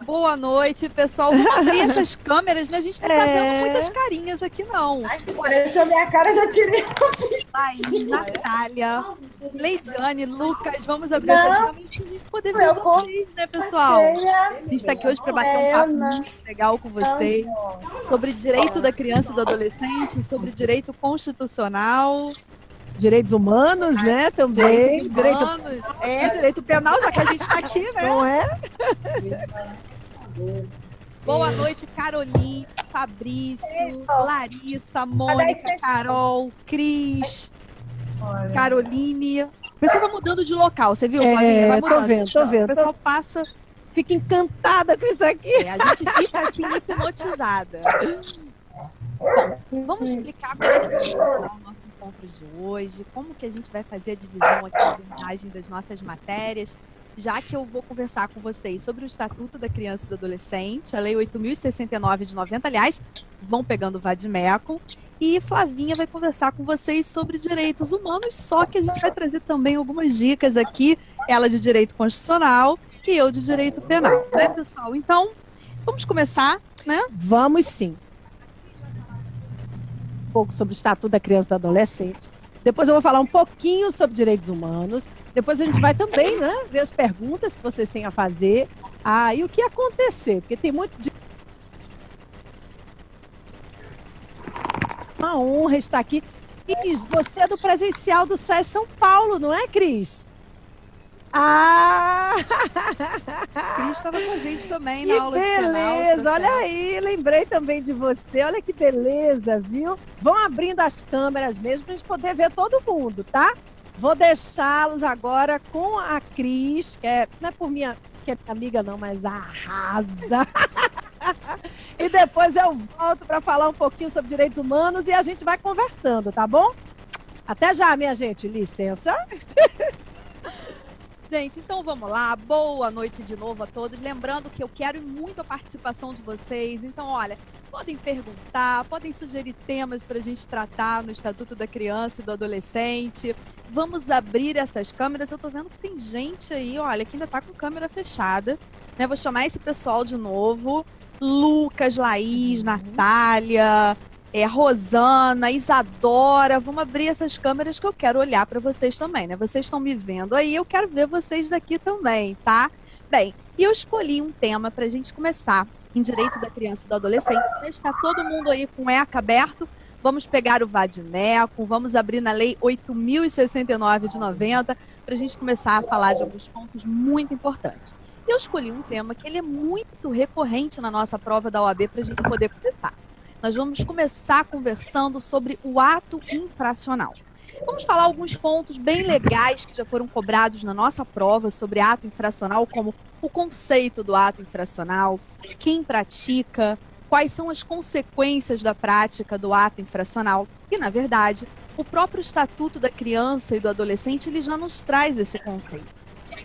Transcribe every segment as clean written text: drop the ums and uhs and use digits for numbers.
Boa noite, pessoal. Vamos abrir essas câmeras, né? A gente não tá vendo muitas carinhas aqui, não. Apareceu a minha cara, já tirei. Laís, Natália, Leidiane, Lucas, vamos abrir essas câmeras pra gente poder ver vocês, né, pessoal? A gente tá aqui hoje para bater um papo muito legal com vocês sobre direito da criança e do adolescente, sobre direito constitucional. Direitos humanos, né, também. Direitos humanos. Direito penal, já que a gente tá aqui, né? Não é? Boa noite, Caroline, Fabrício, Larissa, Mônica, Carol, Cris, Caroline. O pessoal vai mudando de local, você viu, Flavinha? Vai mudando. Tô vendo. O pessoal passa... Fica encantada com isso aqui. A gente fica assim, hipnotizada. Bom, vamos explicar como é que vai funcionar o nosso encontro de hoje, como que a gente vai fazer a divisão aqui da imagem das nossas matérias, já que eu vou conversar com vocês sobre o Estatuto da Criança e do Adolescente, a Lei 8.069 de 90, aliás, vão pegando o vadimeco, e Flavinha vai conversar com vocês sobre direitos humanos, só que a gente vai trazer também algumas dicas aqui, ela de direito constitucional e eu de direito penal, né, pessoal? Então, vamos começar, né? Vamos sim. Um pouco sobre o Estatuto da Criança e do Adolescente. Depois eu vou falar um pouquinho sobre direitos humanos. Depois a gente vai também, né, ver as perguntas que vocês têm a fazer. E o que acontecer, porque tem muito de... Uma honra estar aqui. Cris, você é do presencial do SES São Paulo, não é, Cris? Cris estava com a gente também que na aula de penal. Beleza, olha aí, lembrei também de você, olha que beleza, viu? Vão abrindo as câmeras mesmo para a gente poder ver todo mundo, tá? Vou deixá-los agora com a Cris, que não é por minha, que é minha amiga não, mas arrasa. E depois eu volto para falar um pouquinho sobre direitos humanos e a gente vai conversando, tá bom? Até já, minha gente, licença. Gente, então vamos lá. Boa noite de novo a todos. Lembrando que eu quero muito a participação de vocês. Então, olha, podem perguntar, podem sugerir temas para a gente tratar no Estatuto da Criança e do Adolescente. Vamos abrir essas câmeras. Eu tô vendo que tem gente aí, olha, que ainda tá com câmera fechada. Né? Vou chamar esse pessoal de novo. Lucas, Laís, Natália... Rosana, Isadora, vamos abrir essas câmeras que eu quero olhar para vocês também, né? Vocês estão me vendo aí, eu quero ver vocês daqui também, tá? Bem, e eu escolhi um tema para a gente começar em Direito da Criança e do Adolescente. Está todo mundo aí com o ECA aberto, vamos pegar o vadimeco, vamos abrir na Lei 8.069 de 90 para a gente começar a falar de alguns pontos muito importantes. Eu escolhi um tema que ele é muito recorrente na nossa prova da OAB para a gente poder começar. Nós vamos começar conversando sobre o ato infracional. Vamos falar alguns pontos bem legais que já foram cobrados na nossa prova sobre ato infracional, como o conceito do ato infracional, quem pratica, quais são as consequências da prática do ato infracional. E, na verdade, o próprio Estatuto da Criança e do Adolescente ele já nos traz esse conceito.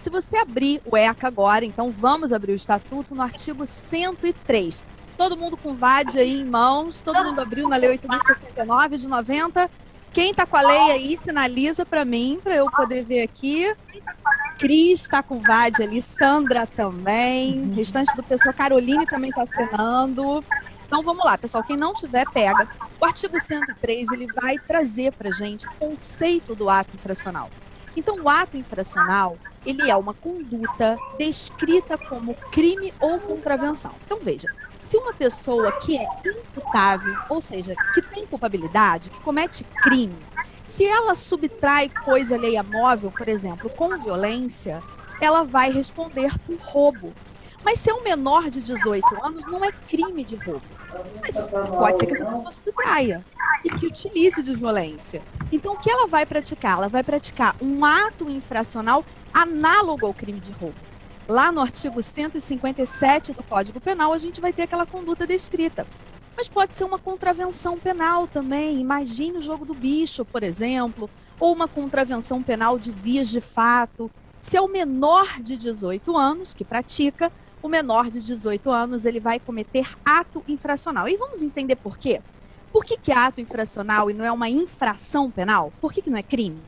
Se você abrir o ECA agora, então vamos abrir o Estatuto no artigo 103. Todo mundo com VAD aí em mãos, todo mundo abriu na Lei 8.069 de 90. Quem está com a lei aí, sinaliza para mim, para eu poder ver aqui. Cris está com VAD ali, Sandra também, o restante do pessoal, Caroline também está assinando. Então vamos lá, pessoal, quem não tiver, pega. O artigo 103, ele vai trazer para a gente o conceito do ato infracional. Então o ato infracional, ele é uma conduta descrita como crime ou contravenção. Então veja, se uma pessoa que é imputável, ou seja, que tem culpabilidade, que comete crime, se ela subtrai coisa alheia móvel, por exemplo, com violência, ela vai responder por roubo. Mas se é um menor de 18 anos, não é crime de roubo. Mas pode ser que essa pessoa subtraia e que utilize de violência. Então, o que ela vai praticar? Ela vai praticar um ato infracional análogo ao crime de roubo. Lá no artigo 157 do Código Penal, a gente vai ter aquela conduta descrita. Mas pode ser uma contravenção penal também. Imagine o jogo do bicho, por exemplo, ou uma contravenção penal de vias de fato. Se é o menor de 18 anos que pratica, o menor de 18 anos ele vai cometer ato infracional. E vamos entender por quê? Por que é ato infracional e não é uma infração penal? Por que não é crime?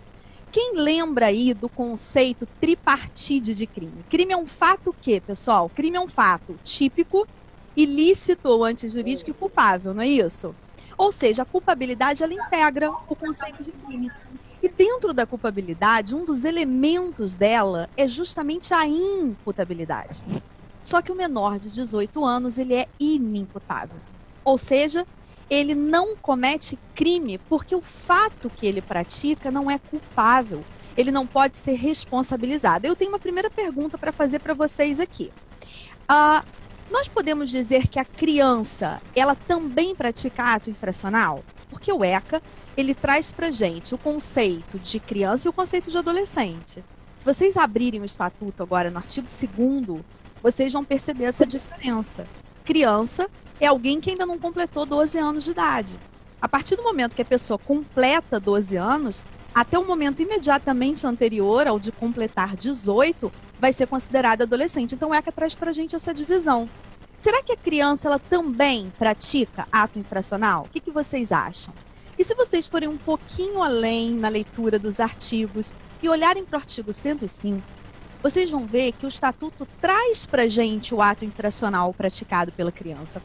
Quem lembra aí do conceito tripartite de crime? Crime é um fato o quê, pessoal? Crime é um fato típico, ilícito ou antijurídico e culpável, não é isso? Ou seja, a culpabilidade, ela integra o conceito de crime. E dentro da culpabilidade, um dos elementos dela é justamente a imputabilidade. Só que o menor de 18 anos, ele é inimputável. Ou seja, ele não comete crime porque o fato que ele pratica não é culpável. Ele não pode ser responsabilizado. Eu tenho uma primeira pergunta para fazer para vocês aqui. Nós podemos dizer que a criança, ela também pratica ato infracional? Porque o ECA, ele traz para gente o conceito de criança e o conceito de adolescente. Se vocês abrirem o estatuto agora no artigo 2º, vocês vão perceber essa diferença. Criança é alguém que ainda não completou 12 anos de idade. A partir do momento que a pessoa completa 12 anos, até o momento imediatamente anterior ao de completar 18, vai ser considerada adolescente. Então, o ECA traz para a gente essa divisão. Será que a criança ela também pratica ato infracional? O que vocês acham? E se vocês forem um pouquinho além na leitura dos artigos e olharem para o artigo 105, vocês vão ver que o Estatuto traz para a gente o ato infracional praticado pela criança,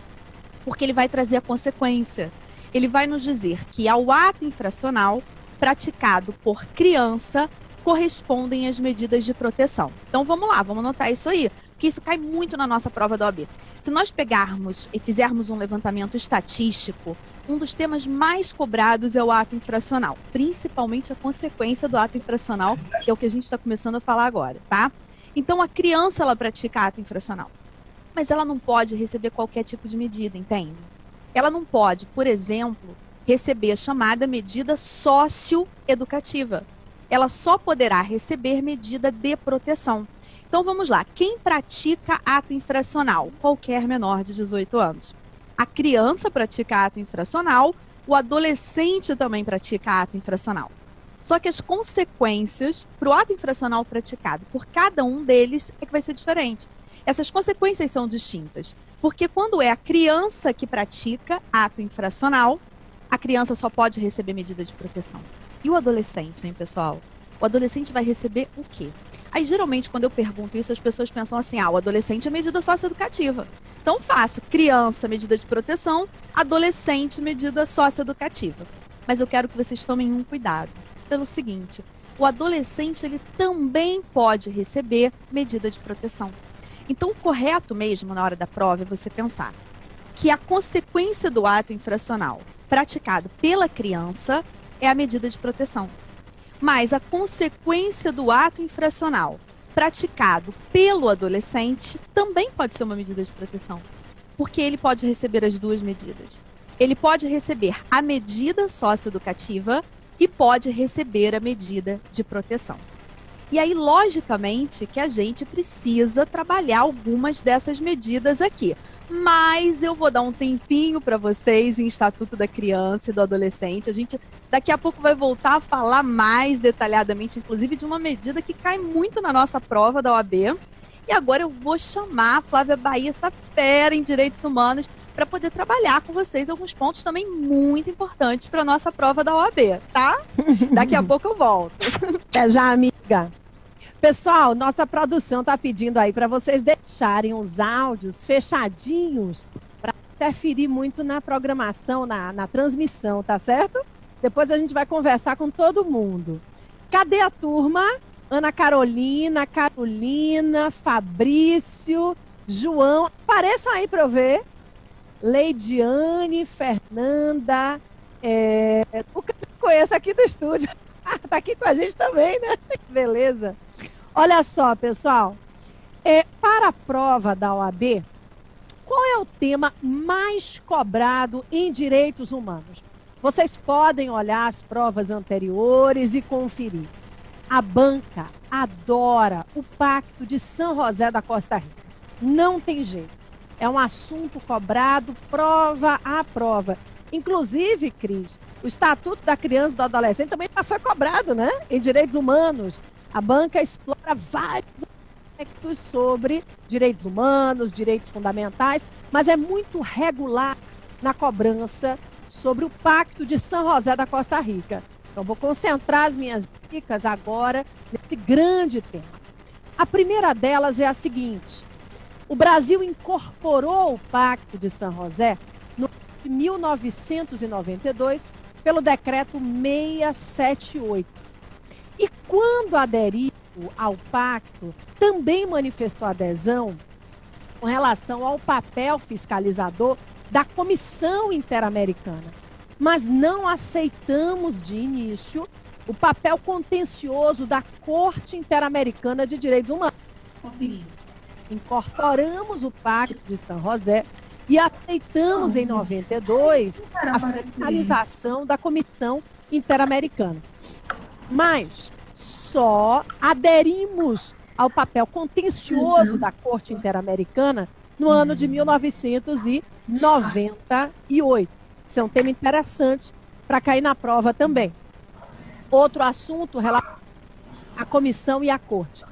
porque ele vai trazer a consequência. Ele vai nos dizer que ao ato infracional praticado por criança correspondem as medidas de proteção. Então vamos lá, vamos anotar isso aí, porque isso cai muito na nossa prova da OAB. Se nós pegarmos e fizermos um levantamento estatístico, um dos temas mais cobrados é o ato infracional, principalmente a consequência do ato infracional, que é o que a gente está começando a falar agora, tá? Então a criança, ela pratica ato infracional, mas ela não pode receber qualquer tipo de medida, entende? Ela não pode, por exemplo, receber a chamada medida socioeducativa. Ela só poderá receber medida de proteção. Então vamos lá, quem pratica ato infracional? Qualquer menor de 18 anos. A criança pratica ato infracional, o adolescente também pratica ato infracional. Só que as consequências para o ato infracional praticado por cada um deles é que vai ser diferente. Essas consequências são distintas, porque quando é a criança que pratica ato infracional, a criança só pode receber medida de proteção. E o adolescente, hein, pessoal? O adolescente vai receber o quê? Aí, geralmente, quando eu pergunto isso, as pessoas pensam assim, o adolescente é medida socioeducativa. Então, fácil, criança, medida de proteção, adolescente, medida socioeducativa. Mas eu quero que vocês tomem um cuidado. Pelo seguinte, o adolescente, ele também pode receber medida de proteção. Então, o correto mesmo, na hora da prova, é você pensar que a consequência do ato infracional praticado pela criança é a medida de proteção. Mas a consequência do ato infracional praticado pelo adolescente também pode ser uma medida de proteção, porque ele pode receber as duas medidas. Ele pode receber a medida socioeducativa e pode receber a medida de proteção. E aí, logicamente, que a gente precisa trabalhar algumas dessas medidas aqui. Mas eu vou dar um tempinho para vocês em Estatuto da Criança e do Adolescente. A gente daqui a pouco vai voltar a falar mais detalhadamente, inclusive de uma medida que cai muito na nossa prova da OAB. E agora eu vou chamar a Flávia Bahia, essa fera em Direitos Humanos, para poder trabalhar com vocês alguns pontos também muito importantes para a nossa prova da OAB, tá? Daqui a pouco eu volto. Até já, amiga. Pessoal, nossa produção está pedindo aí para vocês deixarem os áudios fechadinhos para interferir muito na programação, na transmissão, tá certo? Depois a gente vai conversar com todo mundo. Cadê a turma? Ana Carolina, Fabrício, João. Apareçam aí para eu ver. Leidiane, Fernanda. O que eu conheço aqui do estúdio. Tá aqui com a gente também, né? Beleza. Olha só, pessoal. Para a prova da OAB, qual é o tema mais cobrado em direitos humanos? Vocês podem olhar as provas anteriores e conferir. A banca adora o Pacto de São José da Costa Rica. Não tem jeito. É um assunto cobrado, prova a prova. Inclusive, Cris, o Estatuto da Criança e do Adolescente também já foi cobrado, né? Em direitos humanos. A banca explora vários aspectos sobre direitos humanos, direitos fundamentais, mas é muito regular na cobrança sobre o Pacto de São José da Costa Rica. Então, vou concentrar as minhas dicas agora nesse grande tema. A primeira delas é a seguinte: o Brasil incorporou o Pacto de San José no ano de 1992 pelo decreto 678. E quando aderiu ao pacto, também manifestou adesão com relação ao papel fiscalizador da Comissão Interamericana. Mas não aceitamos de início o papel contencioso da Corte Interamericana de Direitos Humanos. Consegui. Incorporamos o Pacto de San José e aceitamos em 92 a fiscalização da Comissão Interamericana. Mas só aderimos ao papel contencioso da Corte Interamericana no ano de 1998. Isso é um tema interessante para cair na prova também. Outro assunto relativo à Comissão e à Corte.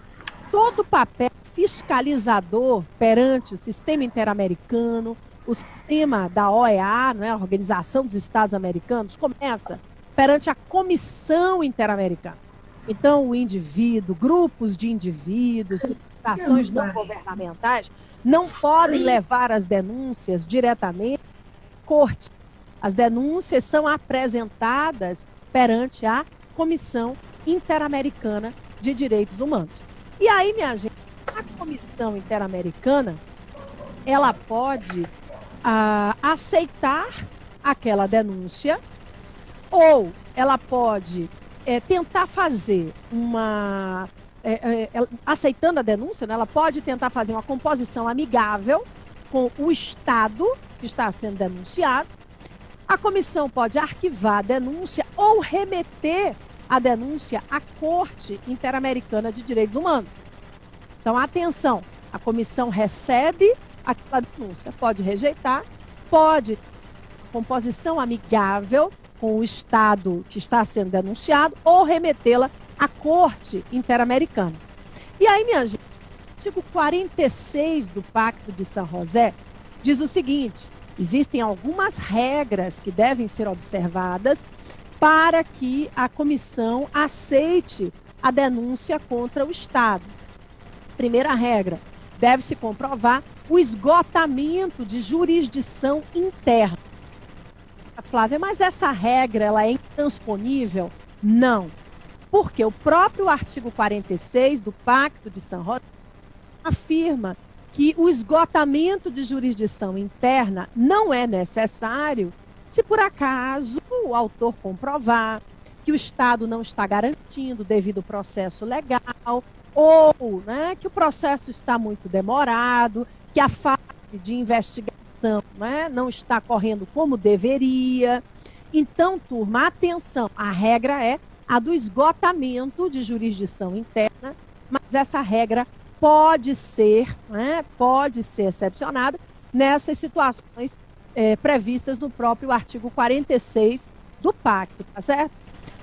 Todo papel fiscalizador perante o sistema interamericano, o sistema da OEA, não é, a Organização dos Estados Americanos, começa perante a Comissão Interamericana. Então, o indivíduo, grupos de indivíduos, organizações não governamentais, não podem levar as denúncias diretamente à corte. As denúncias são apresentadas perante a Comissão Interamericana de Direitos Humanos. E aí, minha gente, a Comissão Interamericana, ela pode aceitar aquela denúncia, ou ela pode tentar fazer aceitando a denúncia, né, ela pode tentar fazer uma composição amigável com o Estado que está sendo denunciado. A comissão pode arquivar a denúncia ou remeter a denúncia à Corte Interamericana de Direitos Humanos. Então, atenção, a comissão recebe aquela denúncia, pode rejeitar, pode composição amigável com o Estado que está sendo denunciado ou remetê-la à Corte Interamericana. E aí, minha gente, o artigo 46 do Pacto de San José diz o seguinte: existem algumas regras que devem ser observadas para que a comissão aceite a denúncia contra o Estado. Primeira regra, deve-se comprovar o esgotamento de jurisdição interna. Flávia, mas essa regra ela é intransponível? Não, porque o próprio artigo 46 do Pacto de San José afirma que o esgotamento de jurisdição interna não é necessário se por acaso o autor comprovar que o Estado não está garantindo devido ao processo legal, ou que o processo está muito demorado, que a fase de investigação não está correndo como deveria. Então, turma, atenção, a regra é a do esgotamento de jurisdição interna, mas essa regra pode ser excepcionada nessas situações previstas no próprio artigo 46 do Pacto, tá certo?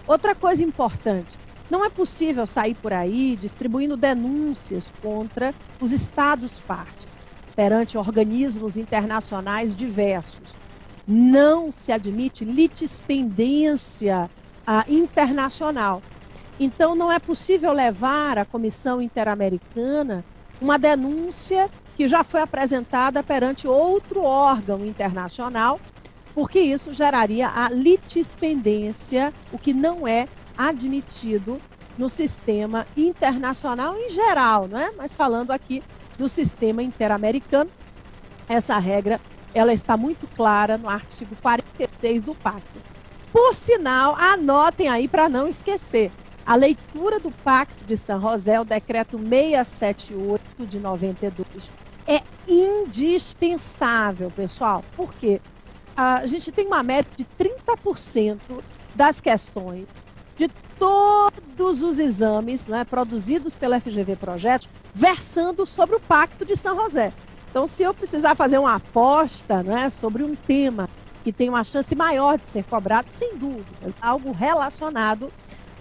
Outra coisa importante, não é possível sair por aí distribuindo denúncias contra os Estados partes perante organismos internacionais diversos. Não se admite litispendência internacional. Então, não é possível levar à Comissão Interamericana uma denúncia que já foi apresentada perante outro órgão internacional, porque isso geraria a litispendência, o que não é admitido no sistema internacional em geral, mas falando aqui do sistema interamericano, essa regra ela está muito clara no artigo 46 do Pacto. Por sinal, anotem aí para não esquecer, a leitura do Pacto de San José, o decreto 678 de 92, é indispensável, pessoal, porque a gente tem uma média de 30% das questões de todos os exames produzidos pela FGV Projetos versando sobre o Pacto de San José. Então, se eu precisar fazer uma aposta sobre um tema que tem uma chance maior de ser cobrado, sem dúvida, algo relacionado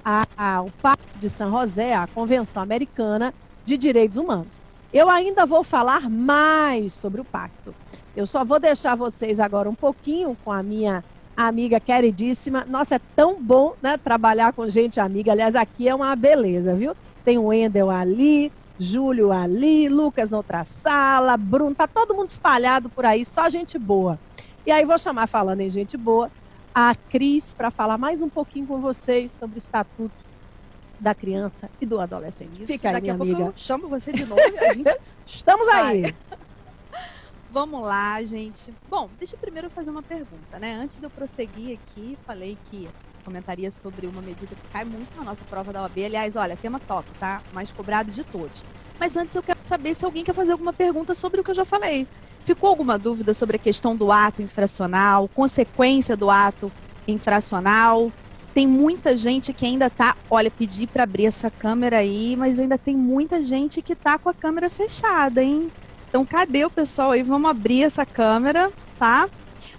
ao Pacto de San José, à Convenção Americana de Direitos Humanos. Eu ainda vou falar mais sobre o pacto. Eu só vou deixar vocês agora um pouquinho com a minha amiga queridíssima. Nossa, é tão bom, né, trabalhar com gente amiga. Aliás, aqui é uma beleza, viu? Tem o Wendel ali, Júlio ali, Lucas na outra sala, Bruno, tá todo mundo espalhado por aí, só gente boa. E aí vou chamar, falando em gente boa, a Cris para falar mais um pouquinho com vocês sobre o Estatuto da Criança e do Adolescente. Isso, fica aí, daqui minha a pouco amiga. eu chamo você de novo. A gente... Estamos aí. Vamos lá, gente. Bom, deixa eu primeiro fazer uma pergunta, né? Antes de eu prosseguir aqui, falei que comentaria sobre uma medida que cai muito na nossa prova da OAB. Aliás, olha, tema top, tá? Mais cobrado de todos. Mas antes eu quero saber se alguém quer fazer alguma pergunta sobre o que eu já falei. Ficou alguma dúvida sobre a questão do ato infracional, consequência do ato infracional? Tem muita gente que ainda tá, olha, pedi para abrir essa câmera aí, mas ainda tem muita gente que tá com a câmera fechada, hein? Então, cadê o pessoal aí? Vamos abrir essa câmera, tá?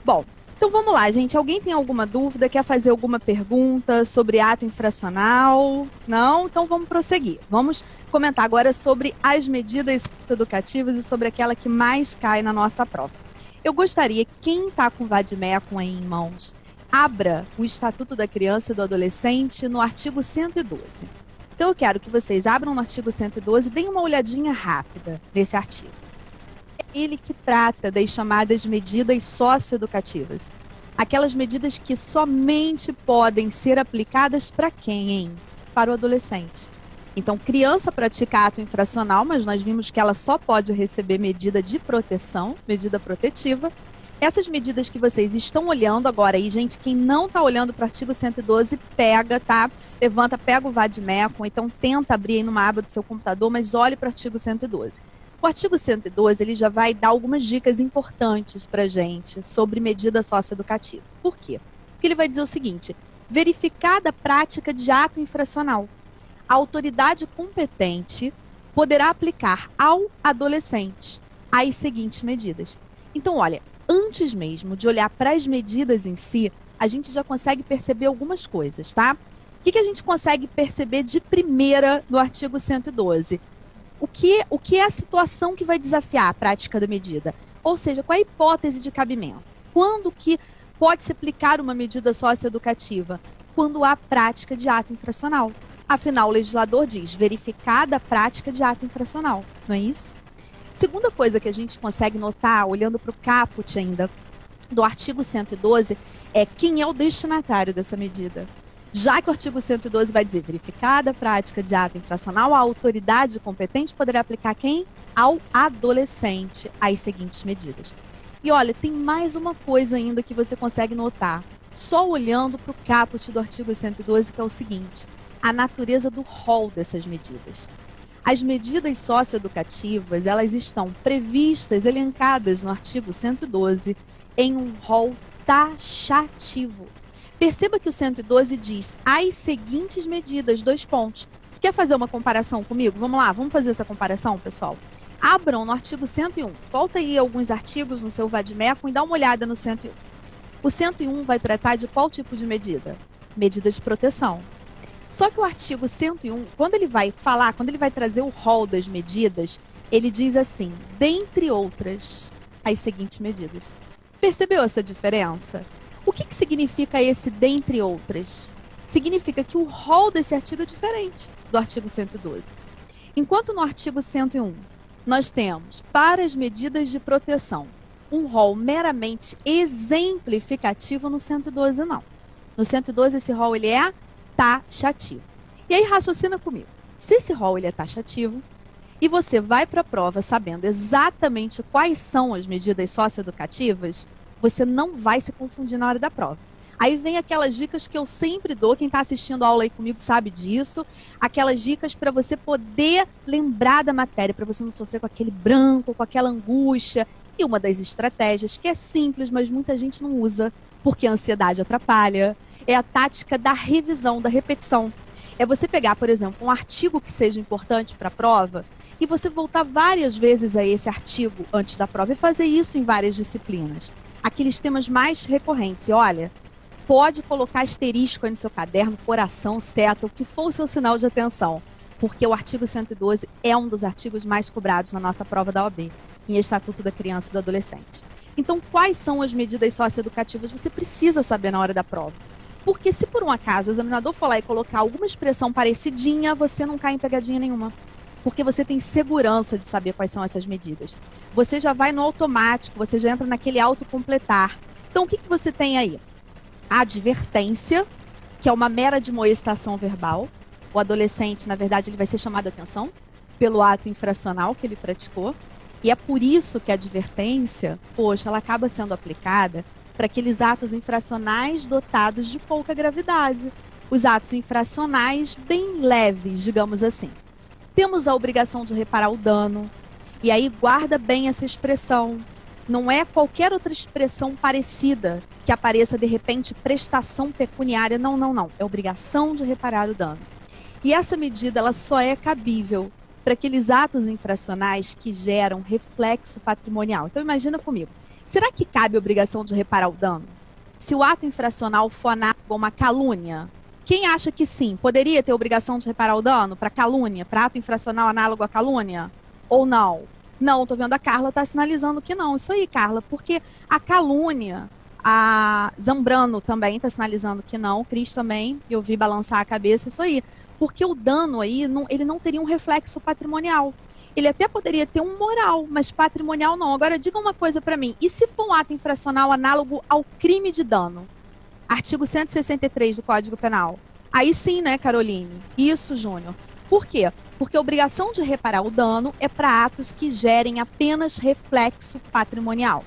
Bom, então vamos lá, gente. Alguém tem alguma dúvida? Quer fazer alguma pergunta sobre ato infracional? Não? Então vamos prosseguir. Vamos comentar agora sobre as medidas educativas e sobre aquela que mais cai na nossa prova. Eu gostaria que quem está com o Vadmecum aí em mãos, abra o Estatuto da Criança e do Adolescente no artigo 112. Então eu quero que vocês abram no artigo 112 e deem uma olhadinha rápida nesse artigo. É ele que trata das chamadas medidas socioeducativas. Aquelas medidas que somente podem ser aplicadas para quem, hein? Para o adolescente. Então, criança pratica ato infracional, mas nós vimos que ela só pode receber medida de proteção, medida protetiva. Essas medidas que vocês estão olhando agora aí, gente, quem não está olhando para o artigo 112, pega, tá? Levanta, pega o Vadmecum, então tenta abrir aí numa aba do seu computador, mas olhe para o artigo 112. O artigo 112, ele já vai dar algumas dicas importantes para a gente sobre medida socioeducativa. Por quê? Porque ele vai dizer o seguinte: verificada a prática de ato infracional, a autoridade competente poderá aplicar ao adolescente as seguintes medidas. Então, olha, antes mesmo de olhar para as medidas em si, a gente já consegue perceber algumas coisas, tá? O que a gente consegue perceber de primeira no artigo 112? O que é a situação que vai desafiar a prática da medida? Ou seja, qual é a hipótese de cabimento? Quando que pode se aplicar uma medida socioeducativa? Quando há prática de ato infracional. Afinal, o legislador diz, verificada a prática de ato infracional, não é isso? Segunda coisa que a gente consegue notar, olhando para o caput ainda, do artigo 112, é quem é o destinatário dessa medida. Já que o artigo 112 vai dizer, verificada a prática de ato infracional, a autoridade competente poderá aplicar quem? Ao adolescente, as seguintes medidas. E olha, tem mais uma coisa ainda que você consegue notar, só olhando para o caput do artigo 112, que é o seguinte: a natureza do rol dessas medidas. As medidas socioeducativas, elas estão previstas, elencadas no artigo 112, em um rol taxativo. Perceba que o 112 diz as seguintes medidas, 2 pontos. Quer fazer uma comparação comigo? Vamos lá, vamos fazer essa comparação, pessoal? Abram no artigo 101. Volta aí alguns artigos no seu Vadmecum e dá uma olhada no 101. O 101 vai tratar de qual tipo de medida? Medida de proteção. Só que o artigo 101, quando ele vai trazer o rol das medidas, ele diz assim, dentre outras, as seguintes medidas. Percebeu essa diferença? O que significa esse dentre outras? Significa que o rol desse artigo é diferente do artigo 112. Enquanto no artigo 101, nós temos, para as medidas de proteção, um rol meramente exemplificativo, no 112 não. No 112 esse rol ele é taxativo. E aí raciocina comigo. Se esse rol ele é taxativo, e você vai para a prova sabendo exatamente quais são as medidas socioeducativas, você não vai se confundir na hora da prova. Aí vem aquelas dicas que eu sempre dou, quem está assistindo a aula aí comigo sabe disso, aquelas dicas para você poder lembrar da matéria, para você não sofrer com aquele branco, com aquela angústia. E uma das estratégias, que é simples, mas muita gente não usa, porque a ansiedade atrapalha, é a tática da revisão, da repetição. É você pegar, por exemplo, um artigo que seja importante para a prova e você voltar várias vezes a esse artigo antes da prova e fazer isso em várias disciplinas. Aqueles temas mais recorrentes. E olha, pode colocar asterisco aí no seu caderno, coração, seta, o que for o seu sinal de atenção, porque o artigo 112 é um dos artigos mais cobrados na nossa prova da OAB, em Estatuto da Criança e do Adolescente. Então, quais são as medidas socioeducativas? Você precisa saber na hora da prova. Porque se por um acaso o examinador for lá e colocar alguma expressão parecidinha, você não cai em pegadinha nenhuma. Porque você tem segurança de saber quais são essas medidas. Você já vai no automático, você já entra naquele autocompletar. Então, o que você tem aí? A advertência, que é uma mera admoestação verbal. O adolescente, na verdade, ele vai ser chamado a atenção pelo ato infracional que ele praticou. E é por isso que a advertência, poxa, ela acaba sendo aplicada para aqueles atos infracionais dotados de pouca gravidade. Os atos infracionais bem leves, digamos assim. Temos a obrigação de reparar o dano. E aí guarda bem essa expressão. Não é qualquer outra expressão parecida que apareça, de repente, prestação pecuniária. Não, não, não. É obrigação de reparar o dano. E essa medida ela só é cabível para aqueles atos infracionais que geram reflexo patrimonial. Então, imagina comigo. Será que cabe a obrigação de reparar o dano? Se o ato infracional for análogo a uma calúnia, quem acha que sim? Poderia ter obrigação de reparar o dano para calúnia, para ato infracional análogo à calúnia? Ou não? Não, tô vendo a Carla tá sinalizando que não. Isso aí, Carla, porque a calúnia, a Zambrano também tá sinalizando que não, o Cris também, eu vi balançar a cabeça, isso aí. Porque o dano aí, ele não teria um reflexo patrimonial. Ele até poderia ter um moral, mas patrimonial não. Agora, diga uma coisa para mim. E se for um ato infracional análogo ao crime de dano? Artigo 163 do Código Penal. Aí sim, né, Caroline? Isso, Júnior. Por quê? Porque a obrigação de reparar o dano é para atos que gerem apenas reflexo patrimonial.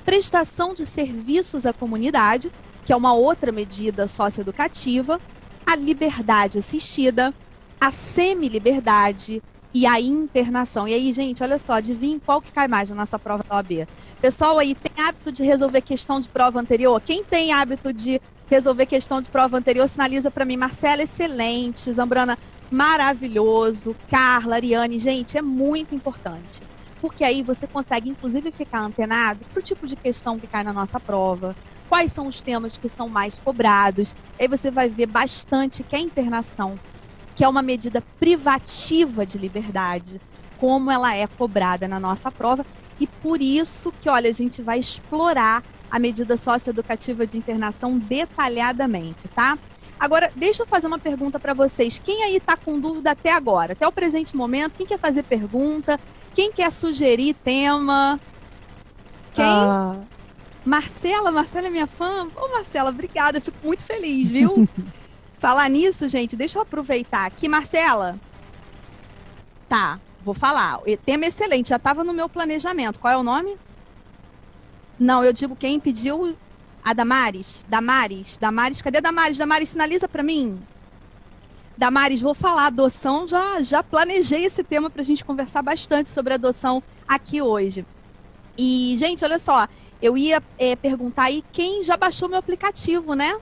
Prestação de serviços à comunidade, que é uma outra medida socioeducativa, a liberdade assistida, a semi-liberdade e a internação. E aí, gente, olha só, adivinha qual que cai mais na nossa prova da OAB? Pessoal aí tem hábito de resolver questão de prova anterior? Quem tem hábito de resolver questão de prova anterior, sinaliza para mim. Marcela, excelente. Zambrana, maravilhoso. Carla, Ariane, gente, é muito importante. Porque aí você consegue, inclusive, ficar antenado para o tipo de questão que cai na nossa prova. Quais são os temas que são mais cobrados. Aí você vai ver bastante que a internação, que é uma medida privativa de liberdade, como ela é cobrada na nossa prova. E por isso que, olha, a gente vai explorar a medida socioeducativa de internação detalhadamente, tá? Agora, deixa eu fazer uma pergunta para vocês. Quem aí está com dúvida até agora, até o presente momento? Quem quer fazer pergunta? Quem quer sugerir tema? Quem? Marcela é minha fã. Ô, Marcela, obrigada, eu fico muito feliz, viu? Falar nisso, gente, deixa eu aproveitar aqui. Marcela, tá, vou falar. O tema é excelente, já estava no meu planejamento. Qual é o nome? Não, eu digo quem pediu. A Damares. Damares, cadê Damares? Damares, sinaliza para mim. Damares, vou falar adoção, já planejei esse tema para a gente conversar bastante sobre adoção aqui hoje. E, gente, olha só, eu ia perguntar aí quem já baixou meu aplicativo, né?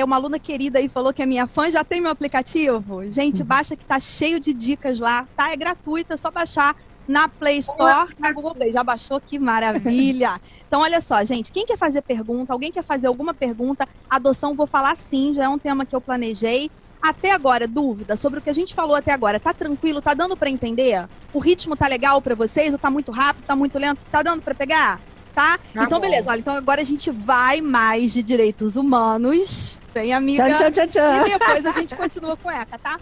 Uma aluna querida aí falou que é minha fã, já tem meu aplicativo? Gente, baixa que tá cheio de dicas lá, tá? É gratuito, é só baixar na Play Store, na Google Play. Já baixou? Que maravilha! Então, olha só, gente, quem quer fazer pergunta, alguém quer fazer alguma pergunta, adoção, vou falar sim, já é um tema que eu planejei. Até agora, dúvida sobre o que a gente falou até agora, tá tranquilo? Tá dando para entender? O ritmo tá legal para vocês? Ou tá muito rápido, tá muito lento? Tá dando para pegar? Tá? Então, beleza. Olha, então agora a gente vai mais de direitos humanos. Vem, amiga. Tchan, tchan, tchan. E depois a gente continua com ECA, tá?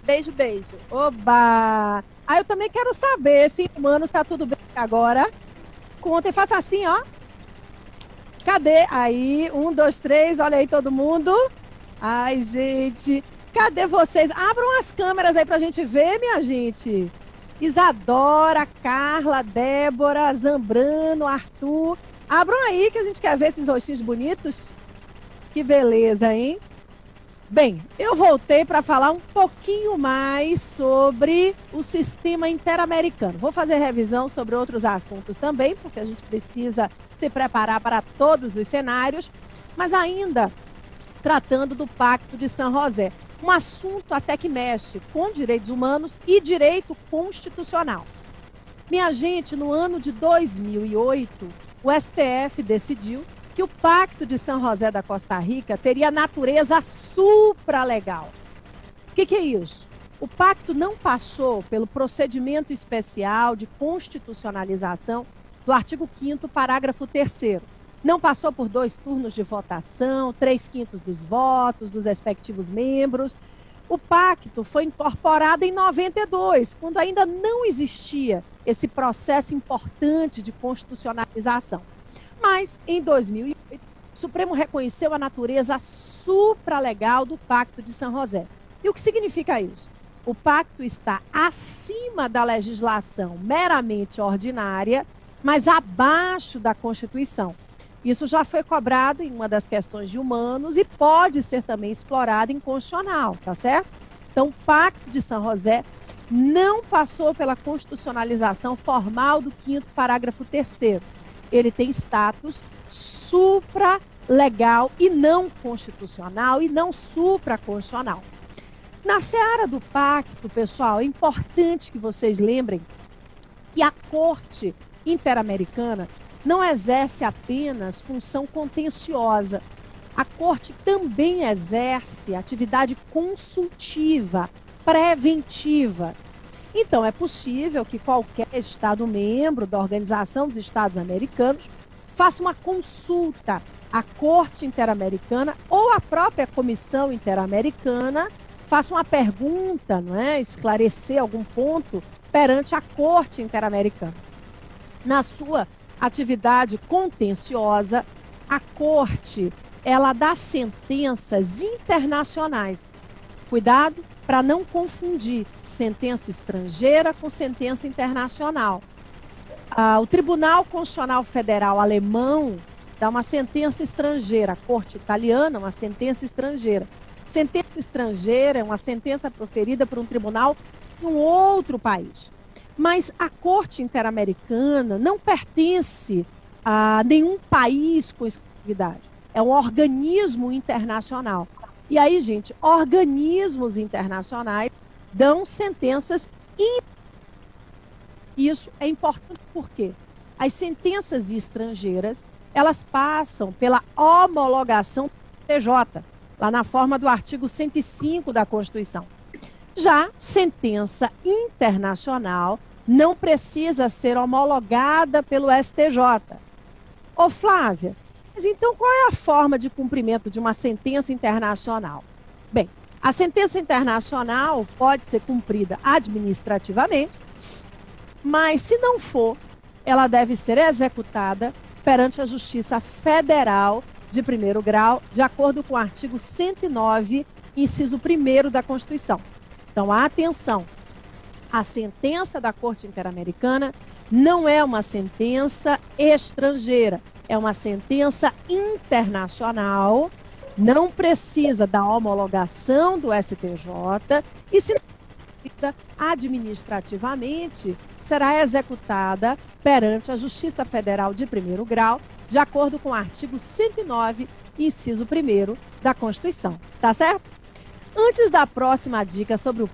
Beijo, beijo. Oba! Eu também quero saber se humanos tá tudo bem agora. Contem, faça assim, ó. Cadê? Aí, 1, 2, 3, olha aí todo mundo. Ai, gente. Cadê vocês? Abram as câmeras aí pra gente ver, minha gente. Isadora, Carla, Débora, Zambrano, Arthur. Abram aí que a gente quer ver esses rostinhos bonitos. Que beleza, hein? Bem, eu voltei para falar um pouquinho mais sobre o sistema interamericano. Vou fazer revisão sobre outros assuntos também, porque a gente precisa se preparar para todos os cenários, mas ainda tratando do Pacto de San José. Um assunto até que mexe com direitos humanos e direito constitucional. Minha gente, no ano de 2008, o STF decidiu que o Pacto de San José da Costa Rica teria natureza supralegal. O que é isso? O pacto não passou pelo procedimento especial de constitucionalização do artigo 5º, parágrafo 3º. Não passou por 2 turnos de votação, 3/5 dos votos dos respectivos membros. O pacto foi incorporado em 92, quando ainda não existia esse processo importante de constitucionalização. Mas, em 2008, o Supremo reconheceu a natureza supralegal do Pacto de San José. E o que significa isso? O pacto está acima da legislação meramente ordinária, mas abaixo da Constituição. Isso já foi cobrado em uma das questões de humanos e pode ser também explorado em constitucional, tá certo? Então, o Pacto de San José não passou pela constitucionalização formal do 5º parágrafo 3º. Ele tem status supralegal e não constitucional e não supraconstitucional. Na seara do pacto, pessoal, é importante que vocês lembrem que a Corte Interamericana não exerce apenas função contenciosa. A Corte também exerce atividade consultiva, preventiva. Então, é possível que qualquer Estado membro da Organização dos Estados Americanos faça uma consulta à Corte Interamericana ou à própria Comissão Interamericana, faça uma pergunta, não é? Esclarecer algum ponto perante a Corte Interamericana. Na sua atividade contenciosa, a Corte, ela dá sentenças internacionais. Cuidado para não confundir sentença estrangeira com sentença internacional. O Tribunal Constitucional Federal alemão dá uma sentença estrangeira, a Corte italiana, uma sentença estrangeira. Sentença estrangeira é uma sentença proferida por um tribunal em um outro país. Mas a Corte Interamericana não pertence a nenhum país com exclusividade. É um organismo internacional. E aí, gente, organismos internacionais dão sentenças Isso é importante porque as sentenças estrangeiras, elas passam pela homologação do TJ, lá na forma do artigo 105 da Constituição. Já sentença internacional não precisa ser homologada pelo STJ. Ô Flávia, mas então qual é a forma de cumprimento de uma sentença internacional? Bem, a sentença internacional pode ser cumprida administrativamente, mas se não for, ela deve ser executada perante a Justiça Federal de primeiro grau, de acordo com o artigo 109, inciso 1º da Constituição. Então, atenção, a sentença da Corte Interamericana não é uma sentença estrangeira, é uma sentença internacional, não precisa da homologação do STJ e, se não administrativamente, será executada perante a Justiça Federal de primeiro grau, de acordo com o artigo 109, inciso 1º da Constituição. Tá certo? Antes da próxima dica sobre o...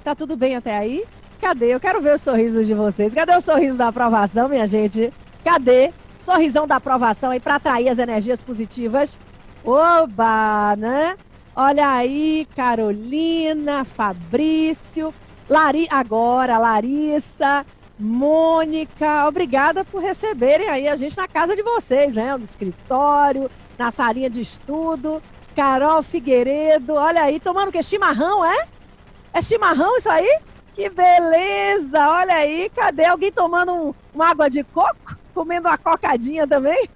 Tá tudo bem até aí? Cadê? Eu quero ver os sorrisos de vocês. Cadê o sorriso da aprovação, minha gente? Cadê? Sorrisão da aprovação aí para atrair as energias positivas. Oba, né? Olha aí, Carolina, Fabrício, Larissa, Mônica, obrigada por receberem aí a gente na casa de vocês, né? No escritório, na salinha de estudo. Carol Figueiredo, olha aí, tomando o quê? Chimarrão, é? É chimarrão isso aí? Que beleza, olha aí, cadê alguém tomando uma água de coco? Comendo uma cocadinha também?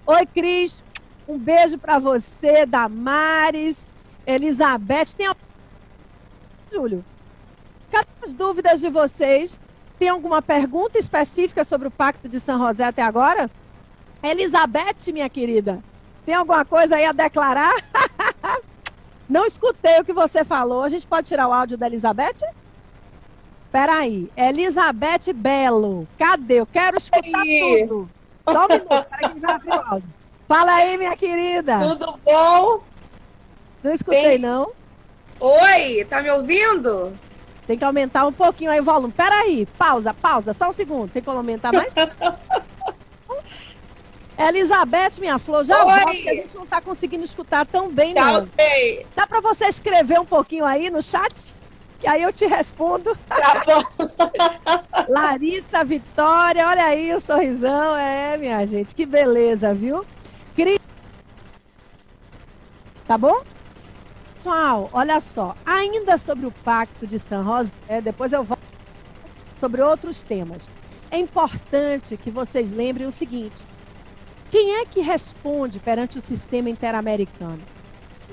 Oi, Cris, um beijo para você, Damares, Elizabeth, tem Júlio, cadê as dúvidas de vocês? Tem alguma pergunta específica sobre o Pacto de San José até agora? Elizabeth, minha querida, tem alguma coisa aí a declarar? Não escutei o que você falou. A gente pode tirar o áudio da Elizabeth? Peraí. Elizabeth Belo. Cadê? Eu quero escutar tudo. Só um minuto. Peraí que vai abrir o áudio. Fala aí, minha querida. Tudo bom? Não escutei, não. Oi, tá me ouvindo? Tem que aumentar um pouquinho aí o volume. Peraí. Pausa. Só um segundo. Tem como aumentar mais? Elizabeth, minha flor, já volta, que a gente não está conseguindo escutar tão bem, não. Ok. Dá para você escrever um pouquinho aí no chat? que aí eu te respondo. Tá bom. Larissa Vitória, olha aí o sorrisão. Minha gente, que beleza, viu? Cris. Tá bom? Pessoal, olha só. Ainda sobre o Pacto de San José, depois eu volto sobre outros temas. É importante que vocês lembrem o seguinte: quem é que responde perante o sistema interamericano?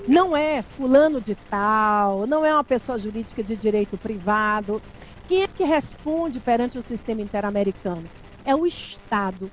Não é fulano de tal, não é uma pessoa jurídica de direito privado. Quem é que responde perante o sistema interamericano? É o Estado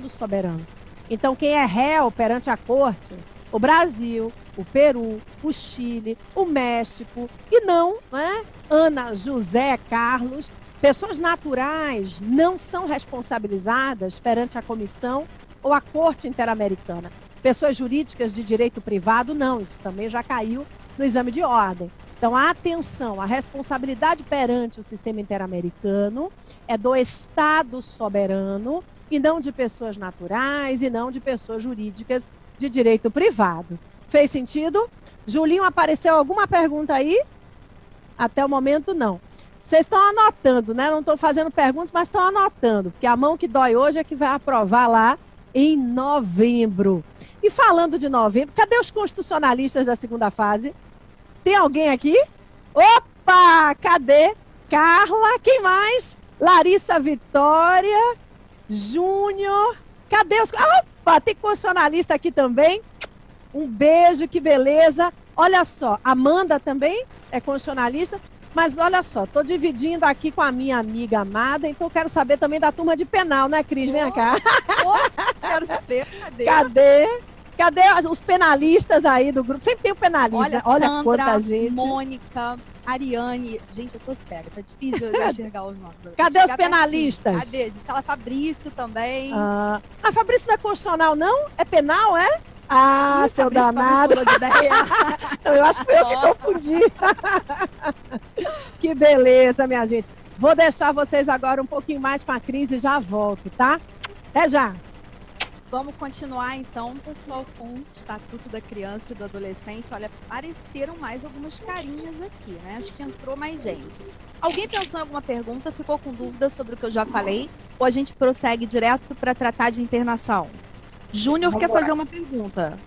soberano. Então, quem é réu perante a corte? O Brasil, o Peru, o Chile, o México, e não é? Ana, José, Carlos. Pessoas naturais não são responsabilizadas perante a comissão ou a corte interamericana. Pessoas jurídicas de direito privado, não. Isso também já caiu no exame de ordem. Então, atenção, a responsabilidade perante o sistema interamericano é do Estado soberano e não de pessoas naturais e não de pessoas jurídicas de direito privado. Fez sentido? Julinho, apareceu alguma pergunta aí? Até o momento, não. Vocês estão anotando, né? Não estão fazendo perguntas, mas estão anotando, porque a mão que dói hoje é que vai aprovar lá em novembro. E falando de novembro, cadê os constitucionalistas da segunda fase? Tem alguém aqui? Opa! Cadê? Carla, quem mais? Larissa Vitória, Júnior. Cadê os... Opa, tem constitucionalista aqui também. Um beijo, que beleza. Olha só, Amanda também é constitucionalista. Mas olha só, estou dividindo aqui com a minha amiga amada, então quero saber também da turma de penal, né, Cris? Vem cá. Quero saber, Cadê os penalistas aí do grupo? Sempre tem o penalista. Olha Sandra, quanta gente. Mônica, Ariane. Gente, eu tô cega, tá difícil de enxergar os nomes. Cadê os penalistas? Cadê? Ela Fabrício também. Fabrício não é constitucional, não? É penal, é? Ah, seu danado. Eu acho que foi eu que confundi. Que beleza, minha gente. Vou deixar vocês agora um pouquinho mais com a Cris e já volto, tá? Até já. Vamos continuar então, pessoal, com o Estatuto da Criança e do Adolescente. Olha, apareceram mais algumas carinhas aqui, né? Acho que entrou mais gente. Alguém pensou em alguma pergunta? Ficou com dúvida sobre o que eu já falei? Ou a gente prossegue direto para tratar de internação? Júnior quer fazer uma pergunta.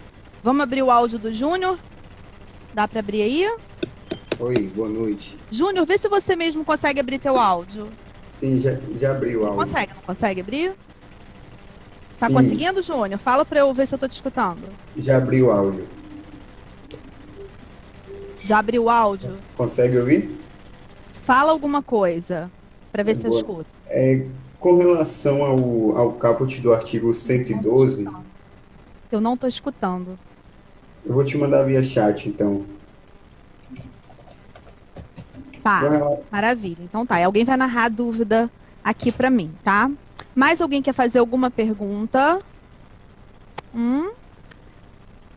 Vamos abrir o áudio do Júnior? Dá para abrir aí? Oi, boa noite. Júnior, vê se você mesmo consegue abrir teu áudio. Sim, já abri o áudio. Não consegue abrir? Tá Sim. conseguindo, Júnior? Fala para eu ver se eu tô te escutando. Já abri o áudio. Já abriu o áudio? Consegue ouvir? Fala alguma coisa, para ver se eu escuto. Com relação ao caput do artigo 112, eu não estou escutando. Eu vou te mandar via chat, então. Tá, maravilha. Então tá, alguém vai narrar a dúvida aqui para mim, tá? Mais alguém quer fazer alguma pergunta?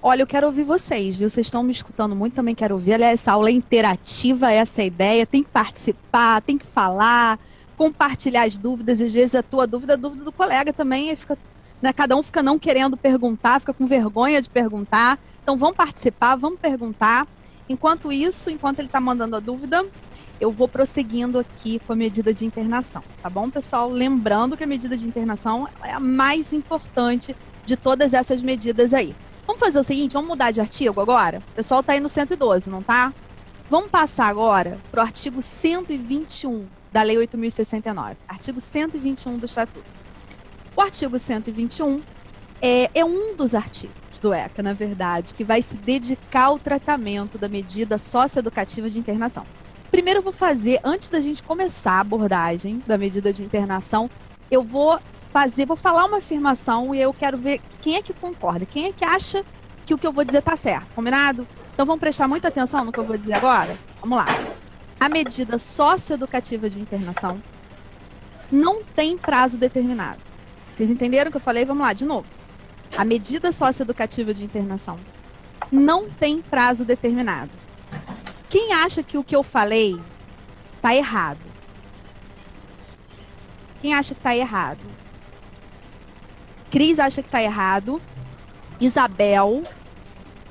Olha, eu quero ouvir vocês, viu? Vocês estão me escutando muito, também quero ouvir. Aliás, essa aula é interativa, essa é a ideia. Tem que participar, tem que falar, compartilhar as dúvidas. Às vezes a tua dúvida é a dúvida do colega também. Fica, né, cada um fica não querendo perguntar, fica com vergonha de perguntar. Então vamos participar, vamos perguntar. Enquanto isso, enquanto ele está mandando a dúvida, eu vou prosseguindo aqui com a medida de internação, tá bom, pessoal? Lembrando que a medida de internação é a mais importante de todas essas medidas aí. Vamos fazer o seguinte, vamos mudar de artigo agora? O pessoal está aí no 112, não tá? Vamos passar agora para o artigo 121 da Lei 8.069. Artigo 121 do Estatuto. O artigo 121 é um dos artigos do ECA, na verdade, que vai se dedicar ao tratamento da medida socioeducativa de internação. Primeiro eu vou fazer, antes da gente começar a abordagem da medida de internação, eu vou falar uma afirmação e eu quero ver quem é que concorda, quem é que acha que o que eu vou dizer está certo, combinado? Então vamos prestar muita atenção no que eu vou dizer agora? Vamos lá. A medida socioeducativa de internação não tem prazo determinado. Vocês entenderam o que eu falei? Vamos lá, de novo. A medida socioeducativa de internação não tem prazo determinado. Quem acha que o que eu falei está errado? Quem acha que está errado? Cris acha que está errado. Isabel.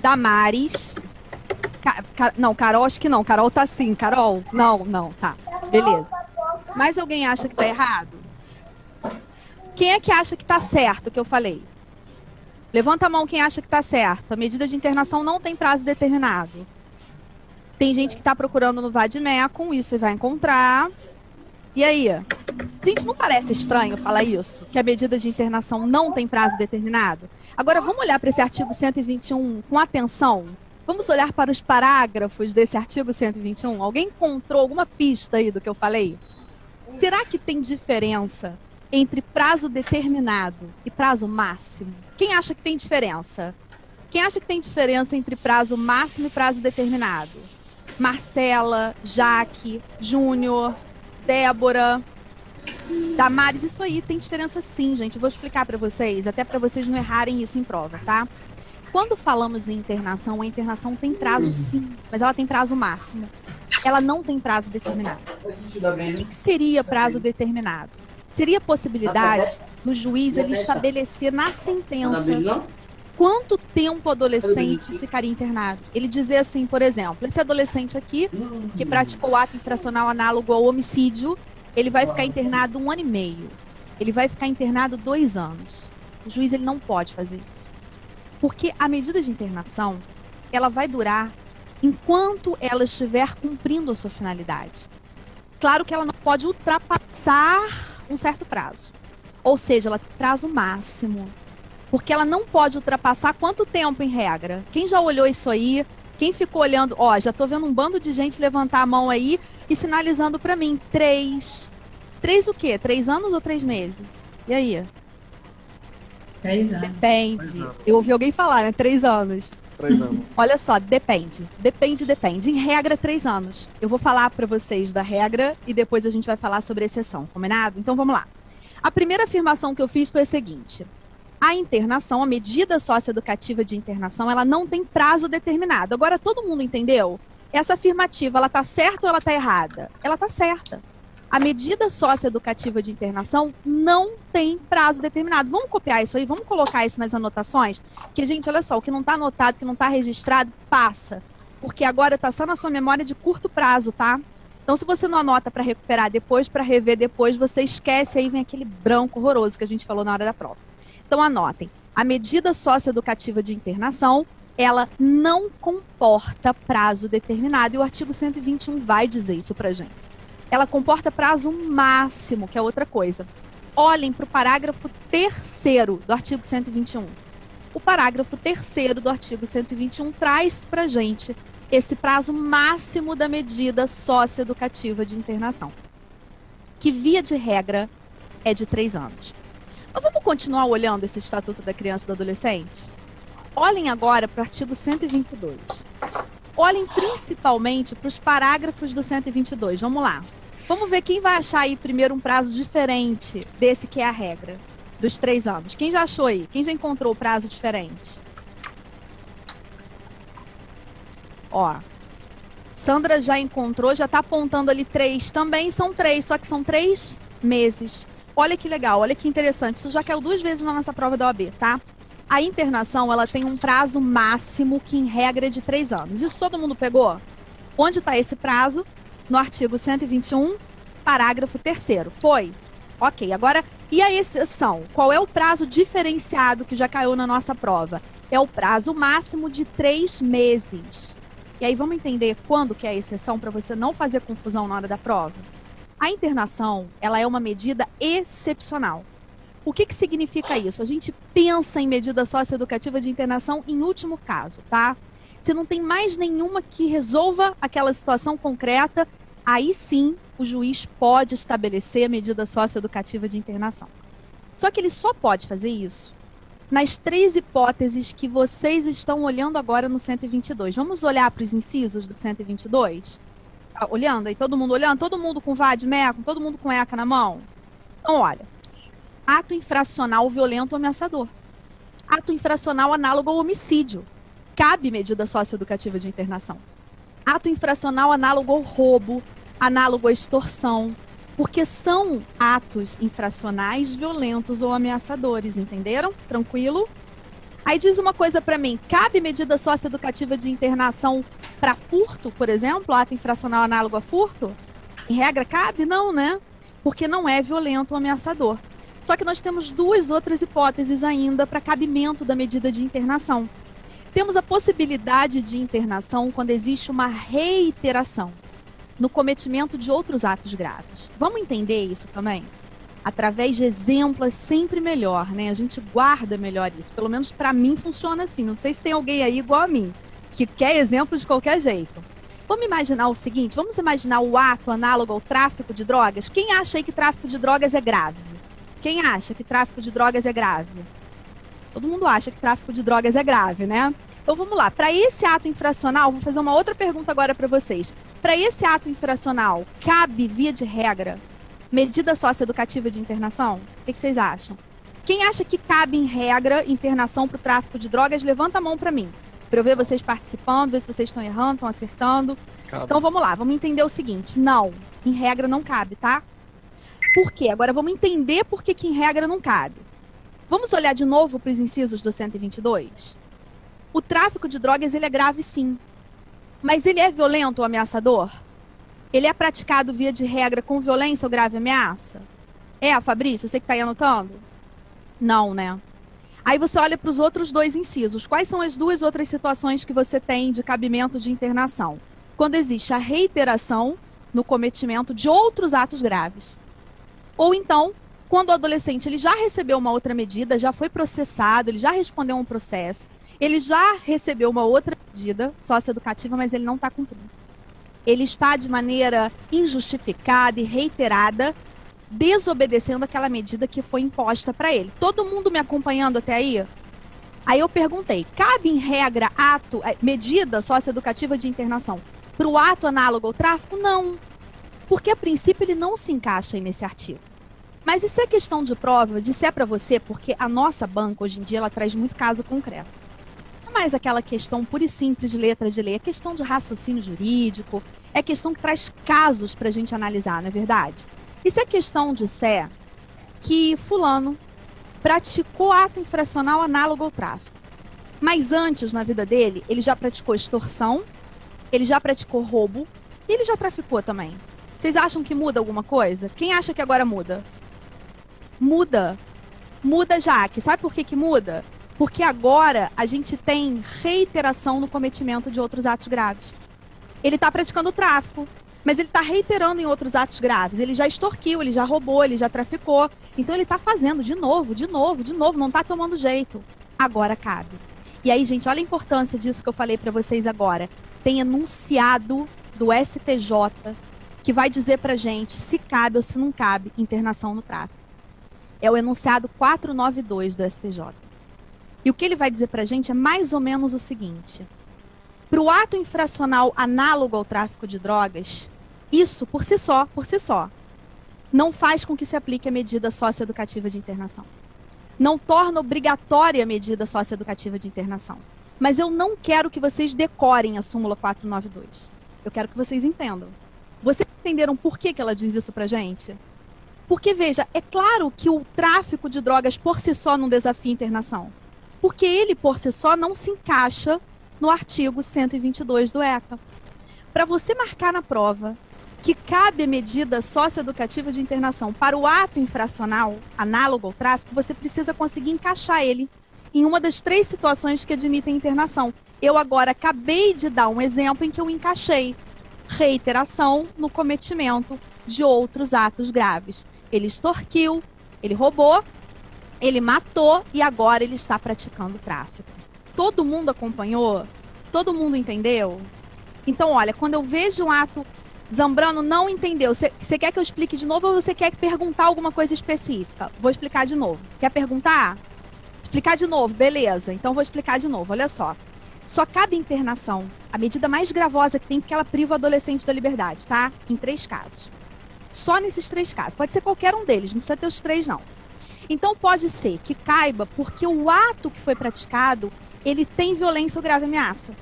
Damares. Não, Carol, acho que não. Carol tá sim. Carol, não, tá. Beleza. Mas alguém acha que tá errado? Quem é que acha que tá certo o que eu falei? Levanta a mão quem acha que tá certo. A medida de internação não tem prazo determinado. Tem gente que tá procurando no Vademecum, isso você vai encontrar. E aí? Gente, não parece estranho falar isso? Que a medida de internação não tem prazo determinado? Agora, vamos olhar para esse artigo 121 com atenção? Vamos olhar para os parágrafos desse artigo 121? Alguém encontrou alguma pista aí do que eu falei? Será que tem diferença entre prazo determinado e prazo máximo? Quem acha que tem diferença? Quem acha que tem diferença entre prazo máximo e prazo determinado? Marcela, Jaque, Júnior, Débora, Damares, isso aí tem diferença sim, gente. Eu vou explicar para vocês, até para vocês não errarem isso em prova, tá? Quando falamos em internação, a internação tem prazo sim, mas ela tem prazo máximo. Ela não tem prazo determinado. O que seria prazo determinado? Seria a possibilidade do juiz ele estabelecer na sentença quanto tempo o adolescente ficaria internado. Ele dizer assim, por exemplo, esse adolescente aqui, que praticou ato infracional análogo ao homicídio, ele vai ficar internado 1 ano e meio. Ele vai ficar internado 2 anos. O juiz ele não pode fazer isso. Porque a medida de internação, ela vai durar enquanto ela estiver cumprindo a sua finalidade. Claro que ela não pode ultrapassar um certo prazo. Ou seja, ela tem prazo máximo. Porque ela não pode ultrapassar quanto tempo em regra? Quem já olhou isso aí? Quem ficou olhando? Ó, já tô vendo um bando de gente levantar a mão aí e sinalizando para mim. 3. 3 o quê? 3 anos ou 3 meses? E aí? 3 anos. Depende. 3 anos. Eu ouvi alguém falar, né? 3 anos. 3 anos. Olha só, depende. Depende. Em regra, 3 anos. Eu vou falar para vocês da regra e depois a gente vai falar sobre exceção. Combinado? Então vamos lá. A primeira afirmação que eu fiz foi a seguinte. A internação, a medida socioeducativa de internação, ela não tem prazo determinado. Agora, todo mundo entendeu? Essa afirmativa, ela está certa ou ela está errada? Ela está certa. A medida socioeducativa de internação não tem prazo determinado. Vamos copiar isso aí? Vamos colocar isso nas anotações? Porque, gente, olha só, o que não está anotado, o que não está registrado, passa. Porque agora está só na sua memória de curto prazo, tá? Então, se você não anota para recuperar depois, para rever depois, você esquece, aí vem aquele branco horroroso que a gente falou na hora da prova. Então, anotem. A medida socioeducativa de internação, ela não comporta prazo determinado. E o artigo 121 vai dizer isso pra gente. Ela comporta prazo máximo, que é outra coisa. Olhem para o parágrafo 3º do artigo 121. O parágrafo 3º do artigo 121 traz pra gente esse prazo máximo da medida socioeducativa de internação, que, via de regra, é de 3 anos. Mas vamos continuar olhando esse Estatuto da Criança e do Adolescente? Olhem agora para o artigo 122. Olhem principalmente para os parágrafos do 122. Vamos lá. Vamos ver quem vai achar aí primeiro um prazo diferente desse que é a regra, dos 3 anos. Quem já achou aí? Quem já encontrou o prazo diferente? Ó, Sandra já encontrou, já está apontando ali 3. Também são 3, só que são 3 meses. Olha que legal, olha que interessante. Isso já caiu 2 vezes na nossa prova da OAB, tá? A internação, ela tem um prazo máximo que, em regra, é de 3 anos. Isso todo mundo pegou? Onde está esse prazo? No artigo 121, parágrafo 3º. Foi? Ok, agora, e a exceção? Qual é o prazo diferenciado que já caiu na nossa prova? É o prazo máximo de 3 meses. E aí vamos entender quando que é a exceção para você não fazer confusão na hora da prova? A internação, ela é uma medida excepcional. O que significa isso? A gente pensa em medida socioeducativa de internação em último caso, tá? Se não tem mais nenhuma que resolva aquela situação concreta, aí sim o juiz pode estabelecer a medida socioeducativa de internação. Só que ele só pode fazer isso nas 3 hipóteses que vocês estão olhando agora no 122. Vamos olhar para os incisos do 122? Olhando aí, todo mundo olhando? Todo mundo com Vademecum, todo mundo com ECA na mão? Então, olha. Ato infracional violento ou ameaçador. Ato infracional análogo ao homicídio. Cabe medida socioeducativa de internação. Ato infracional análogo ao roubo, análogo à extorsão, porque são atos infracionais violentos ou ameaçadores, entenderam? Tranquilo? Aí diz uma coisa para mim, cabe medida socioeducativa de internação para furto, por exemplo, ato infracional análogo a furto? Em regra, cabe? Não, né? Porque não é violento ou ameaçador. Só que nós temos duas outras hipóteses ainda para cabimento da medida de internação. Temos a possibilidade de internação quando existe uma reiteração no cometimento de outros atos graves. Vamos entender isso também? Através de exemplos é sempre melhor, né? A gente guarda melhor isso. Pelo menos para mim funciona assim. Não sei se tem alguém aí igual a mim, que quer exemplo de qualquer jeito. Vamos imaginar o seguinte, vamos imaginar o ato análogo ao tráfico de drogas. Quem acha aí que tráfico de drogas é grave? Quem acha que tráfico de drogas é grave? Todo mundo acha que tráfico de drogas é grave, né? Então vamos lá. Para esse ato infracional, vou fazer uma outra pergunta agora para vocês. Para esse ato infracional, cabe, via de regra, medida socioeducativa de internação? O que vocês acham? Quem acha que cabe, em regra, internação para o tráfico de drogas, levanta a mão para mim. Para eu ver vocês participando, ver se vocês estão errando, estão acertando. Cabe. Então vamos lá, vamos entender o seguinte. Não, em regra não cabe, tá? Por quê? Agora vamos entender por que em regra não cabe. Vamos olhar de novo para os incisos do 122? O tráfico de drogas, ele é grave sim. Mas ele é violento ou ameaçador? Ele é praticado via de regra com violência ou grave ameaça? É, Fabrício, você que está aí anotando? Não, né? Aí você olha para os outros dois incisos. Quais são as duas outras situações que você tem de cabimento de internação? Quando existe a reiteração no cometimento de outros atos graves. Ou então, quando o adolescente ele já recebeu uma outra medida, já foi processado, ele já respondeu a um processo, ele já recebeu uma outra medida socioeducativa, mas ele não está cumprindo. Ele está de maneira injustificada e reiterada, desobedecendo aquela medida que foi imposta para ele. Todo mundo me acompanhando até aí? Aí eu perguntei, cabe em regra medida socioeducativa de internação para o ato análogo ao tráfico? Não, porque a princípio ele não se encaixa aí nesse artigo. Mas isso é questão de prova, eu disse para você, porque a nossa banca hoje em dia ela traz muito caso concreto. Não é mais aquela questão pura e simples de letra de lei, é questão de raciocínio jurídico, é questão que traz casos para a gente analisar, não é verdade? Isso é questão de ser que fulano praticou ato infracional análogo ao tráfico. Mas antes, na vida dele, ele já praticou extorsão, ele já praticou roubo e ele já traficou também. Vocês acham que muda alguma coisa? Quem acha que agora muda? Muda. Muda, Jaque. Sabe por que muda? Porque agora a gente tem reiteração no cometimento de outros atos graves. Ele está praticando tráfico, mas ele está reiterando em outros atos graves. Ele já extorquiu, ele já roubou, ele já traficou. Então ele está fazendo de novo, não está tomando jeito. Agora cabe. E aí, gente, olha a importância disso que eu falei para vocês agora. Tem enunciado do STJ que vai dizer pra gente se cabe ou se não cabe internação no tráfico. É o enunciado 492 do STJ. E o que ele vai dizer pra gente é mais ou menos o seguinte. Para o ato infracional análogo ao tráfico de drogas, isso, por si só, não faz com que se aplique a medida socioeducativa de internação. Não torna obrigatória a medida socioeducativa de internação. Mas eu não quero que vocês decorem a súmula 492. Eu quero que vocês entendam. Vocês entenderam por que ela diz isso pra gente? Porque, veja, é claro que o tráfico de drogas por si só não desafia a internação. Porque ele, por si só, não se encaixa no artigo 122 do ECA. Para você marcar na prova que cabe a medida socioeducativa de internação para o ato infracional análogo ao tráfico, você precisa conseguir encaixar ele em uma das 3 situações que admitem internação. Eu agora acabei de dar um exemplo em que eu encaixei reiteração no cometimento de outros atos graves. Ele extorquiu, ele roubou, ele matou e agora ele está praticando tráfico. Todo mundo acompanhou? Todo mundo entendeu? Então, olha, quando eu vejo um ato... Zambrano não entendeu. Você quer que eu explique de novo ou você quer perguntar alguma coisa específica? Vou explicar de novo. Quer perguntar? Explicar de novo, beleza. Então vou explicar de novo, olha só. Só cabe internação, a medida mais gravosa que tem, porque ela priva o adolescente da liberdade, tá? Em 3 casos. Só nesses 3 casos. Pode ser qualquer um deles, não precisa ter os 3, não. Então pode ser que caiba porque o ato que foi praticado, ele tem violência ou grave ameaça.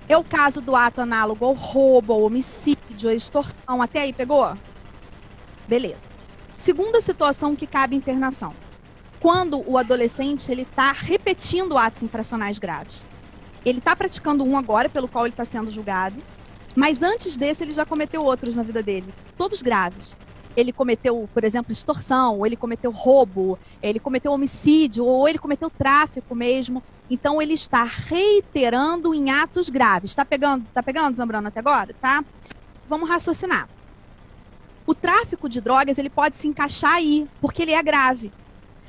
É o caso do ato análogo ao roubo, ao homicídio, à extorsão. Até aí, pegou? Beleza. Segunda situação que cabe internação. quando o adolescente ele está repetindo atos infracionais graves. Ele está praticando um agora, pelo qual ele está sendo julgado, mas antes desse ele já cometeu outros na vida dele, todos graves. Ele cometeu, por exemplo, extorsão, ou ele cometeu roubo, ele cometeu homicídio, ou ele cometeu tráfico mesmo. Então ele está reiterando em atos graves. Tá pegando, Zambrano, até agora? Tá? Vamos raciocinar. O tráfico de drogas, ele pode se encaixar aí, porque ele é grave.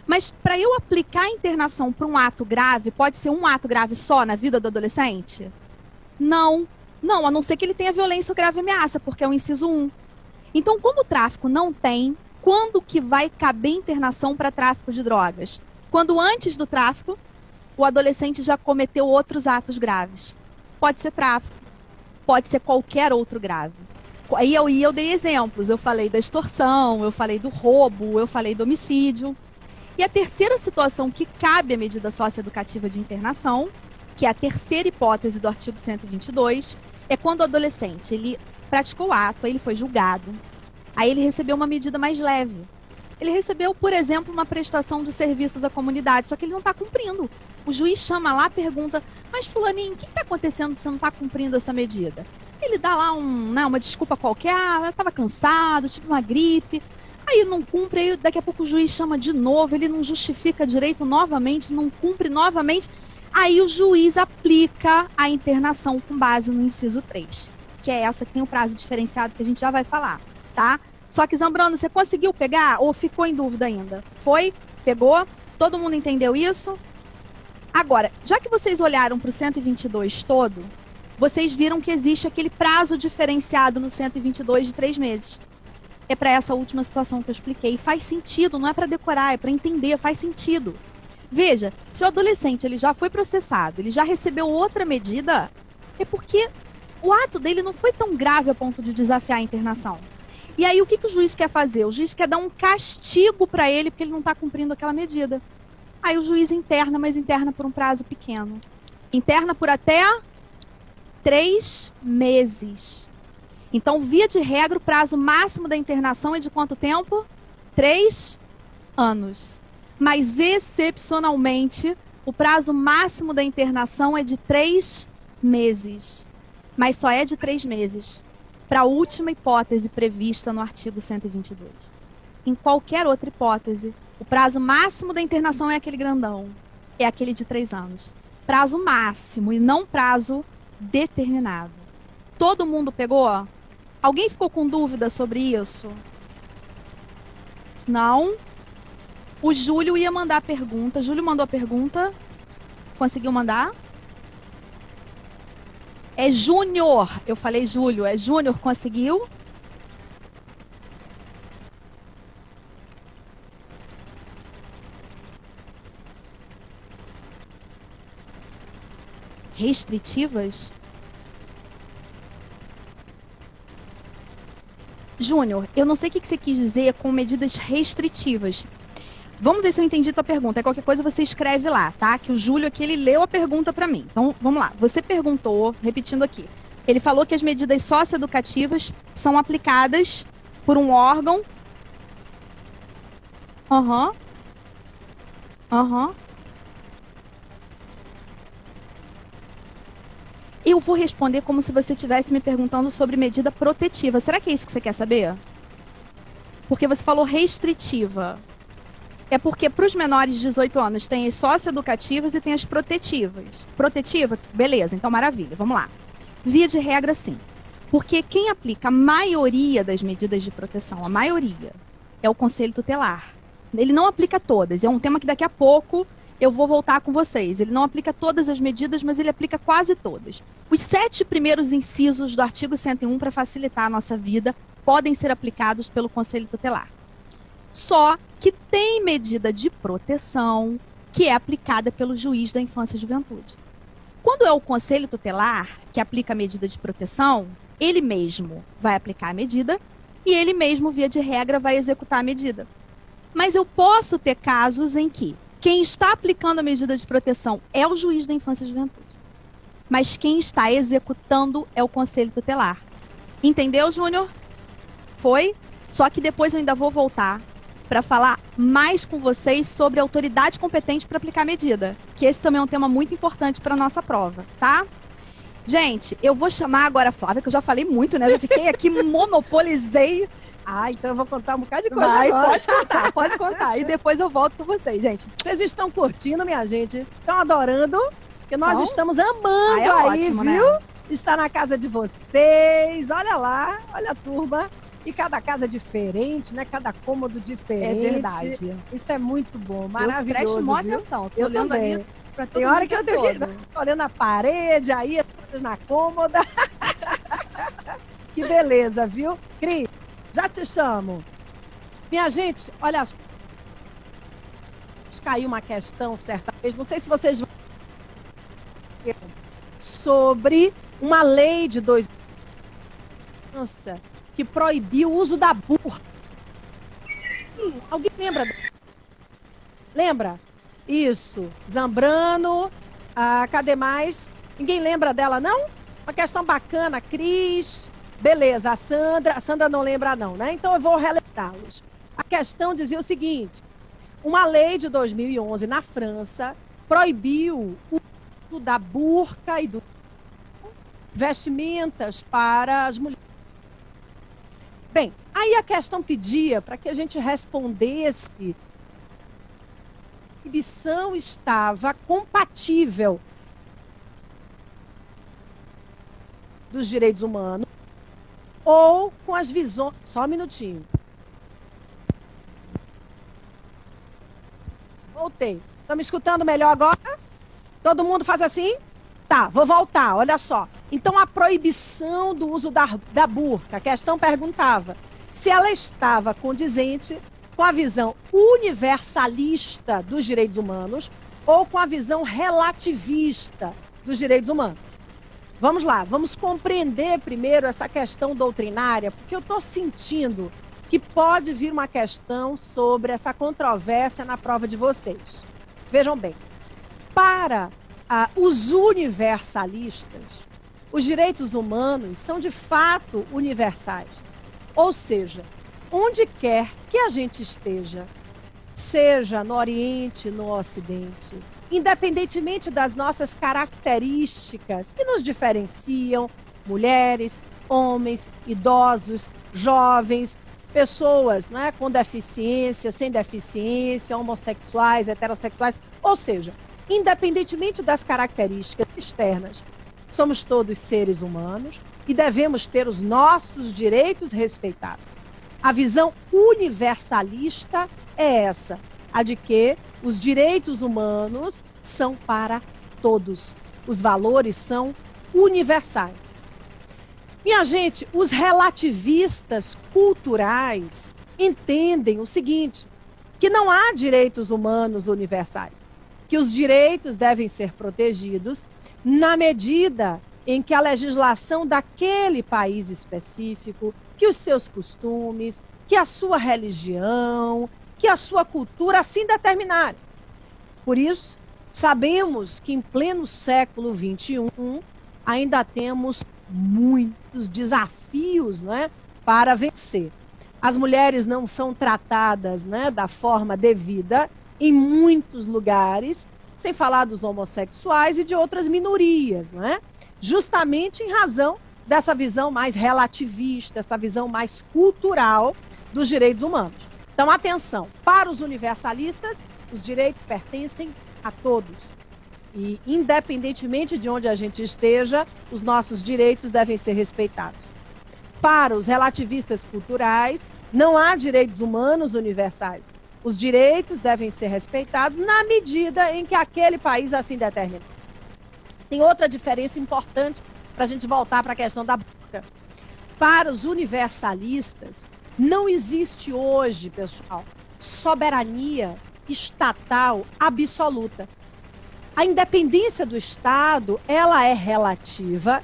Mas para eu aplicar a internação para um ato grave, pode ser um ato grave só na vida do adolescente? Não. Não, a não ser que ele tenha violência ou grave ameaça, porque é o inciso 1. Então, como o tráfico não tem, quando que vai caber internação para tráfico de drogas? Quando antes do tráfico, o adolescente já cometeu outros atos graves. Pode ser tráfico, pode ser qualquer outro grave. Aí eu dei exemplos, eu falei da extorsão, eu falei do roubo, eu falei do homicídio. E a terceira situação que cabe à medida socioeducativa de internação, que é a terceira hipótese do artigo 122, é quando o adolescente ele praticou o ato, aí ele foi julgado, aí ele recebeu uma medida mais leve. Ele recebeu, por exemplo, uma prestação de serviços à comunidade, só que ele não está cumprindo. O juiz chama lá, pergunta, mas fulaninho, o que está acontecendo que você não está cumprindo essa medida? Ele dá lá uma desculpa qualquer, eu estava cansado, tive uma gripe. Aí não cumpre, aí daqui a pouco o juiz chama de novo, ele não justifica direito novamente, não cumpre novamente. Aí o juiz aplica a internação com base no inciso 3, que é essa que tem o prazo diferenciado que a gente já vai falar, tá? Só que, Zambrano, você conseguiu pegar ou ficou em dúvida ainda? Foi? Pegou? Todo mundo entendeu isso? Agora, já que vocês olharam para o 122 todo, vocês viram que existe aquele prazo diferenciado no 122 de 3 meses. É para essa última situação que eu expliquei. Faz sentido, não é para decorar, é para entender, faz sentido. Veja, se o adolescente ele já foi processado, ele já recebeu outra medida, é porque o ato dele não foi tão grave a ponto de desafiar a internação. E aí o que o juiz quer fazer? O juiz quer dar um castigo para ele porque ele não está cumprindo aquela medida. Aí o juiz interna, mas interna por um prazo pequeno. Interna por até 3 meses. Então, via de regra, o prazo máximo da internação é de quanto tempo? 3 anos. Mas, excepcionalmente, o prazo máximo da internação é de 3 meses. Mas só é de 3 meses. Para a última hipótese prevista no artigo 122. Em qualquer outra hipótese, o prazo máximo da internação é aquele grandão. É aquele de 3 anos. Prazo máximo e não prazo determinado. Todo mundo pegou? Alguém ficou com dúvida sobre isso? Não? O Júlio ia mandar a pergunta. Júlio mandou a pergunta. Conseguiu mandar? É Júnior. Eu falei Júlio. É Júnior, conseguiu? Restritivas? Júnior, eu não sei o que você quis dizer com medidas restritivas. Vamos ver se eu entendi tua pergunta. Qualquer coisa você escreve lá, tá? Que o Júlio aqui, ele leu a pergunta para mim. Então, vamos lá. Você perguntou, repetindo aqui. Ele falou que as medidas socioeducativas são aplicadas por um órgão. Aham. Eu vou responder como se você estivesse me perguntando sobre medida protetiva. Será que é isso que você quer saber? Porque você falou restritiva. É porque para os menores de 18 anos tem as socioeducativas e tem as protetivas. Protetivas? Beleza, então maravilha. Vamos lá. Via de regra, sim. Porque quem aplica a maioria das medidas de proteção, a maioria, é o Conselho Tutelar. Ele não aplica todas. É um tema que daqui a pouco eu vou voltar com vocês. Ele não aplica todas as medidas, mas ele aplica quase todas. Os 7 primeiros incisos do artigo 101, para facilitar a nossa vida, podem ser aplicados pelo Conselho Tutelar. Só que tem medida de proteção que é aplicada pelo juiz da infância e juventude. Quando é o Conselho Tutelar que aplica a medida de proteção, ele mesmo vai aplicar a medida e ele mesmo, via de regra, vai executar a medida. Mas eu posso ter casos em que quem está aplicando a medida de proteção é o juiz da infância e juventude. Mas quem está executando é o Conselho Tutelar. Entendeu, Júnior? Foi? Só que depois eu ainda vou voltar para falar mais com vocês sobre a autoridade competente para aplicar a medida, que esse também é um tema muito importante para nossa prova, tá? Gente, eu vou chamar agora a Flávia, que eu já falei muito, né? Eu já fiquei aqui, monopolizei. Ah, então eu vou contar um bocado de coisa Vai, agora. pode contar. E depois eu volto com vocês, gente. Vocês estão curtindo, minha gente? Estão adorando? Que nós Então, estamos amando é aí, ótimo, viu? né? Estar na casa de vocês. Olha lá, olha a turma. E cada casa diferente, né? Cada cômodo É diferente. verdade. Isso é muito bom, Eu maravilhoso, presto maior viu? atenção. Tô Eu olhando também. ali pra todo Tem hora mundo que eu o tenho tempo que todo. tô olhando a parede aí, as coisas na cômoda. Que beleza, viu? Cris, já te chamo. Minha gente, olha, caiu uma questão certa vez, não sei se vocês vão sobre uma lei de 2000 que proibiu o uso da burra. Alguém lembra? Lembra? Isso. Zambrano. Cadê mais? Ninguém lembra dela, não? Uma questão bacana. Cris. Beleza. A Sandra não lembra, não, né? Então eu vou relembrá-los. A questão dizia o seguinte: uma lei de 2011 na França proibiu o uso da burca e do vestimentas para as mulheres. Bem, aí a questão pedia para que a gente respondesse se a proibição estava compatível dos direitos humanos ou com as visões... Só um minutinho. Voltei. Estão me escutando melhor agora? Todo mundo faz assim? Tá, vou voltar, olha só. Então, a proibição do uso da burca, a questão perguntava se ela estava condizente com a visão universalista dos direitos humanos ou com a visão relativista dos direitos humanos. Vamos lá, vamos compreender primeiro essa questão doutrinária, porque eu estou sentindo que pode vir uma questão sobre essa controvérsia na prova de vocês. Vejam bem, para os universalistas, os direitos humanos são de fato universais. Ou seja, onde quer que a gente esteja, seja no Oriente, no Ocidente, independentemente das nossas características que nos diferenciam, mulheres, homens, idosos, jovens, pessoas, né, com deficiência, sem deficiência, homossexuais, heterossexuais, ou seja, independentemente das características externas, somos todos seres humanos e devemos ter os nossos direitos respeitados. A visão universalista é essa, a de que os direitos humanos são para todos. Os valores são universais. Minha gente, os relativistas culturais entendem o seguinte, que não há direitos humanos universais, que os direitos devem ser protegidos na medida em que a legislação daquele país específico, que os seus costumes, que a sua religião, que a sua cultura assim determinarem. Por isso, sabemos que em pleno século XXI ainda temos muitos desafios, não é, para vencer. As mulheres não são tratadas, né, da forma devida em muitos lugares, sem falar dos homossexuais e de outras minorias, não é? Justamente em razão dessa visão mais relativista, essa visão mais cultural dos direitos humanos. Então, atenção, para os universalistas, os direitos pertencem a todos. E, independentemente de onde a gente esteja, os nossos direitos devem ser respeitados. Para os relativistas culturais, não há direitos humanos universais. Os direitos devem ser respeitados na medida em que aquele país assim determina. Tem outra diferença importante para a gente voltar para a questão da burca. Para os universalistas, não existe hoje, pessoal, soberania estatal absoluta. A independência do Estado, ela é relativa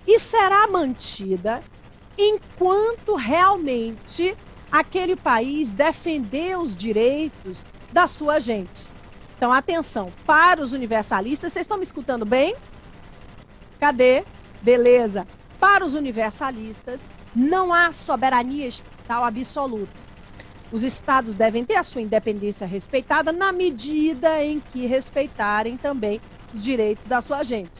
e será mantida enquanto realmente aquele país defender os direitos da sua gente. Então, atenção, para os universalistas, vocês estão me escutando bem? Cadê? Beleza. Para os universalistas, não há soberania estatal absoluta. Os estados devem ter a sua independência respeitada na medida em que respeitarem também os direitos da sua gente.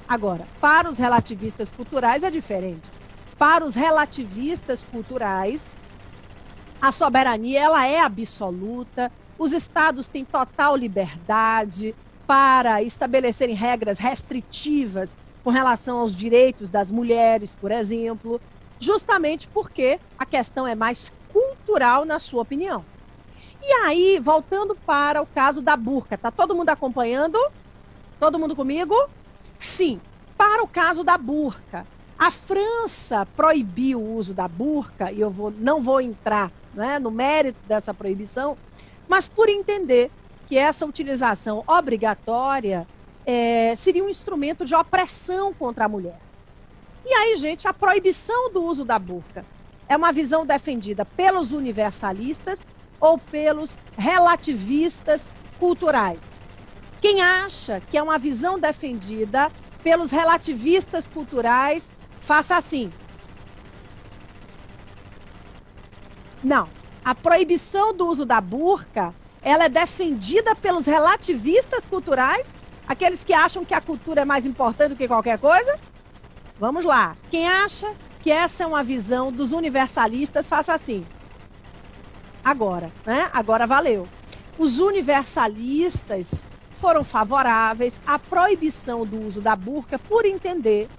Agora, para os relativistas culturais é diferente. Para os relativistas culturais, a soberania ela é absoluta, os estados têm total liberdade para estabelecerem regras restritivas com relação aos direitos das mulheres, por exemplo, justamente porque a questão é mais cultural, na sua opinião. E aí, voltando para o caso da burca, está todo mundo acompanhando? Todo mundo comigo? Sim, para o caso da burca. A França proibiu o uso da burca, e eu não vou entrar, né, no mérito dessa proibição, mas por entender que essa utilização obrigatória seria um instrumento de opressão contra a mulher. E aí, gente, a proibição do uso da burca é uma visão defendida pelos universalistas ou pelos relativistas culturais. Quem acha que é uma visão defendida pelos relativistas culturais, faça assim. Não. A proibição do uso da burca, ela é defendida pelos relativistas culturais, aqueles que acham que a cultura é mais importante do que qualquer coisa? Vamos lá. Quem acha que essa é uma visão dos universalistas, faça assim. Agora, né? Agora valeu. Os universalistas foram favoráveis à proibição do uso da burca por entender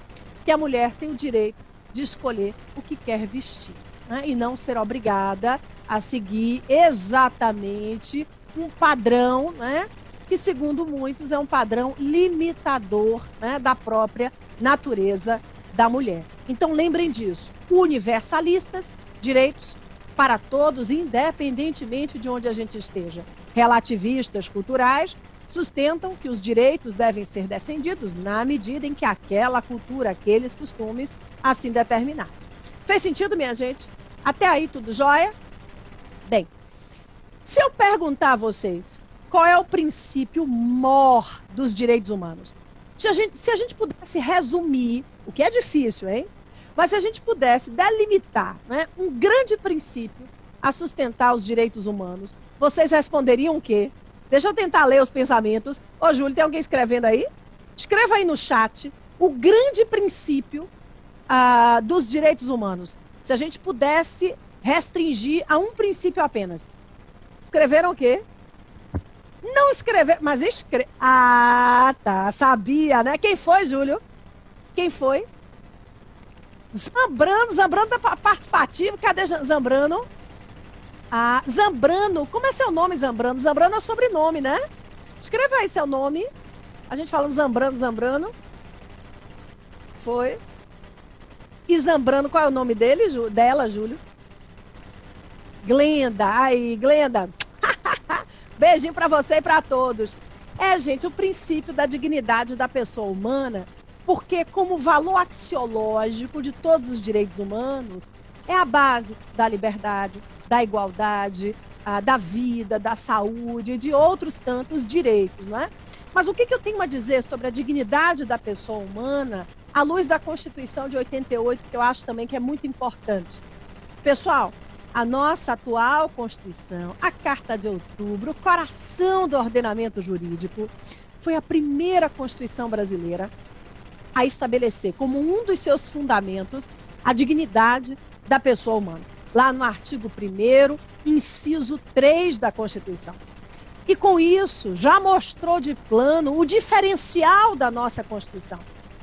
que a mulher tem o direito de escolher o que quer vestir, né? E não ser obrigada a seguir exatamente um padrão, né? Que, segundo muitos, é um padrão limitador, né, da própria natureza da mulher. Então, lembrem disso. Universalistas, direitos para todos, independentemente de onde a gente esteja. Relativistas culturais sustentam que os direitos devem ser defendidos na medida em que aquela cultura, aqueles costumes assim determinaram. Fez sentido, minha gente? Até aí, tudo jóia? Bem, se eu perguntar a vocês qual é o princípio mor dos direitos humanos, se a gente pudesse resumir, o que é difícil, hein? Mas se a gente pudesse delimitar, né, um grande princípio a sustentar os direitos humanos, vocês responderiam o quê? Deixa eu tentar ler os pensamentos. Ô, Júlio, tem alguém escrevendo aí? Escreva aí no chat o grande princípio dos direitos humanos. Se a gente pudesse restringir a um princípio apenas. Escreveram o quê? Não escrever, mas Ah, tá, sabia, né? Quem foi, Júlio? Quem foi? Zambrano tá participativo. Cadê Zambrano? Ah, Zambrano, como é seu nome, Zambrano? Zambrano é o sobrenome, né? Escreva aí seu nome. A gente falando Zambrano. Foi. E Zambrano, qual é o nome dela, Júlio? Glenda. Aí, Glenda. Beijinho para você e para todos. Gente, o princípio da dignidade da pessoa humana, porque como valor axiológico de todos os direitos humanos, é a base da liberdade, da igualdade, da vida, da saúde e de outros tantos direitos, né? Mas o que eu tenho a dizer sobre a dignidade da pessoa humana à luz da Constituição de 88, que eu acho também que é muito importante? Pessoal, a nossa atual Constituição, a Carta de Outubro, o coração do ordenamento jurídico, foi a primeira Constituição brasileira a estabelecer como um dos seus fundamentos a dignidade da pessoa humana. Lá no artigo 1º, inciso 3 da Constituição. E com isso, já mostrou de plano o diferencial da nossa Constituição.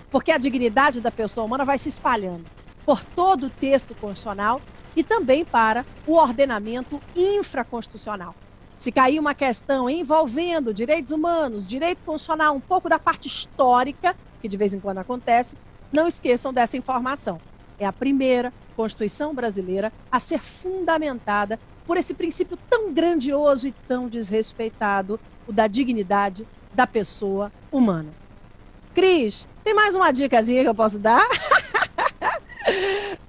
Porque a dignidade da pessoa humana vai se espalhando por todo o texto constitucional e também para o ordenamento infraconstitucional. Se cair uma questão envolvendo direitos humanos, direito constitucional, um pouco da parte histórica, que de vez em quando acontece, não esqueçam dessa informação. É a primeira Constituição brasileira a ser fundamentada por esse princípio tão grandioso e tão desrespeitado, o da dignidade da pessoa humana. Cris, tem mais uma dicasinha que eu posso dar?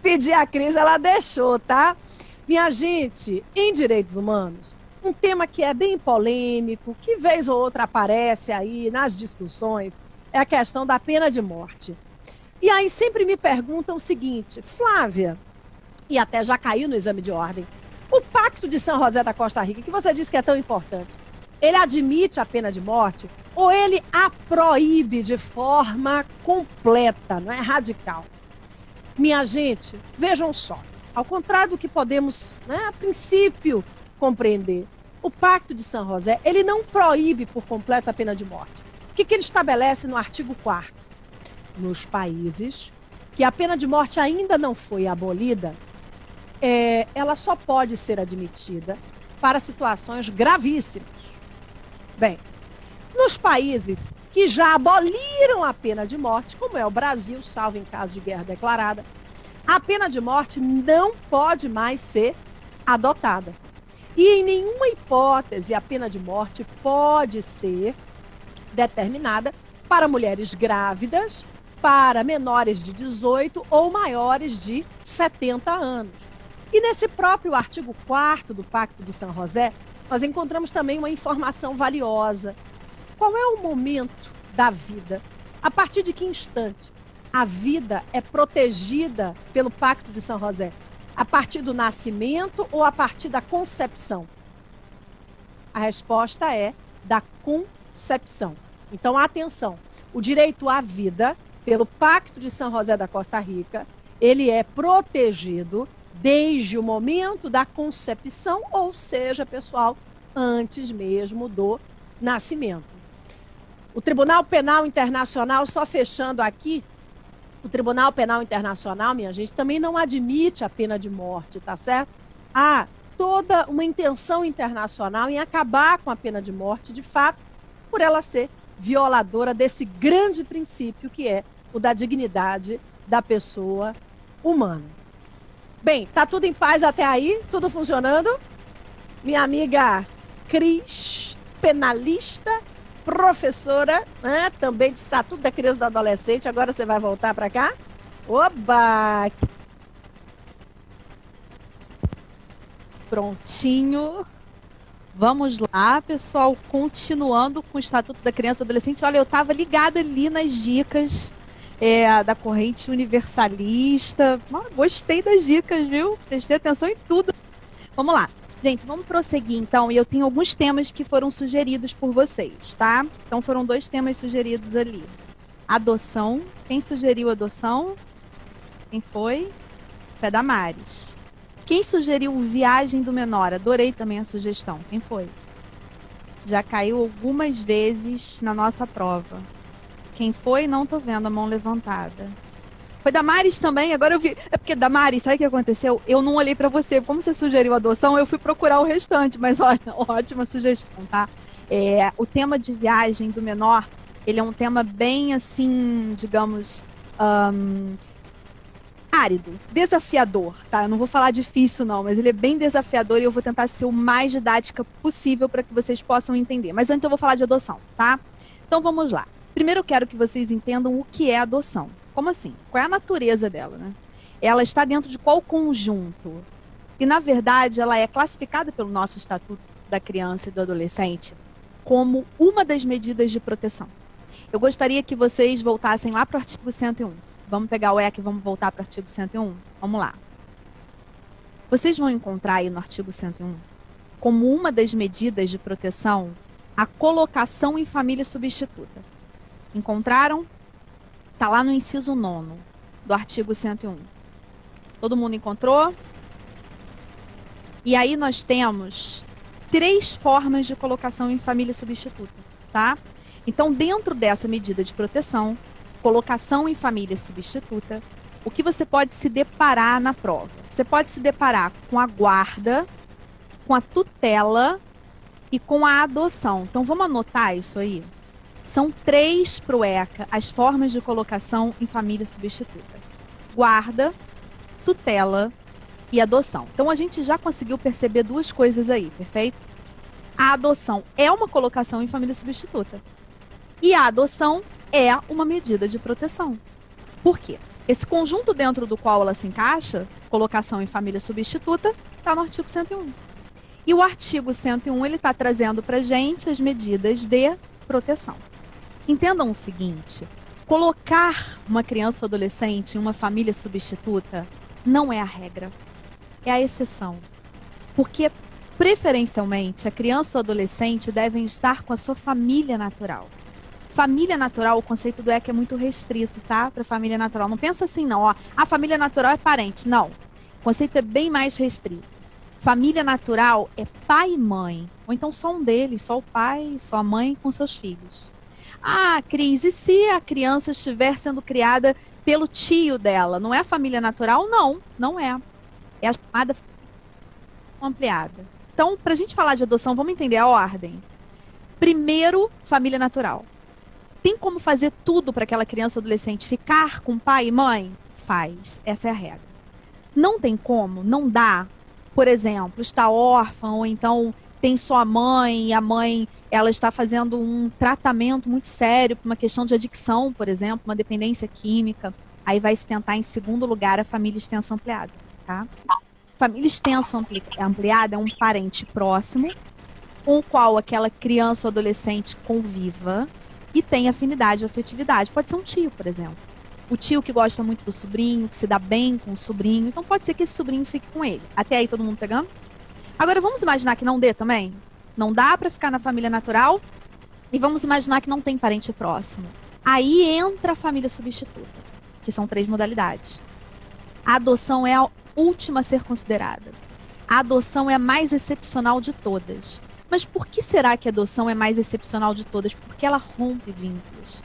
Pedir a Cris, ela deixou, tá? Minha gente, em direitos humanos, um tema que é bem polêmico, que vez ou outra aparece aí nas discussões, é a questão da pena de morte. E aí sempre me perguntam o seguinte, Flávia, e até já caiu no exame de ordem, O Pacto de São José da Costa Rica, que você disse que é tão importante, ele admite a pena de morte ou ele a proíbe de forma completa, não é radical? Minha gente, vejam só, ao contrário do que podemos, a princípio, compreender, o Pacto de São José, ele não proíbe por completo a pena de morte. O que ele estabelece no artigo 4º? Nos países que a pena de morte ainda não foi abolida, ela só pode ser admitida para situações gravíssimas. Bem, nos países que já aboliram a pena de morte, como é o Brasil, salvo em caso de guerra declarada, a pena de morte não pode mais ser adotada. E em nenhuma hipótese a pena de morte pode ser determinada para mulheres grávidas, para menores de 18 ou maiores de 70 anos. E nesse próprio artigo 4º do Pacto de São José, nós encontramos também uma informação valiosa. Qual é o momento da vida? A partir de que instante a vida é protegida pelo Pacto de São José? A partir do nascimento ou a partir da concepção? A resposta é da concepção. Então, atenção, o direito à vida, pelo Pacto de São José da Costa Rica, ele é protegido desde o momento da concepção, ou seja, pessoal, antes mesmo do nascimento. O Tribunal Penal Internacional, só fechando aqui, o Tribunal Penal Internacional, minha gente, também não admite a pena de morte, tá certo? Há toda uma intenção internacional em acabar com a pena de morte, de fato, por ela ser violadora desse grande princípio que é o da dignidade da pessoa humana. Bem, tá tudo em paz até aí? Tudo funcionando? Minha amiga Cris, penalista, professora, também de Estatuto da Criança e do Adolescente. Agora você vai voltar para cá? Oba! Prontinho. Vamos lá, pessoal, continuando com o Estatuto da Criança e do Adolescente. Olha, eu estava ligada ali nas dicas da corrente universalista. Gostei das dicas, viu? Prestei atenção em tudo. Vamos lá. Gente, vamos prosseguir então, e eu tenho alguns temas que foram sugeridos por vocês, tá? Então foram 2 temas sugeridos ali. Adoção. Quem sugeriu adoção? Quem foi? Foi a Damares. Quem sugeriu viagem do menor? Adorei também a sugestão. Quem foi? Já caiu algumas vezes na nossa prova. Quem foi? Não tô vendo a mão levantada. Foi Damares também, agora eu vi. É porque, Damares, sabe o que aconteceu? Eu não olhei pra você. Como você sugeriu adoção, eu fui procurar o restante. Mas olha, ótima sugestão, tá? O tema de viagem do menor, ele é um tema bem, assim, digamos, árido, desafiador, tá? Eu não vou falar difícil, não, mas ele é bem desafiador e eu vou tentar ser o mais didática possível para que vocês possam entender. Mas antes eu vou falar de adoção, tá? Então vamos lá. Primeiro eu quero que vocês entendam o que é adoção. Como assim? Qual é a natureza dela, né? Ela está dentro de qual conjunto? E, na verdade, ela é classificada pelo nosso Estatuto da Criança e do Adolescente como uma das medidas de proteção. Eu gostaria que vocês voltassem lá para o artigo 101. Vamos pegar o ECA e vamos voltar para o artigo 101? Vamos lá. Vocês vão encontrar aí no artigo 101, como uma das medidas de proteção, a colocação em família substituta. Encontraram? Está lá no inciso 9 do artigo 101. Todo mundo encontrou? E aí nós temos 3 formas de colocação em família substituta, tá? Então, dentro dessa medida de proteção, colocação em família substituta, o que você pode se deparar na prova? Você pode se deparar com a guarda, com a tutela e com a adoção. Então, vamos anotar isso aí? São 3 para o ECA as formas de colocação em família substituta. Guarda, tutela e adoção. Então, a gente já conseguiu perceber 2 coisas aí, perfeito? A adoção é uma colocação em família substituta. E a adoção é uma medida de proteção. Por quê? Esse conjunto dentro do qual ela se encaixa, colocação em família substituta, está no artigo 101. E o artigo 101, ele está trazendo para a gente as medidas de proteção. Entendam o seguinte, colocar uma criança ou adolescente em uma família substituta não é a regra, é a exceção. Porque, preferencialmente, a criança ou adolescente devem estar com a sua família natural. Família natural, o conceito do ECA é muito restrito, tá? Para família natural. Não pensa assim, não. Ó, a família natural é parente. Não. O conceito é bem mais restrito. Família natural é pai e mãe. Ou então só um deles, só o pai, só a mãe com seus filhos. Ah, Cris, e se a criança estiver sendo criada pelo tio dela? Não é a família natural? Não, não é. É a chamada ampliada. Então, para a gente falar de adoção, vamos entender a ordem. Primeiro, família natural. Tem como fazer tudo para aquela criança ou adolescente ficar com pai e mãe? Faz. Essa é a regra. Não tem como, não dá. Por exemplo, está órfã ou então tem só a mãe e a mãe ela está fazendo um tratamento muito sério por uma questão de adicção, por exemplo, uma dependência química. Aí vai se tentar, em segundo lugar, a família extenso ampliada. Tá? Família extenso ampliada é um parente próximo com o qual aquela criança ou adolescente conviva e tem afinidade e afetividade. Pode ser um tio, por exemplo. O tio que gosta muito do sobrinho, que se dá bem com o sobrinho. Então pode ser que esse sobrinho fique com ele. Até aí todo mundo pegando? Agora vamos imaginar que não dê também? Não dá para ficar na família natural? E vamos imaginar que não tem parente próximo. Aí entra a família substituta, que são 3 modalidades. A adoção é a última a ser considerada. A adoção é a mais excepcional de todas. Mas por que será que a adoção é mais excepcional de todas? Porque ela rompe vínculos.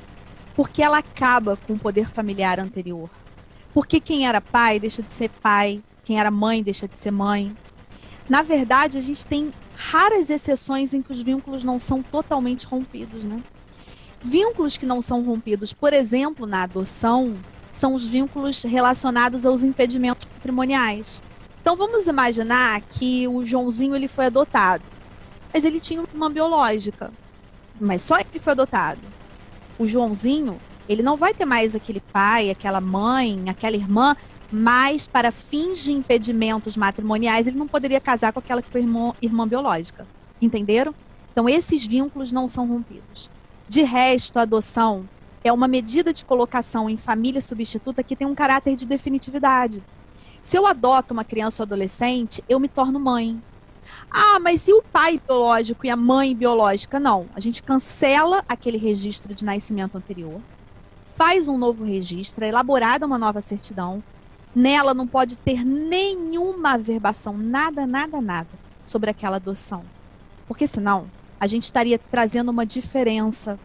Porque ela acaba com o poder familiar anterior. Porque quem era pai deixa de ser pai, quem era mãe deixa de ser mãe. Na verdade, a gente tem raras exceções em que os vínculos não são totalmente rompidos, né? Vínculos que não são rompidos, por exemplo, na adoção, são os vínculos relacionados aos impedimentos patrimoniais. Então vamos imaginar que o Joãozinho ele foi adotado, mas ele tinha uma irmã biológica, mas só ele foi adotado. O Joãozinho, ele não vai ter mais aquele pai, aquela mãe, aquela irmã, mas para fins de impedimentos matrimoniais, ele não poderia casar com aquela que foi irmã biológica. Entenderam? Então esses vínculos não são rompidos. De resto, a adoção é uma medida de colocação em família substituta que tem um caráter de definitividade. Se eu adoto uma criança ou adolescente, eu me torno mãe. Ah, mas e o pai biológico e a mãe biológica? Não. A gente cancela aquele registro de nascimento anterior, faz um novo registro, é elaborada uma nova certidão. Nela não pode ter nenhuma averbação, nada, nada, nada sobre aquela adoção. Porque senão a gente estaria trazendo uma diferença.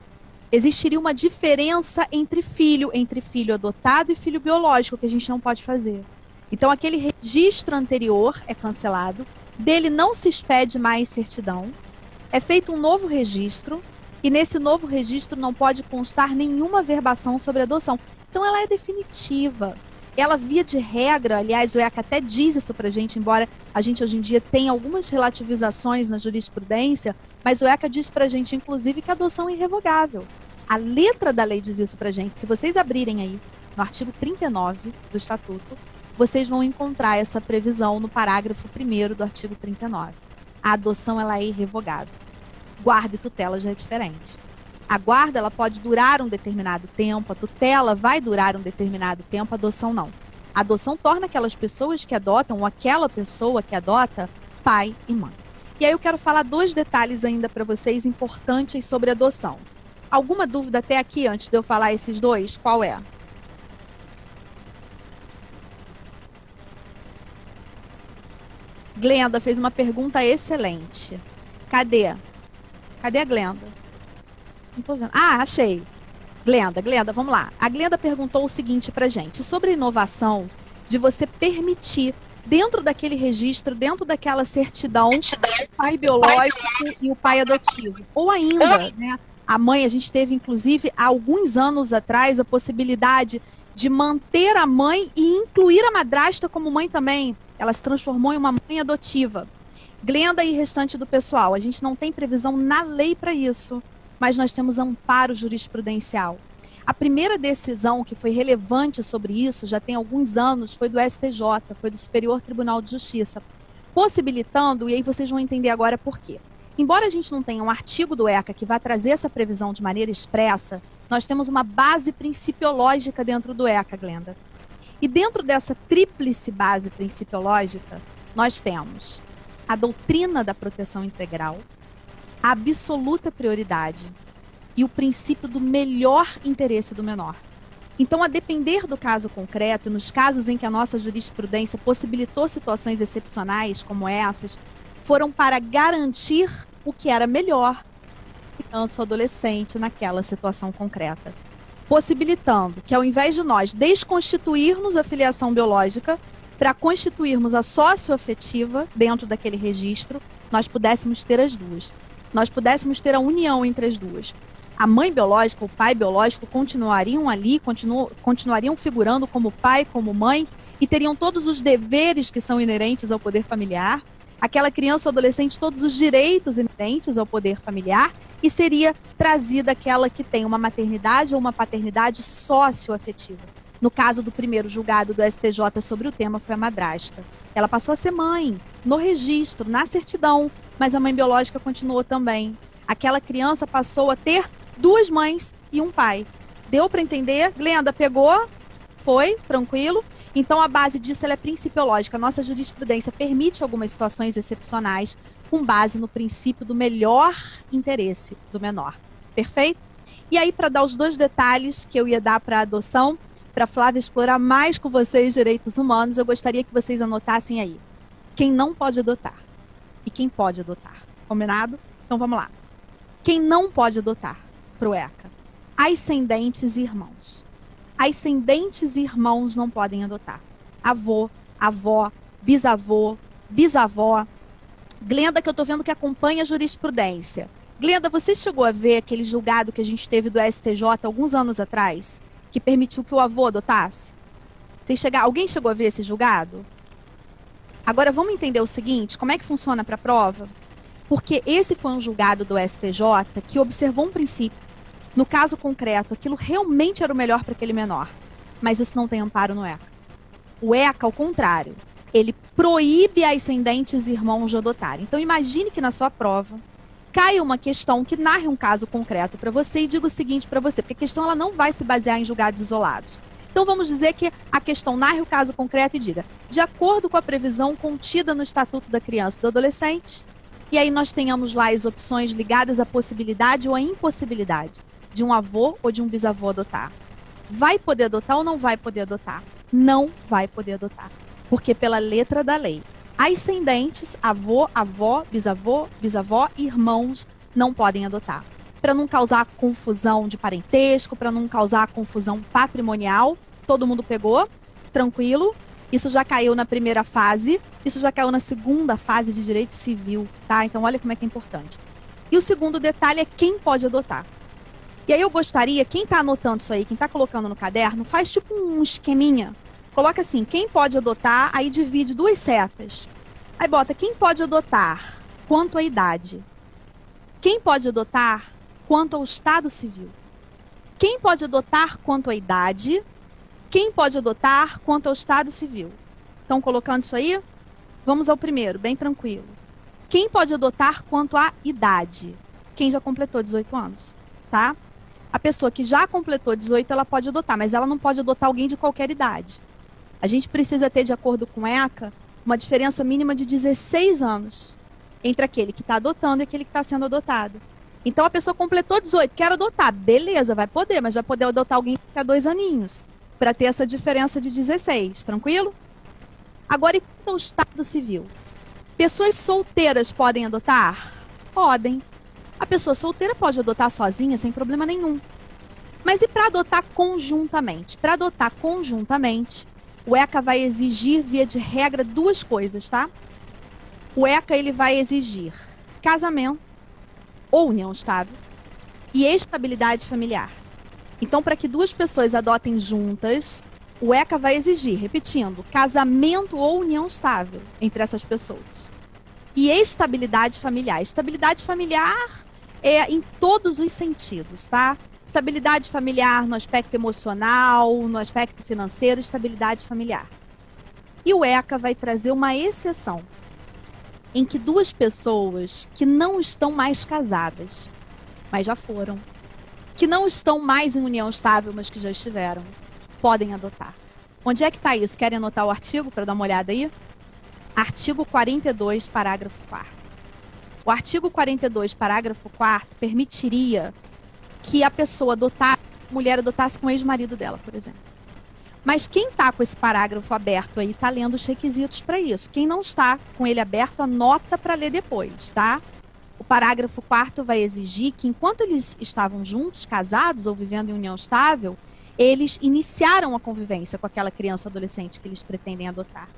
Existiria uma diferença entre filho adotado e filho biológico, que a gente não pode fazer. Então aquele registro anterior é cancelado, dele não se expede mais certidão, é feito um novo registro, e nesse novo registro não pode constar nenhuma averbação sobre a adoção. Então ela é definitiva. Ela, via de regra, aliás, o ECA até diz isso pra gente, embora a gente hoje em dia tenha algumas relativizações na jurisprudência, mas o ECA diz pra gente, inclusive, que a adoção é irrevogável. A letra da lei diz isso pra gente. Se vocês abrirem aí no artigo 39 do Estatuto, vocês vão encontrar essa previsão no parágrafo 1º do artigo 39. A adoção ela é irrevogável. Guarda e tutela já é diferente. A guarda ela pode durar um determinado tempo, a tutela vai durar um determinado tempo, a adoção não. A adoção torna aquelas pessoas que adotam, ou aquela pessoa que adota, pai e mãe. E aí eu quero falar 2 detalhes ainda para vocês importantes sobre adoção. Alguma dúvida até aqui, antes de eu falar esses 2? Qual é? Glenda fez uma pergunta excelente. Cadê? Cadê a Glenda? Não tô vendo. Ah, achei. Glenda, vamos lá. A Glenda perguntou o seguinte pra gente, sobre a inovação de você permitir, dentro daquele registro, dentro daquela certidão, o pai biológico e o pai adotivo. Ou ainda, né, a mãe, a gente teve, inclusive, há alguns anos atrás, a possibilidade de manter a mãe e incluir a madrasta como mãe também. Ela se transformou em uma mãe adotiva. Glenda e restante do pessoal, a gente não tem previsão na lei para isso, mas nós temos amparo jurisprudencial. A primeira decisão que foi relevante sobre isso, já tem alguns anos, foi do STJ, foi do Superior Tribunal de Justiça, possibilitando, e aí vocês vão entender agora por quê. Embora a gente não tenha um artigo do ECA que vá trazer essa previsão de maneira expressa, nós temos uma base principiológica dentro do ECA, Glenda. E dentro dessa tríplice base principiológica, nós temos a doutrina da proteção integral, a absoluta prioridade e o princípio do melhor interesse do menor. Então, a depender do caso concreto, e nos casos em que a nossa jurisprudência possibilitou situações excepcionais como essas, foram para garantir o que era melhor para a criança ou adolescente naquela situação concreta. Possibilitando que, ao invés de nós desconstituirmos a filiação biológica para constituirmos a socioafetiva dentro daquele registro, nós pudéssemos ter as duas. Nós pudéssemos ter a união entre as duas. A mãe biológica, o pai biológico continuariam ali, continuariam figurando como pai, como mãe, e teriam todos os deveres que são inerentes ao poder familiar, aquela criança ou adolescente, todos os direitos inerentes ao poder familiar, e seria trazida aquela que tem uma maternidade ou uma paternidade socioafetiva. No caso do primeiro julgado do STJ sobre o tema foi a madrasta. Ela passou a ser mãe, no registro, na certidão, mas a mãe biológica continuou também. Aquela criança passou a ter 2 mães e um pai. Deu para entender? Glenda, pegou? Foi? Tranquilo? Então, a base disso ela é principiológica. A nossa jurisprudência permite algumas situações excepcionais com base no princípio do melhor interesse do menor. Perfeito? E aí, para dar os 2 detalhes que eu ia dar para a adoção, para a Flávia explorar mais com vocês direitos humanos, eu gostaria que vocês anotassem aí. Quem não pode adotar e quem pode adotar. Combinado? Então, vamos lá. Quem não pode adotar para o ECA? Ascendentes e irmãos. Ascendentes e irmãos não podem adotar. Avô, avó, bisavô, bisavó. Glenda, que eu estou vendo que acompanha a jurisprudência. Glenda, você chegou a ver aquele julgado que a gente teve do STJ alguns anos atrás, que permitiu que o avô adotasse? Alguém chegou a ver esse julgado? Agora vamos entender o seguinte, como é que funciona para a prova? Porque esse foi um julgado do STJ que observou um princípio. No caso concreto, aquilo realmente era o melhor para aquele menor. Mas isso não tem amparo no ECA. O ECA, ao contrário, ele proíbe ascendentes e irmãos de adotar. Então imagine que na sua prova caia uma questão que narre um caso concreto para você e diga o seguinte para você, porque a questão ela não vai se basear em julgados isolados. Então vamos dizer que a questão narre o caso concreto e diga, de acordo com a previsão contida no Estatuto da Criança e do Adolescente, e aí nós tenhamos lá as opções ligadas à possibilidade ou à impossibilidade de um avô ou de um bisavô adotar. Vai poder adotar ou não vai poder adotar? Não vai poder adotar, porque pela letra da lei, ascendentes, avô, avó, bisavô, bisavó, irmãos não podem adotar. Para não causar confusão de parentesco, para não causar confusão patrimonial, todo mundo pegou? Tranquilo? Isso já caiu na primeira fase, isso já caiu na segunda fase de direito civil, tá? Então olha como é que é importante. E o segundo detalhe é quem pode adotar. E aí eu gostaria, quem está anotando isso aí, quem está colocando no caderno, faz tipo um esqueminha. Coloca assim, quem pode adotar, aí divide 2 setas. Aí bota quem pode adotar quanto à idade. Quem pode adotar quanto ao estado civil. Quem pode adotar quanto à idade. Quem pode adotar quanto ao estado civil. Estão colocando isso aí? Vamos ao primeiro, bem tranquilo. Quem pode adotar quanto à idade? Quem já completou 18 anos, tá? A pessoa que já completou 18, ela pode adotar, mas ela não pode adotar alguém de qualquer idade. A gente precisa ter, de acordo com o ECA, uma diferença mínima de 16 anos entre aquele que está adotando e aquele que está sendo adotado. Então, a pessoa completou 18, quer adotar, beleza, vai poder, mas vai poder adotar alguém que tem 2 aninhos, para ter essa diferença de 16, tranquilo? Agora, e quanto ao estado civil? Pessoas solteiras podem adotar? Podem. A pessoa solteira pode adotar sozinha, sem problema nenhum. Mas e para adotar conjuntamente? Para adotar conjuntamente, o ECA vai exigir, via de regra, 2 coisas, tá? O ECA ele vai exigir casamento ou união estável e estabilidade familiar. Então, para que 2 pessoas adotem juntas, o ECA vai exigir, repetindo, casamento ou união estável entre essas pessoas. E estabilidade familiar. Estabilidade familiar é em todos os sentidos, tá? Estabilidade familiar no aspecto emocional, no aspecto financeiro, estabilidade familiar. E o ECA vai trazer uma exceção, em que 2 pessoas que não estão mais casadas, mas já foram, que não estão mais em união estável, mas que já estiveram, podem adotar. Onde é que está isso? Querem anotar o artigo para dar uma olhada aí? Artigo 42, parágrafo 4º. O artigo 42, parágrafo 4º, permitiria que a pessoa a mulher adotasse com o ex-marido dela, por exemplo. Mas quem está com esse parágrafo aberto aí está lendo os requisitos para isso. Quem não está com ele aberto, anota para ler depois, tá? O parágrafo 4º vai exigir que, enquanto eles estavam juntos, casados ou vivendo em união estável, eles iniciaram a convivência com aquela criança ou adolescente que eles pretendem adotar.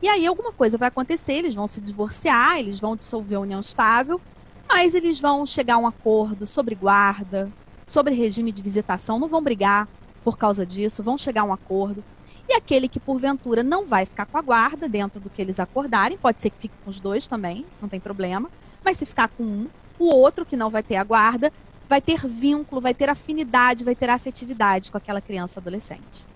E aí alguma coisa vai acontecer, eles vão se divorciar, eles vão dissolver a união estável, mas eles vão chegar a um acordo sobre guarda, sobre regime de visitação, não vão brigar por causa disso, vão chegar a um acordo. E aquele que, porventura, não vai ficar com a guarda dentro do que eles acordarem, pode ser que fique com os dois também, não tem problema, mas se ficar com um, o outro que não vai ter a guarda, vai ter vínculo, vai ter afinidade, vai ter afetividade com aquela criança ou adolescente.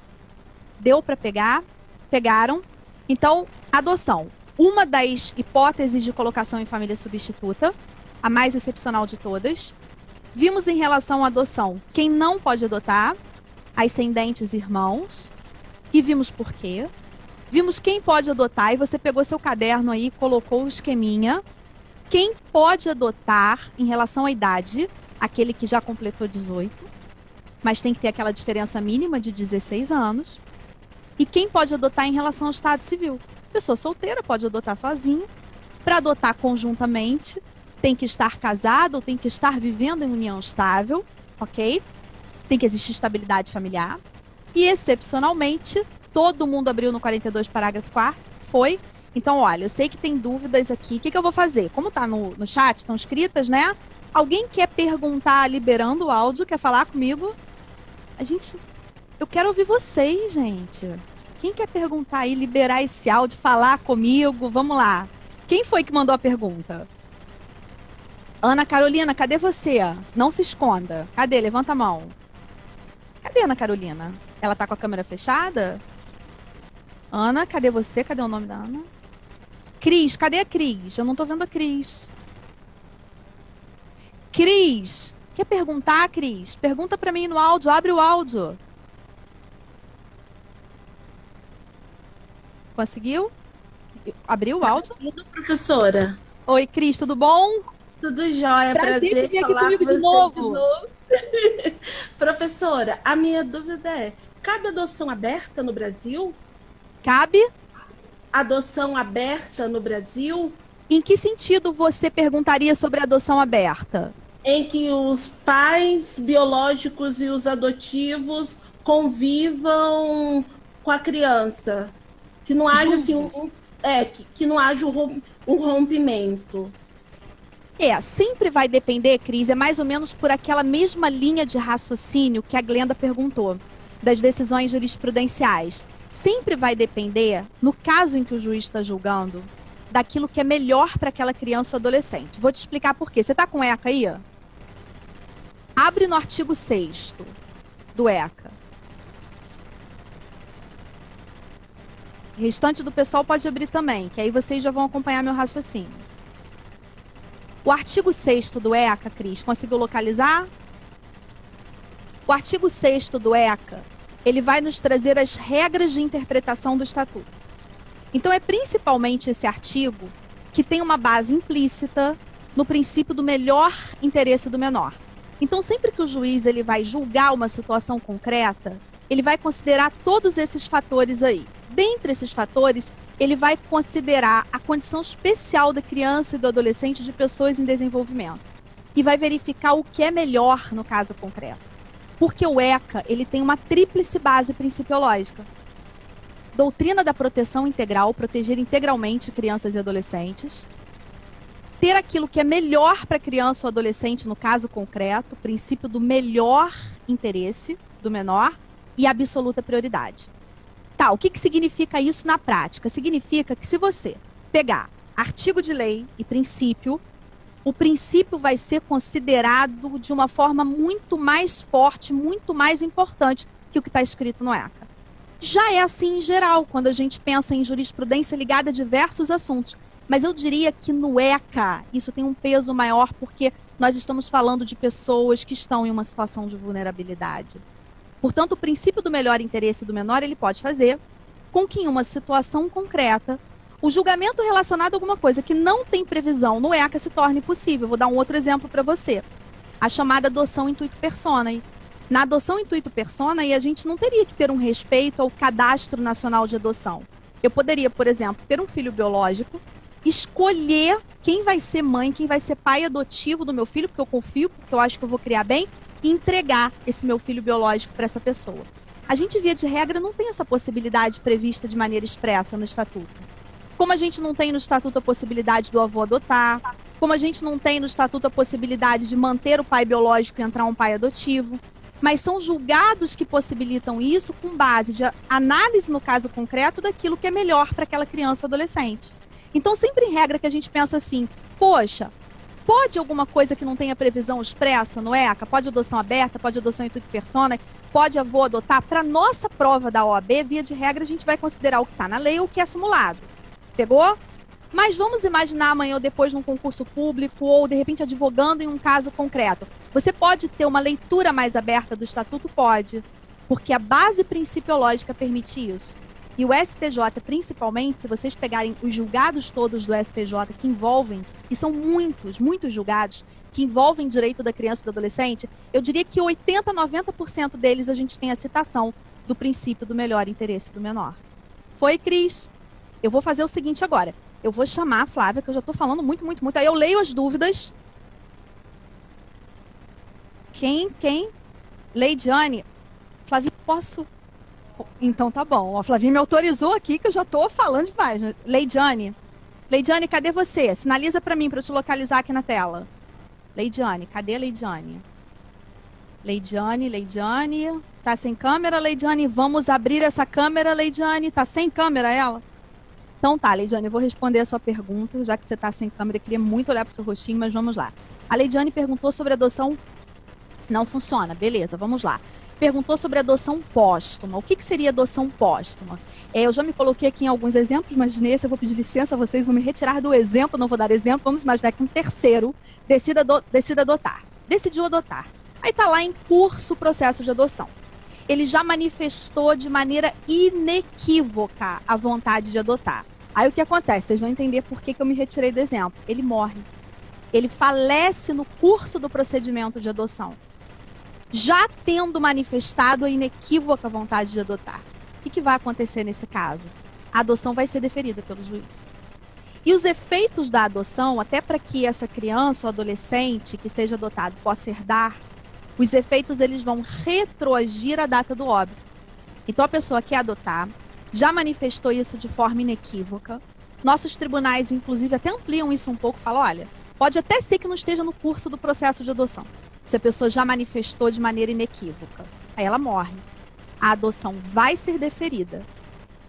Deu para pegar? Pegaram? Então, adoção. Uma das hipóteses de colocação em família substituta, a mais excepcional de todas. Vimos em relação à adoção quem não pode adotar, ascendentes e irmãos, e vimos por quê. Vimos quem pode adotar, e você pegou seu caderno aí e colocou o esqueminha. Quem pode adotar em relação à idade, aquele que já completou 18, mas tem que ter aquela diferença mínima de 16 anos. E quem pode adotar em relação ao estado civil. Pessoa solteira pode adotar sozinha. Para adotar conjuntamente, tem que estar casado ou tem que estar vivendo em união estável, ok? Tem que existir estabilidade familiar. E, excepcionalmente, todo mundo abriu no 42, parágrafo 4º, foi. Então, olha, eu sei que tem dúvidas aqui. O que eu vou fazer? Como está no chat, estão escritas, né? Alguém quer perguntar, liberando o áudio, quer falar comigo? Eu quero ouvir vocês, gente. Quem quer perguntar aí, liberar esse áudio, falar comigo? Vamos lá. Quem foi que mandou a pergunta? Ana Carolina, cadê você? Não se esconda. Cadê? Levanta a mão. Cadê Ana Carolina? Ela tá com a câmera fechada? Ana, cadê você? Cadê o nome da Ana? Cris, cadê a Cris? Eu não tô vendo a Cris. Cris, quer perguntar, Cris? Pergunta pra mim no áudio, abre o áudio. Conseguiu? Abriu o áudio? Tudo, professora. Oi, Cris, tudo bom? Tudo jóia, prazer vir aqui falar comigo com você de novo. Professora, a minha dúvida é, cabe adoção aberta no Brasil? Cabe? Adoção aberta no Brasil? Em que sentido você perguntaria sobre adoção aberta? Em que os pais biológicos e os adotivos convivam com a criança. Que não haja assim que não haja um rompimento. Sempre vai depender, Cris, é mais ou menos por aquela mesma linha de raciocínio que a Glenda perguntou, das decisões jurisprudenciais. Sempre vai depender, no caso em que o juiz está julgando, daquilo que é melhor para aquela criança ou adolescente. Vou te explicar por quê. Você está com o ECA aí? Abre no artigo 6º do ECA. O restante do pessoal pode abrir também, que aí vocês já vão acompanhar meu raciocínio. O artigo 6º do ECA, Cris, conseguiu localizar? O artigo 6º do ECA, ele vai nos trazer as regras de interpretação do Estatuto. Então, é principalmente esse artigo que tem uma base implícita no princípio do melhor interesse do menor. Então, sempre que o juiz ele vai julgar uma situação concreta, ele vai considerar todos esses fatores aí. Dentre esses fatores, ele vai considerar a condição especial da criança e do adolescente de pessoas em desenvolvimento. E vai verificar o que é melhor no caso concreto. Porque o ECA, ele tem uma tríplice base principiológica. Doutrina da proteção integral, proteger integralmente crianças e adolescentes. Ter aquilo que é melhor para a criança ou adolescente no caso concreto, princípio do melhor interesse do menor e absoluta prioridade. Tá, o que significa isso na prática? Significa que se você pegar artigo de lei e princípio, o princípio vai ser considerado de uma forma muito mais forte, muito mais importante que o que está escrito no ECA. Já é assim em geral, quando a gente pensa em jurisprudência ligada a diversos assuntos. Mas eu diria que no ECA isso tem um peso maior porque nós estamos falando de pessoas que estão em uma situação de vulnerabilidade. Portanto, o princípio do melhor interesse do menor, ele pode fazer com que em uma situação concreta, o julgamento relacionado a alguma coisa que não tem previsão no ECA se torne possível. Vou dar um outro exemplo para você. A chamada adoção intuito personae. Na adoção intuito personae, a gente não teria que ter um respeito ao Cadastro Nacional de Adoção. Eu poderia, por exemplo, ter um filho biológico, escolher quem vai ser mãe, quem vai ser pai adotivo do meu filho, porque eu confio, porque eu acho que eu vou criar bem, e entregar esse meu filho biológico para essa pessoa. A gente, via de regra, não tem essa possibilidade prevista de maneira expressa no Estatuto. Como a gente não tem no Estatuto a possibilidade do avô adotar, como a gente não tem no Estatuto a possibilidade de manter o pai biológico e entrar um pai adotivo. Mas são julgados que possibilitam isso com base de análise, no caso concreto, daquilo que é melhor para aquela criança ou adolescente. Então, sempre em regra que a gente pensa assim, poxa, pode alguma coisa que não tenha previsão expressa no ECA? Pode adoção aberta, pode adoção intuito personae, pode avô adotar? Para nossa prova da OAB, via de regra, a gente vai considerar o que está na lei ou o que é simulado. Pegou? Mas vamos imaginar amanhã ou depois num concurso público ou, de repente, advogando em um caso concreto. Você pode ter uma leitura mais aberta do Estatuto? Pode. Porque a base principiológica permite isso. E o STJ, principalmente, se vocês pegarem os julgados todos do STJ que envolvem, e são muitos, muitos julgados, que envolvem direito da criança e do adolescente, eu diria que 80%, 90% deles a gente tem a citação do princípio do melhor interesse do menor. Foi, Cris? Eu vou fazer o seguinte agora. Eu vou chamar a Flávia, que eu já estou falando muito. Aí eu leio as dúvidas. Quem? Leidiane. Flavinha, posso? Então tá bom. A Flavinha me autorizou aqui, que eu já estou falando demais. Leidiane, cadê você? Sinaliza para mim, para eu te localizar aqui na tela. Leidiane, cadê a Leidiane? Leidiane. Tá sem câmera, Leidiane? Vamos abrir essa câmera, Leidiane. Tá sem câmera ela? Então tá, Leidiane, eu vou responder a sua pergunta, já que você está sem câmera, eu queria muito olhar para o seu rostinho, mas vamos lá. A Leidiane perguntou sobre adoção... Não funciona, beleza, vamos lá. Perguntou sobre adoção póstuma. O que seria adoção póstuma? Eu já me coloquei aqui em alguns exemplos, mas nesse eu vou pedir licença a vocês, vão me retirar do exemplo, não vou dar exemplo, vamos imaginar que um terceiro decida adotar. Decidiu adotar. Aí está lá em curso o processo de adoção. Ele já manifestou de maneira inequívoca a vontade de adotar. Aí o que acontece? Vocês vão entender por que eu me retirei do exemplo. Ele morre. Ele falece no curso do procedimento de adoção, já tendo manifestado a inequívoca vontade de adotar. O que vai acontecer nesse caso? A adoção vai ser deferida pelo juiz. E os efeitos da adoção, até para que essa criança ou adolescente que seja adotado possa herdar, os efeitos eles vão retroagir a data do óbito. Então a pessoa quer adotar, já manifestou isso de forma inequívoca. Nossos tribunais, inclusive, até ampliam isso um pouco, falam, olha, pode até ser que não esteja no curso do processo de adoção, se a pessoa já manifestou de maneira inequívoca. Aí ela morre. A adoção vai ser deferida.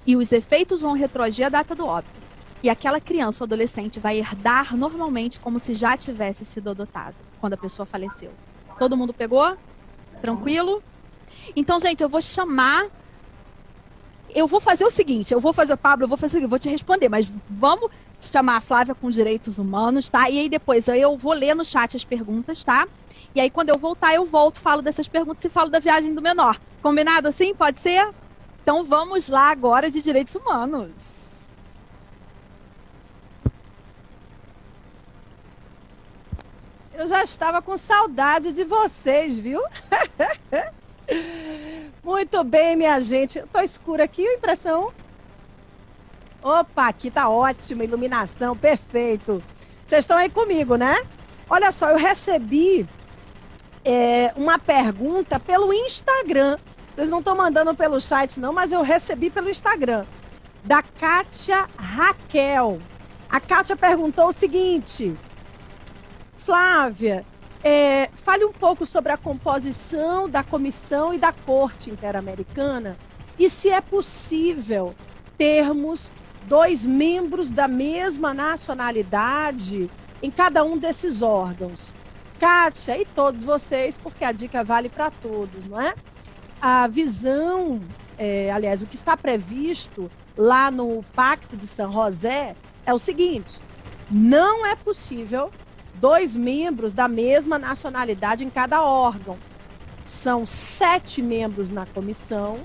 E os efeitos vão retroagir a data do óbito. E aquela criança ou adolescente vai herdar normalmente como se já tivesse sido adotado, quando a pessoa faleceu. Todo mundo pegou? Tranquilo? Então, gente, eu vou chamar... Eu vou fazer o seguinte, Pablo, eu vou te responder, mas vamos chamar a Flávia com Direitos Humanos, tá? E aí depois eu vou ler no chat as perguntas, tá? E aí quando eu voltar, eu volto, falo dessas perguntas e falo da viagem do menor. Combinado assim? Pode ser? Então vamos lá agora de Direitos Humanos. Eu já estava com saudade de vocês, viu? Muito bem, minha gente. Tô escuro aqui, a impressão? Opa, aqui tá ótimo, iluminação, perfeito. Vocês estão aí comigo, né? Olha só, eu recebi uma pergunta pelo Instagram. Vocês não estão mandando pelo site, não, mas eu recebi pelo Instagram. Da Kátia Raquel. A Kátia perguntou o seguinte... Flávia, fale um pouco sobre a composição da comissão e da Corte Interamericana e se é possível termos 2 membros da mesma nacionalidade em cada um desses órgãos. Kátia e todos vocês, porque a dica vale para todos, não é? A visão, aliás, o que está previsto lá no Pacto de San José é o seguinte: não é possível 2 membros da mesma nacionalidade em cada órgão. São 7 membros na comissão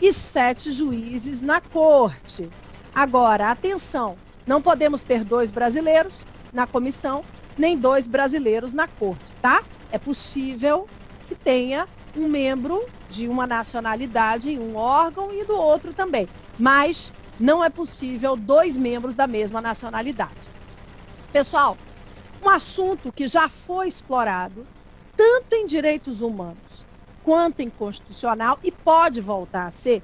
e 7 juízes na corte. Agora, atenção, Não podemos ter 2 brasileiros na comissão, nem 2 brasileiros na corte, tá? É possível que tenha um membro de uma nacionalidade em um órgão e do outro também, mas não é possível 2 membros da mesma nacionalidade. Pessoal, um assunto que já foi explorado tanto em direitos humanos quanto em constitucional e pode voltar a ser,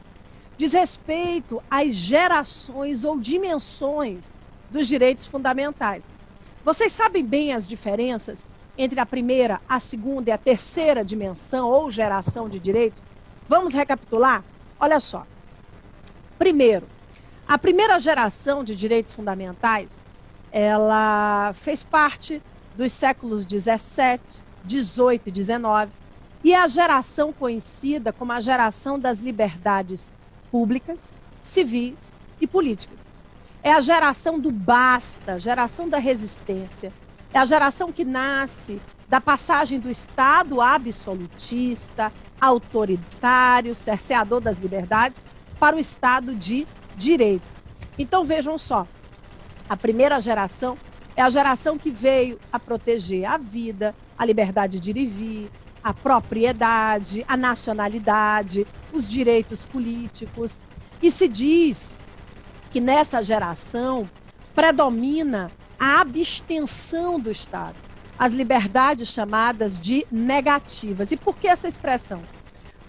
diz respeito às gerações ou dimensões dos direitos fundamentais. Vocês sabem bem as diferenças entre a primeira, a segunda e a terceira dimensão ou geração de direitos? Vamos recapitular? Olha só. Primeiro, a primeira geração de direitos fundamentais, ela fez parte dos séculos 17, 18 e 19, e é a geração conhecida como a geração das liberdades públicas, civis e políticas. É a geração do basta, geração da resistência. É a geração que nasce da passagem do Estado absolutista, autoritário, cerceador das liberdades, para o Estado de direito. Então, vejam só, a primeira geração é a geração que veio a proteger a vida, a liberdade de ir e vir, a propriedade, a nacionalidade, os direitos políticos. E se diz que nessa geração predomina a abstenção do Estado, as liberdades chamadas de negativas. E por que essa expressão?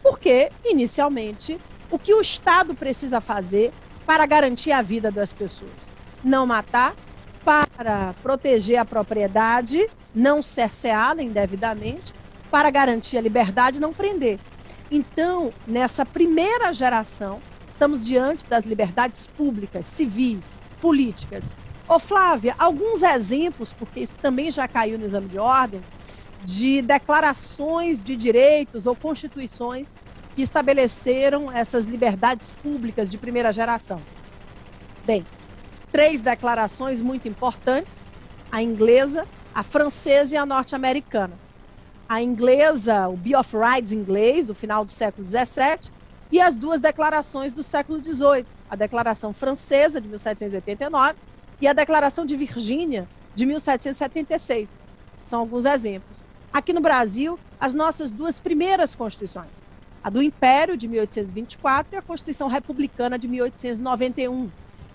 Porque, inicialmente, o que o Estado precisa fazer para garantir a vida das pessoas? Não matar, para proteger a propriedade, não cerceá-la indevidamente, para garantir a liberdade, não prender. Então, nessa primeira geração, estamos diante das liberdades públicas, civis, políticas. Ô Flávia, alguns exemplos, porque isso também já caiu no exame de ordem, de declarações de direitos ou constituições que estabeleceram essas liberdades públicas de primeira geração. Bem, 3 declarações muito importantes, a inglesa, a francesa e a norte-americana. A inglesa, o Bill of Rights inglês, do final do século XVII, e as 2 declarações do século XVIII, a Declaração Francesa, de 1789, e a Declaração de Virgínia, de 1776. São alguns exemplos. Aqui no Brasil, as nossas 2 primeiras constituições, a do Império, de 1824, e a Constituição Republicana, de 1891,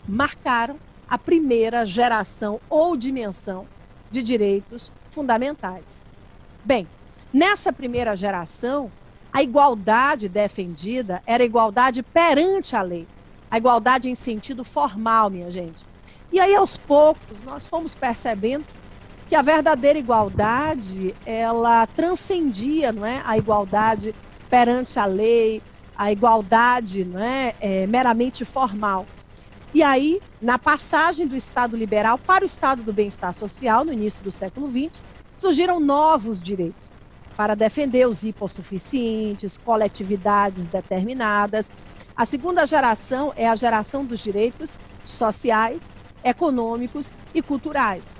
marcaram a primeira geração ou dimensão de direitos fundamentais. Bem, nessa primeira geração, a igualdade defendida era a igualdade perante a lei, a igualdade em sentido formal, minha gente. E aí, aos poucos, nós fomos percebendo que a verdadeira igualdade, ela transcendia, não é, a igualdade perante a lei, a igualdade, não é, meramente formal. E aí, na passagem do Estado liberal para o Estado do bem-estar social, no início do século XX, surgiram novos direitos para defender os hipossuficientes, coletividades determinadas. A segunda geração é a geração dos direitos sociais, econômicos e culturais.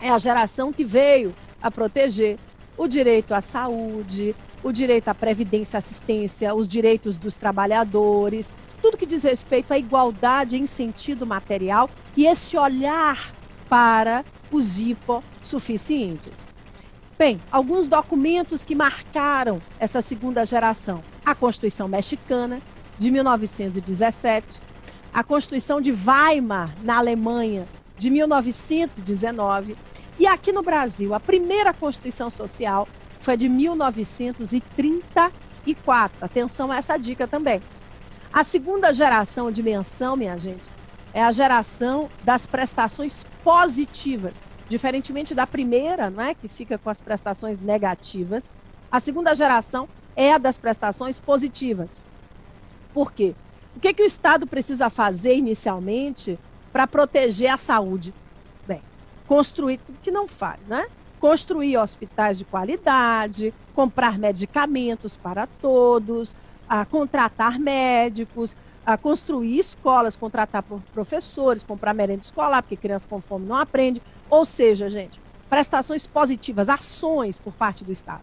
É a geração que veio a proteger o direito à saúde, o direito à previdência e assistência, os direitos dos trabalhadores, tudo que diz respeito à igualdade em sentido material e esse olhar para os hipossuficientes. Bem, alguns documentos que marcaram essa segunda geração. A Constituição Mexicana, de 1917, a Constituição de Weimar, na Alemanha, de 1919, e aqui no Brasil, a primeira Constituição Social foi de 1934. Atenção a essa dica também. A segunda geração ou dimensão, minha gente, é a geração das prestações positivas. Diferentemente da primeira, não é, que fica com as prestações negativas, a segunda geração é a das prestações positivas. Por quê? O que o Estado precisa fazer inicialmente para proteger a saúde? Bem, construir tudo que não faz, né? Construir hospitais de qualidade, comprar medicamentos para todos, contratar médicos, construir escolas, contratar professores, comprar merenda escolar, porque criança com fome não aprende. Ou seja, gente, prestações positivas, ações por parte do Estado.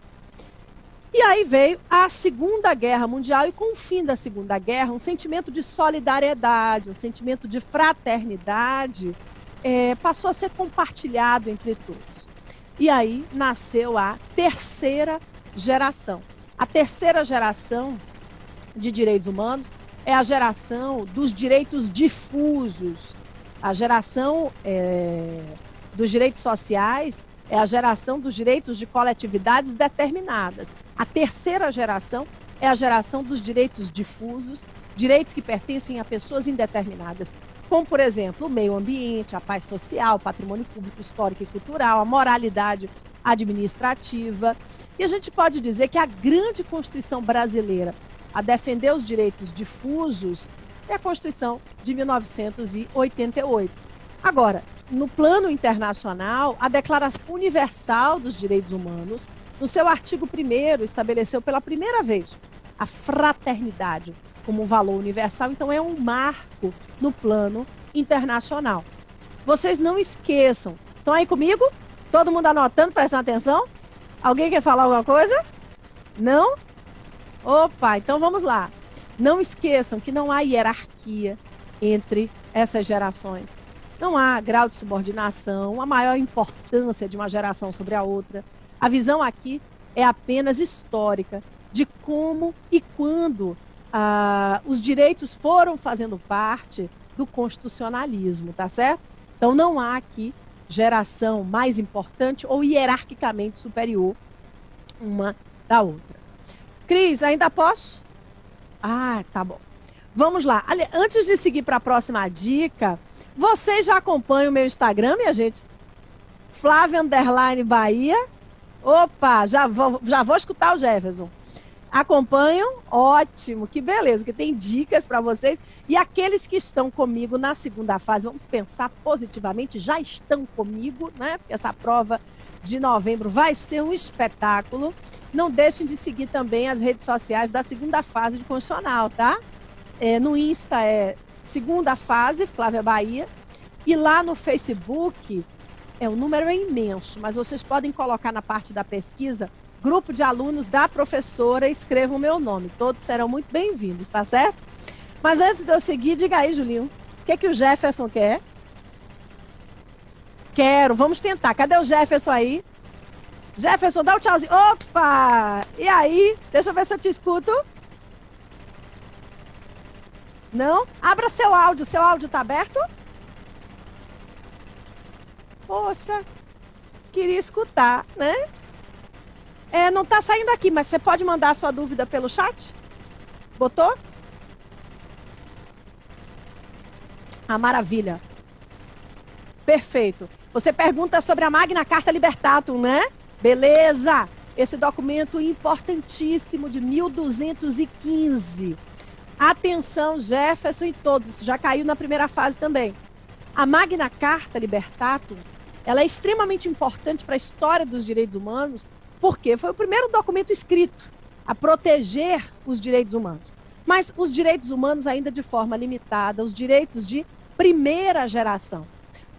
E aí veio a Segunda Guerra Mundial, e com o fim da Segunda Guerra, um sentimento de solidariedade, um sentimento de fraternidade passou a ser compartilhado entre todos. E aí nasceu a terceira geração. A terceira geração de direitos humanos é a geração dos direitos difusos. A geração dos direitos sociais é a geração dos direitos de coletividades determinadas. A terceira geração é a geração dos direitos difusos, direitos que pertencem a pessoas indeterminadas, como, por exemplo, o meio ambiente, a paz social, o patrimônio público, histórico e cultural, a moralidade administrativa. E a gente pode dizer que a grande Constituição brasileira a defender os direitos difusos é a Constituição de 1988. Agora, no plano internacional, a Declaração Universal dos Direitos Humanos, no seu artigo 1º, estabeleceu pela primeira vez a fraternidade como um valor universal, então é um marco no plano internacional. Vocês não esqueçam. Estão aí comigo? Todo mundo anotando, prestando atenção? Alguém quer falar alguma coisa? Não? Opa, então vamos lá. Não esqueçam que não há hierarquia entre essas gerações. Não há grau de subordinação, a maior importância de uma geração sobre a outra. A visão aqui é apenas histórica de como e quando os direitos foram fazendo parte do constitucionalismo, tá certo? Então não há aqui geração mais importante ou hierarquicamente superior uma da outra. Cris, ainda posso? Ah, tá bom. Vamos lá. Antes de seguir para a próxima dica, vocês já acompanham o meu Instagram, minha gente? Flávia_Bahia. Opa, já vou escutar o Jefferson. Acompanham? Ótimo, que beleza, que tem dicas para vocês. E aqueles que estão comigo na segunda fase, vamos pensar positivamente, já estão comigo, né? Porque essa prova de novembro vai ser um espetáculo. Não deixem de seguir também as redes sociais da segunda fase de Constitucional, tá? No Insta é segunda fase, Flávia Bahia. E lá no Facebook, o número é imenso, mas vocês podem colocar na parte da pesquisa grupo de alunos da professora, escrevam o meu nome. Todos serão muito bem-vindos, tá certo? Mas antes de eu seguir, diga aí, Julinho, o que o Jefferson quer? Quero, vamos tentar. Cadê o Jefferson aí? Jefferson, dá um tchauzinho. Opa! E aí? Deixa eu ver se eu te escuto. Não? Abra seu áudio tá aberto? Poxa, queria escutar, né? Não tá saindo aqui, mas você pode mandar a sua dúvida pelo chat? Botou? Ah, maravilha. Perfeito. Você pergunta sobre a Magna Carta Libertatum, né? Beleza. Esse documento importantíssimo de 1215. Atenção, Jefferson e todos. Já caiu na primeira fase também. A Magna Carta Libertatum, ela é extremamente importante para a história dos direitos humanos, porque foi o primeiro documento escrito a proteger os direitos humanos. Mas os direitos humanos ainda de forma limitada, os direitos de primeira geração.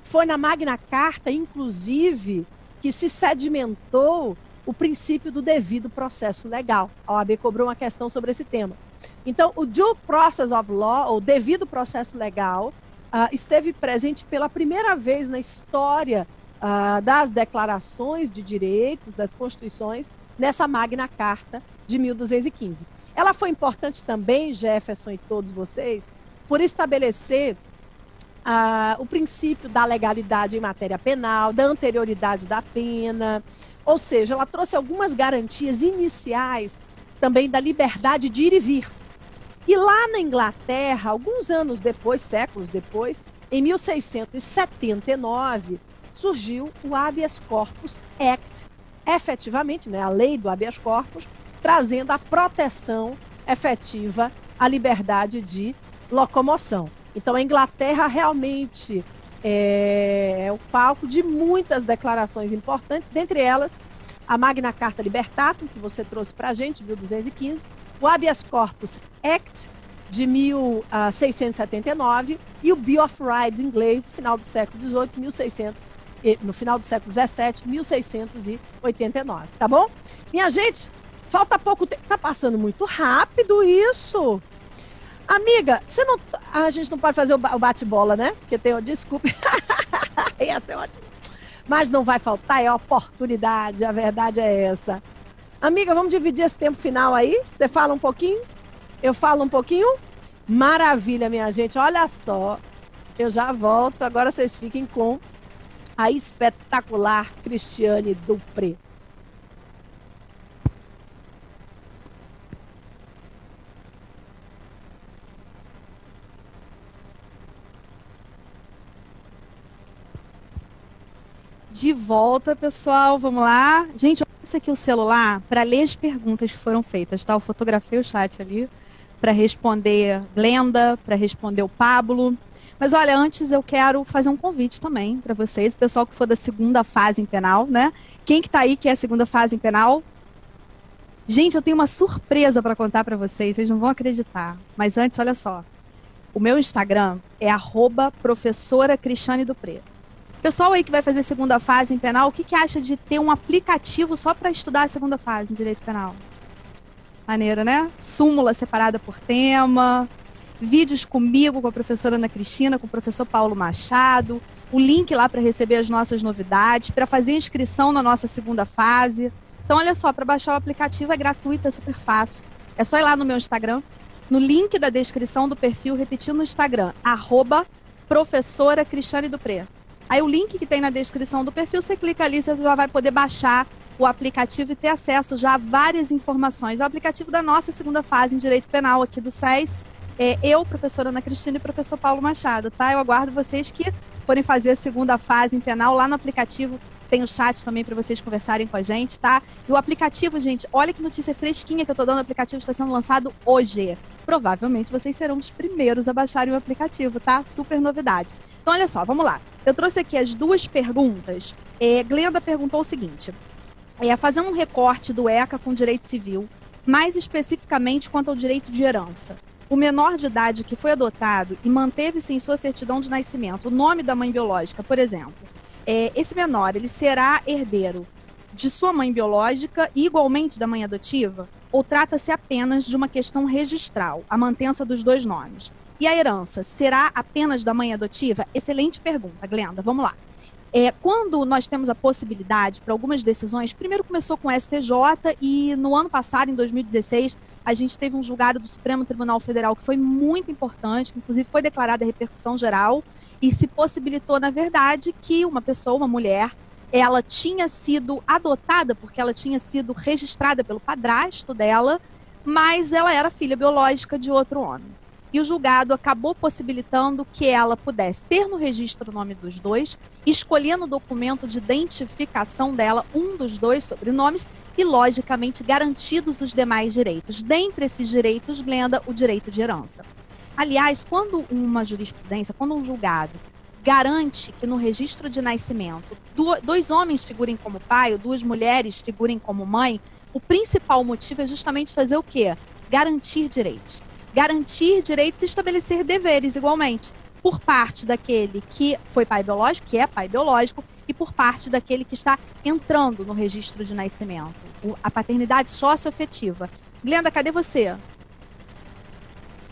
Foi na Magna Carta, inclusive, que se sedimentou o princípio do devido processo legal. A OAB cobrou uma questão sobre esse tema. Então, o due process of law, ou devido processo legal, esteve presente pela primeira vez na história das declarações de direitos, das constituições, nessa Magna Carta de 1215. Ela foi importante também, Jefferson e todos vocês, por estabelecer o princípio da legalidade em matéria penal, da anterioridade da pena, ou seja, ela trouxe algumas garantias iniciais também da liberdade de ir e vir. E lá na Inglaterra, alguns anos depois, séculos depois, em 1679, surgiu o Habeas Corpus Act, efetivamente, né, a lei do habeas corpus, trazendo a proteção efetiva à liberdade de locomoção. Então, a Inglaterra realmente é o palco de muitas declarações importantes, dentre elas a Magna Carta Libertatum, que você trouxe para a gente, 1215, o Habeas Corpus Act, de 1679, e o Bill of Rights inglês, do final do século XVIII, no final do século XVII, 1689, tá bom? Minha gente, Falta pouco tempo. Tá passando muito rápido isso. Amiga, você não. A gente não pode fazer o bate-bola, né? Porque tem. Desculpe. Ia ser ótimo. Mas não vai faltar, é oportunidade. A verdade é essa. Amiga, vamos dividir esse tempo final aí? Você fala um pouquinho? Eu falo um pouquinho? Maravilha, minha gente. Olha só. Eu já volto. Agora vocês fiquem com a espetacular Cristiane Dupré. De volta, pessoal, vamos lá. Gente, olha isso aqui o celular para ler as perguntas que foram feitas, tá? Eu fotografei o chat ali para responder Glenda, para responder o Pablo. Mas olha, antes eu quero fazer um convite também para vocês, o pessoal que for da segunda fase em penal, né? Quem que tá aí que é a segunda fase em penal? Gente, eu tenho uma surpresa para contar para vocês não vão acreditar. Mas antes, olha só. O meu Instagram é @professora Cristiane Dupré. Pessoal aí que vai fazer segunda fase em penal, o que acha de ter um aplicativo só para estudar a segunda fase em direito penal? Maneiro, né? Súmula separada por tema, vídeos comigo, com a professora Ana Cristina, com o professor Paulo Machado, o link lá para receber as nossas novidades, para fazer inscrição na nossa segunda fase. Então, olha só, para baixar o aplicativo é gratuito, é super fácil. É só ir lá no meu Instagram, no link da descrição do perfil, repetindo no Instagram, @professora Cristiane Dupré. Aí o link que tem na descrição do perfil, você clica ali, você já vai poder baixar o aplicativo e ter acesso já a várias informações. É o aplicativo da nossa segunda fase em Direito Penal aqui do SES. Eu, professora Ana Cristina e professor Paulo Machado, tá? Eu aguardo vocês que forem fazer a segunda fase em penal lá no aplicativo. Tem o chat também para vocês conversarem com a gente, tá? E o aplicativo, gente, olha que notícia fresquinha que eu tô dando. O aplicativo está sendo lançado hoje. Provavelmente vocês serão os primeiros a baixarem o aplicativo, tá? Super novidade. Então, olha só, vamos lá. Eu trouxe aqui as duas perguntas. Glenda perguntou o seguinte. Fazendo um recorte do ECA com direito civil, mais especificamente quanto ao direito de herança. O menor de idade que foi adotado e manteve-se em sua certidão de nascimento o nome da mãe biológica, por exemplo, esse menor ele será herdeiro de sua mãe biológica e igualmente da mãe adotiva? Ou trata-se apenas de uma questão registral, a mantença dos dois nomes? E a herança será apenas da mãe adotiva? Excelente pergunta, Glenda. Vamos lá. Quando nós temos a possibilidade para algumas decisões, primeiro começou com o STJ e no ano passado, em 2016, a gente teve um julgado do Supremo Tribunal Federal que foi muito importante, que inclusive foi declarada a repercussão geral e se possibilitou, na verdade, que uma pessoa, uma mulher, ela tinha sido adotada porque ela tinha sido registrada pelo padrasto dela, mas ela era filha biológica de outro homem. E o julgado acabou possibilitando que ela pudesse ter no registro o nome dos dois, escolher no documento de identificação dela um dos dois sobrenomes e, logicamente, garantidos os demais direitos. Dentre esses direitos, Glenda, o direito de herança. Aliás, quando uma jurisprudência, quando um julgado garante que no registro de nascimento dois homens figurem como pai ou duas mulheres figurem como mãe, o principal motivo é justamente fazer o quê? Garantir direitos. Garantir direitos e estabelecer deveres igualmente, por parte daquele que foi pai biológico, que é pai biológico, e por parte daquele que está entrando no registro de nascimento, a paternidade socioafetiva. Glenda, cadê você?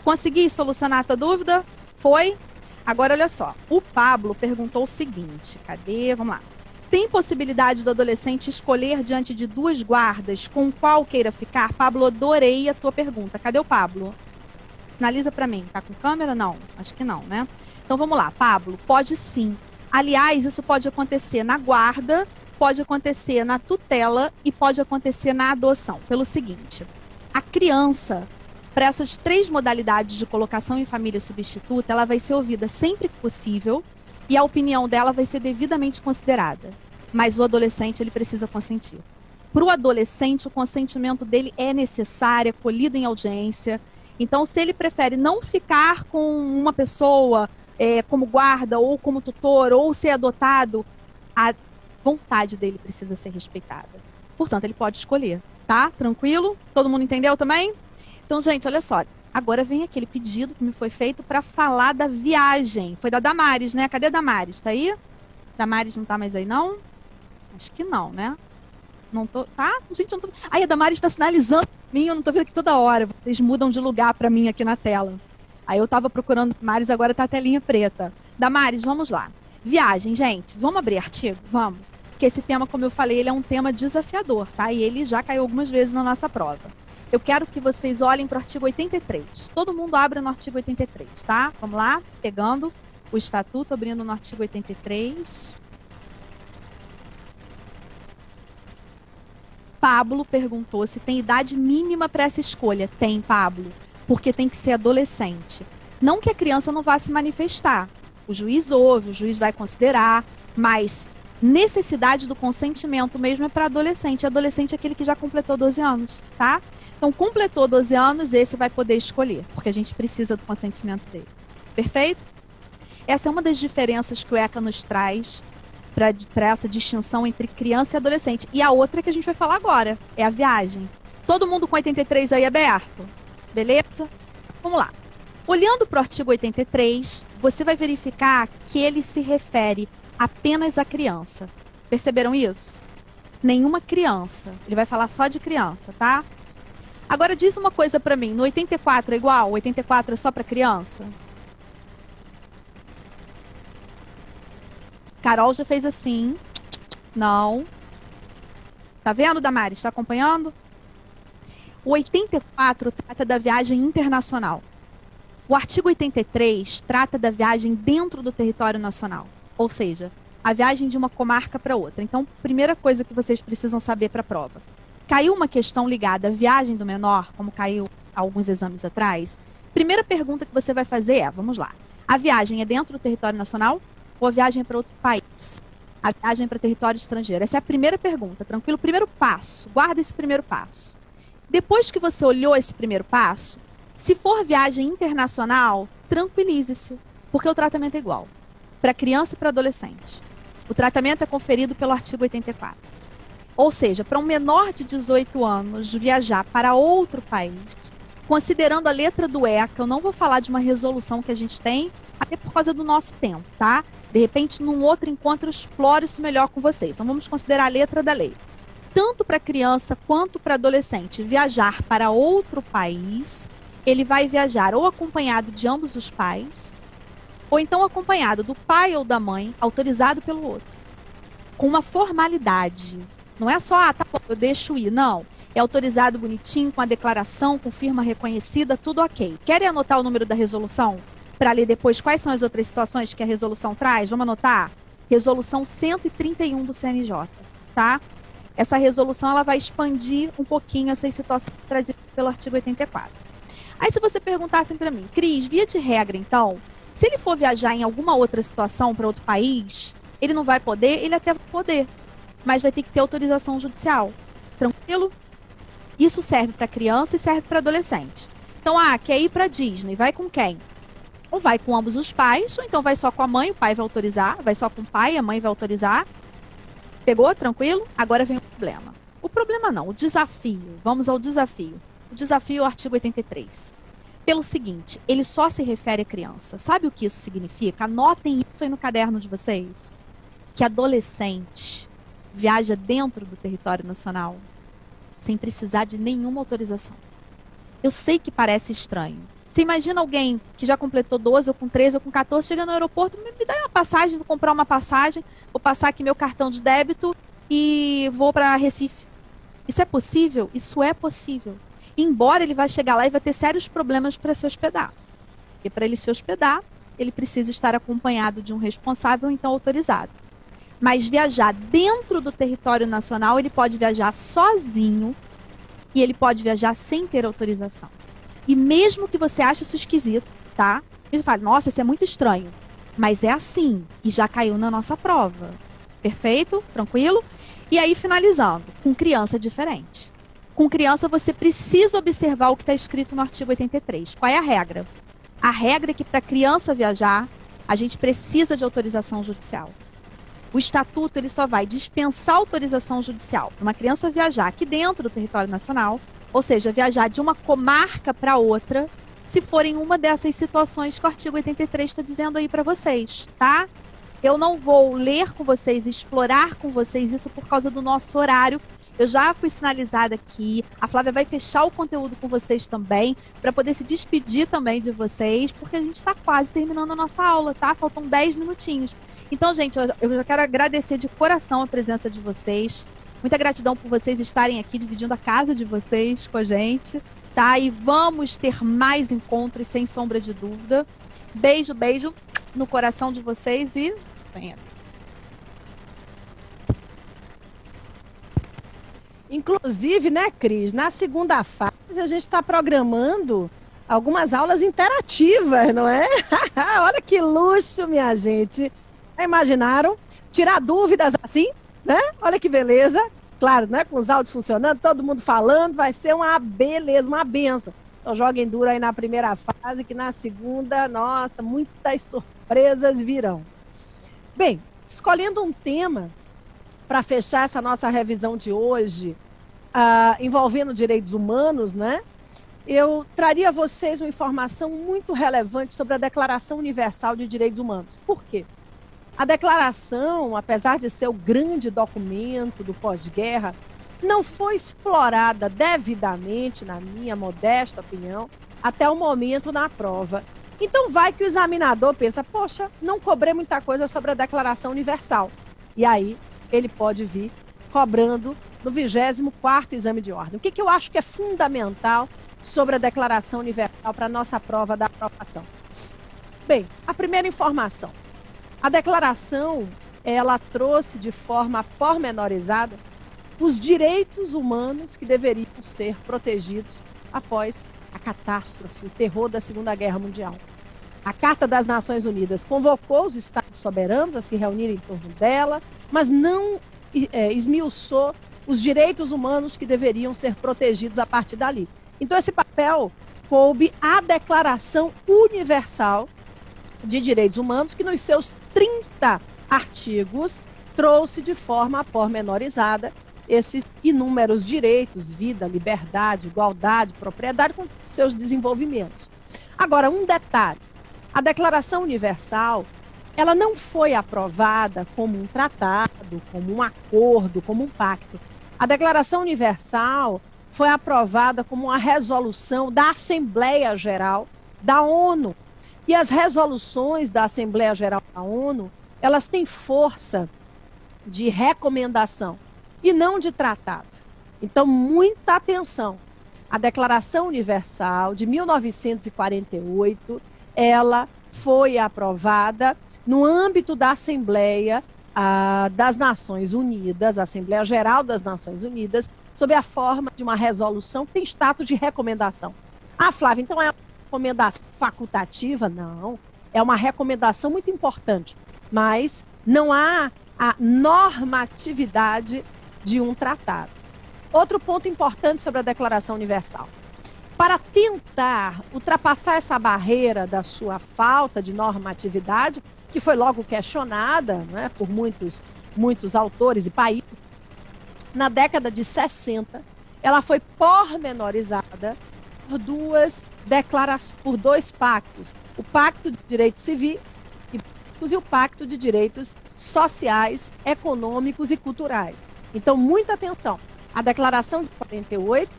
Consegui solucionar a tua dúvida? Foi? Agora, olha só, o Pablo perguntou o seguinte, cadê? Vamos lá. Tem possibilidade do adolescente escolher diante de duas guardas com qual queira ficar? Pablo, adorei a tua pergunta. Cadê o Pablo? Sinaliza para mim. Tá com câmera? Não. Acho que não, né? Então vamos lá, Pablo. Pode sim. Aliás, isso pode acontecer na guarda, pode acontecer na tutela e pode acontecer na adoção. Pelo seguinte, a criança, para essas três modalidades de colocação em família substituta, ela vai ser ouvida sempre que possível e a opinião dela vai ser devidamente considerada. Mas o adolescente, ele precisa consentir. Para o adolescente, o consentimento dele é necessário, é colhido em audiência. Então, se ele prefere não ficar com uma pessoa como guarda ou como tutor ou ser adotado, a vontade dele precisa ser respeitada. Portanto, ele pode escolher, tá? Tranquilo? Todo mundo entendeu também? Então, gente, olha só. Agora vem aquele pedido que me foi feito para falar da viagem. Foi da Damares, né? Cadê a Damares? Tá aí? Damares não tá mais aí, não? Acho que não, né? Não tô, tá? Gente, eu não tô... Ai, a Damares está sinalizando pra mim, eu não tô vendo aqui toda hora. Vocês mudam de lugar para mim aqui na tela. Aí eu tava procurando Damares, agora tá a telinha preta. Damares, vamos lá. Viagem, gente. Vamos abrir artigo? Vamos. Porque esse tema, como eu falei, ele é um tema desafiador, tá? E ele já caiu algumas vezes na nossa prova. Eu quero que vocês olhem para o artigo 83. Todo mundo abre no artigo 83, tá? Vamos lá, pegando o estatuto, abrindo no artigo 83. Pablo perguntou se tem idade mínima para essa escolha. Tem, Pablo, porque tem que ser adolescente. Não que a criança não vá se manifestar. O juiz ouve, o juiz vai considerar, mas necessidade do consentimento mesmo é para adolescente. Adolescente é aquele que já completou 12 anos, tá? Então, completou 12 anos, esse vai poder escolher, porque a gente precisa do consentimento dele. Perfeito? Essa é uma das diferenças que o ECA nos traz para essa distinção entre criança e adolescente. E a outra que a gente vai falar agora é a viagem. Todo mundo com 83 aí aberto? Beleza? Vamos lá. Olhando para o artigo 83, você vai verificar que ele se refere apenas à criança. Perceberam isso? Nenhuma criança. Ele vai falar só de criança, tá? Agora diz uma coisa para mim. No 84 é igual? 84 é só para criança? Carol já fez assim. Não. Tá vendo, Damares? Está acompanhando? O 84 trata da viagem internacional. O artigo 83 trata da viagem dentro do território nacional. Ou seja, a viagem de uma comarca para outra. Então, primeira coisa que vocês precisam saber para a prova. Caiu uma questão ligada à viagem do menor, como caiu alguns exames atrás. Primeira pergunta que você vai fazer é, vamos lá. A viagem é dentro do território nacional ou a viagem é para outro país? A viagem é para território estrangeiro. Essa é a primeira pergunta, tranquilo? Primeiro passo. Guarda esse primeiro passo. Depois que você olhou esse primeiro passo, se for viagem internacional, tranquilize-se, porque o tratamento é igual para criança e para adolescente. O tratamento é conferido pelo artigo 84. Ou seja, para um menor de 18 anos viajar para outro país, considerando a letra do ECA, eu não vou falar de uma resolução que a gente tem, até por causa do nosso tempo, tá? De repente, num outro encontro, eu exploro isso melhor com vocês. Então, vamos considerar a letra da lei. Tanto para criança quanto para adolescente viajar para outro país, ele vai viajar ou acompanhado de ambos os pais, ou então acompanhado do pai ou da mãe, autorizado pelo outro. Com uma formalidade. Não é só, tá bom, eu deixo ir. Não. É autorizado bonitinho, com a declaração, com firma reconhecida, tudo ok. Querem anotar o número da resolução? Para ler depois quais são as outras situações que a resolução traz? Vamos anotar? Resolução 131 do CNJ, tá? Essa resolução ela vai expandir um pouquinho essas situações trazidas pelo artigo 84. Aí se você perguntasse para mim, Cris, via de regra então, se ele for viajar em alguma outra situação para outro país, ele não vai poder? Ele até vai poder, mas vai ter que ter autorização judicial. Tranquilo? Isso serve para criança e serve para adolescente. Então, quer ir para Disney, vai com quem? Ou vai com ambos os pais, ou então vai só com a mãe, o pai vai autorizar, vai só com o pai, a mãe vai autorizar. Pegou? Tranquilo? Agora vem o problema. O problema não, o desafio. Vamos ao desafio. O desafio é o artigo 83. Pelo seguinte, ele só se refere à criança. Sabe o que isso significa? Anotem isso aí no caderno de vocês. Que adolescente viaja dentro do território nacional sem precisar de nenhuma autorização. Eu sei que parece estranho. Você imagina alguém que já completou 12, ou com 13, ou com 14, chega no aeroporto, me dá uma passagem, vou comprar uma passagem, vou passar aqui meu cartão de débito e vou para Recife. Isso é possível? Isso é possível. Embora ele vai chegar lá e vai ter sérios problemas para se hospedar. Porque para ele se hospedar, ele precisa estar acompanhado de um responsável, então autorizado. Mas viajar dentro do território nacional, ele pode viajar sozinho e ele pode viajar sem ter autorização. E mesmo que você ache isso esquisito, tá? Você fala, nossa, isso é muito estranho. Mas é assim, e já caiu na nossa prova. Perfeito? Tranquilo? E aí, finalizando, com criança é diferente. Com criança, você precisa observar o que está escrito no artigo 83. Qual é a regra? A regra é que para criança viajar, a gente precisa de autorização judicial. O estatuto ele só vai dispensar autorização judicial para uma criança viajar aqui dentro do território nacional, ou seja, viajar de uma comarca para outra, se forem uma dessas situações que o artigo 83 está dizendo aí para vocês, tá? Eu não vou ler com vocês, explorar com vocês isso por causa do nosso horário Eu já fui sinalizada aqui. A Flávia vai fechar o conteúdo com vocês também, para poder se despedir também de vocês, porque a gente está quase terminando a nossa aula, tá? Faltam 10 minutinhos. Então, gente, eu já quero agradecer de coração a presença de vocês. Muita gratidão por vocês estarem aqui dividindo a casa de vocês com a gente, tá? E vamos ter mais encontros, sem sombra de dúvida. Beijo, beijo no coração de vocês e venha. Inclusive, né, Cris, na segunda fase a gente está programando algumas aulas interativas, não é? Olha que luxo, minha gente. Já imaginaram? Tirar dúvidas assim, né? Olha que beleza. Claro, né? Com os áudios funcionando, todo mundo falando, vai ser uma beleza, uma benção. Então joguem duro aí na primeira fase, que na segunda, nossa, muitas surpresas virão. Bem, escolhendo um tema para fechar essa nossa revisão de hoje, envolvendo direitos humanos, né? Eu traria a vocês uma informação muito relevante sobre a Declaração Universal de Direitos Humanos. Por quê? A declaração, apesar de ser o grande documento do pós-guerra, não foi explorada devidamente, na minha modesta opinião, até o momento na prova. Então vai que o examinador pensa, poxa, não cobrei muita coisa sobre a Declaração Universal. E aí ele pode vir cobrando no 24º exame de ordem. O que eu acho que é fundamental sobre a Declaração Universal para a nossa prova da aprovação? Bem, a primeira informação. A declaração, ela trouxe de forma pormenorizada os direitos humanos que deveriam ser protegidos após a catástrofe, o terror da Segunda Guerra Mundial. A Carta das Nações Unidas convocou os Estados soberanos a se reunirem em torno dela, mas não esmiuçou os direitos humanos que deveriam ser protegidos a partir dali. Então, esse papel coube à Declaração Universal de Direitos Humanos, que nos seus 30 artigos trouxe de forma pormenorizada esses inúmeros direitos, vida, liberdade, igualdade, propriedade, com seus desenvolvimentos. Agora, um detalhe, a Declaração Universal, ela não foi aprovada como um tratado, como um acordo, como um pacto. A Declaração Universal foi aprovada como uma resolução da Assembleia Geral da ONU. E as resoluções da Assembleia Geral da ONU, elas têm força de recomendação e não de tratado. Então, muita atenção. A Declaração Universal de 1948, ela foi aprovada no âmbito da Assembleia das Nações Unidas, a Assembleia Geral das Nações Unidas, sob a forma de uma resolução que tem status de recomendação. Ah, Flávia, então é uma recomendação facultativa? Não, é uma recomendação muito importante, mas não há a normatividade de um tratado. Outro ponto importante sobre a Declaração Universal. Para tentar ultrapassar essa barreira da sua falta de normatividade, que foi logo questionada, né, por muitos autores e países, na década de 60, ela foi pormenorizada por dois pactos. O Pacto de Direitos Civis e o Pacto de Direitos Sociais, Econômicos e Culturais. Então, muita atenção. A Declaração de 48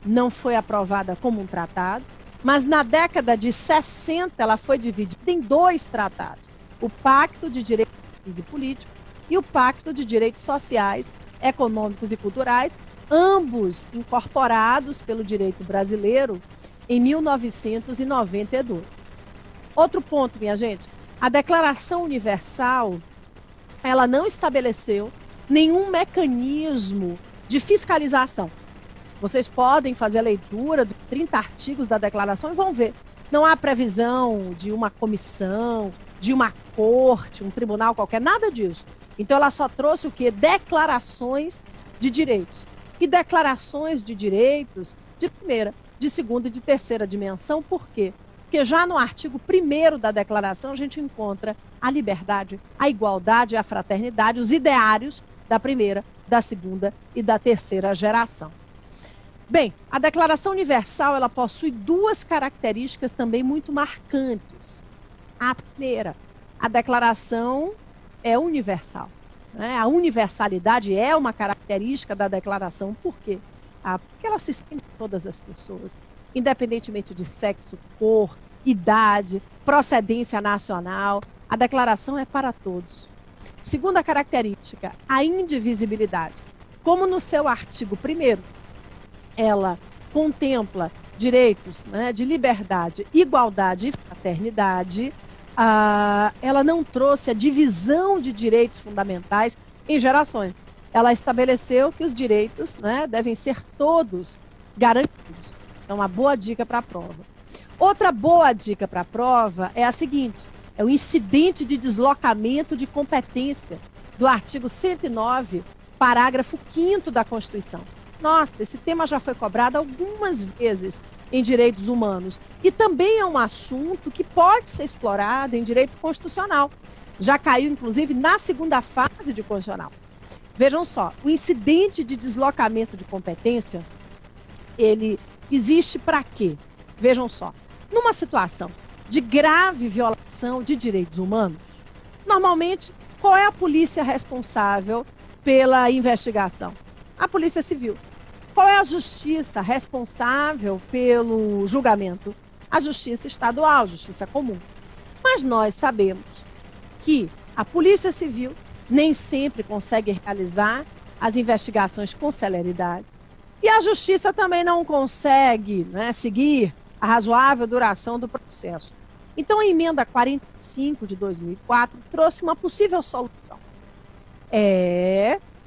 não foi aprovada como um tratado, mas na década de 60 ela foi dividida em dois tratados. O Pacto de Direitos Civis e Políticos e o Pacto de Direitos Sociais, Econômicos e Culturais, ambos incorporados pelo direito brasileiro em 1992. Outro ponto, minha gente, a Declaração Universal, ela não estabeleceu nenhum mecanismo de fiscalização. Vocês podem fazer a leitura dos 30 artigos da declaração e vão ver. Não há previsão de uma comissão, de uma corte, um tribunal qualquer, nada disso. Então ela só trouxe o quê? Declarações de direitos. E declarações de direitos de primeira, de segunda e de terceira dimensão. Por quê? Porque já no artigo 1º da declaração a gente encontra a liberdade, a igualdade e a fraternidade, os ideários da primeira, da segunda e da terceira geração. Bem, a Declaração Universal, ela possui duas características também muito marcantes. A primeira, a declaração é universal. né? A universalidade é uma característica da declaração. Por quê? Porque ela se estende a todas as pessoas, independentemente de sexo, cor, idade, procedência nacional. A declaração é para todos. Segunda característica, a indivisibilidade. Como no seu artigo 1º, ela contempla direitos, né, de liberdade, igualdade e fraternidade, ela não trouxe a divisão de direitos fundamentais em gerações. Ela estabeleceu que os direitos, né, devem ser todos garantidos. Então, uma boa dica para a prova. Outra boa dica para a prova é a seguinte: é o incidente de deslocamento de competência do artigo 109, parágrafo 5º da Constituição. Nossa, esse tema já foi cobrado algumas vezes em direitos humanos e também é um assunto que pode ser explorado em direito constitucional. Já caiu, inclusive, na segunda fase de constitucional. Vejam só, o incidente de deslocamento de competência, ele existe para quê? Vejam só, numa situação de grave violação de direitos humanos, normalmente, qual é a polícia responsável pela investigação? A Polícia Civil. Qual é a justiça responsável pelo julgamento? A Justiça Estadual, Justiça Comum. Mas nós sabemos que a Polícia Civil nem sempre consegue realizar as investigações com celeridade. E a Justiça também não consegue, né, seguir a razoável duração do processo. Então, a emenda 45 de 2004 trouxe uma possível solução.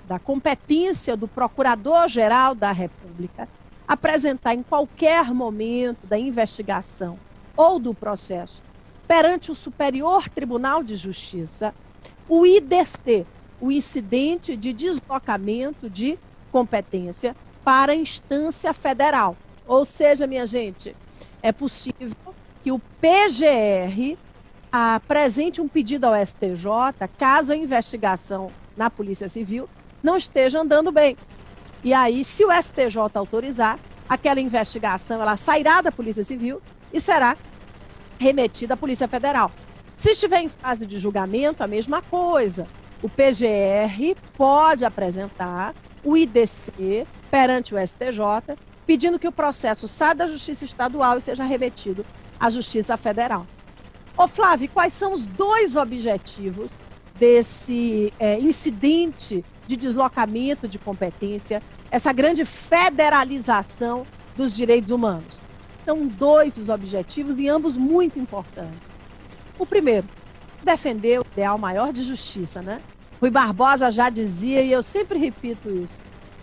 Da competência do Procurador-Geral da República apresentar em qualquer momento da investigação ou do processo perante o Superior Tribunal de Justiça o IDC, o incidente de deslocamento de competência para a instância federal. Ou seja, minha gente, é possível que o PGR apresente um pedido ao STJ caso a investigação na Polícia Civil não esteja andando bem. E aí, se o STJ autorizar, aquela investigação ela sairá da Polícia Civil e será remetida à Polícia Federal. Se estiver em fase de julgamento, a mesma coisa. O PGR pode apresentar o IDC perante o STJ, pedindo que o processo saia da Justiça Estadual e seja remetido à Justiça Federal. Ô Flávio, quais são os dois objetivos desse incidente de deslocamento de competência, essa grande federalização dos direitos humanos? São dois os objetivos e ambos muito importantes. O primeiro, defender o ideal maior de justiça, né? Rui Barbosa já dizia, e eu sempre repito isso,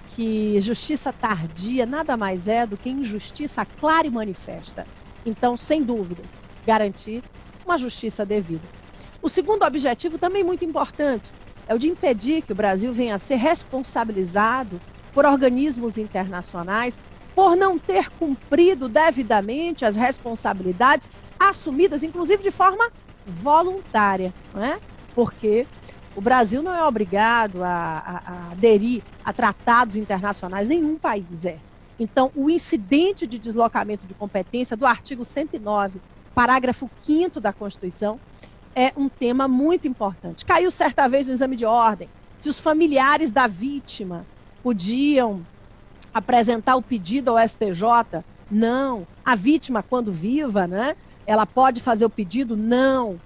que justiça tardia nada mais é do que injustiça clara e manifesta. Então, sem dúvidas, garantir uma justiça devida. O segundo objetivo, também muito importante, é o de impedir que o Brasil venha a ser responsabilizado por organismos internacionais por não ter cumprido devidamente as responsabilidades assumidas, inclusive de forma voluntária, não é? Porque o Brasil não é obrigado a aderir a tratados internacionais, nenhum país é. Então, o incidente de deslocamento de competência do artigo 109, parágrafo 5º da Constituição, é um tema muito importante. Caiu certa vez no exame de ordem se os familiares da vítima podiam apresentar o pedido ao STJ. Não. A vítima, quando viva, né, ela pode fazer o pedido? Não.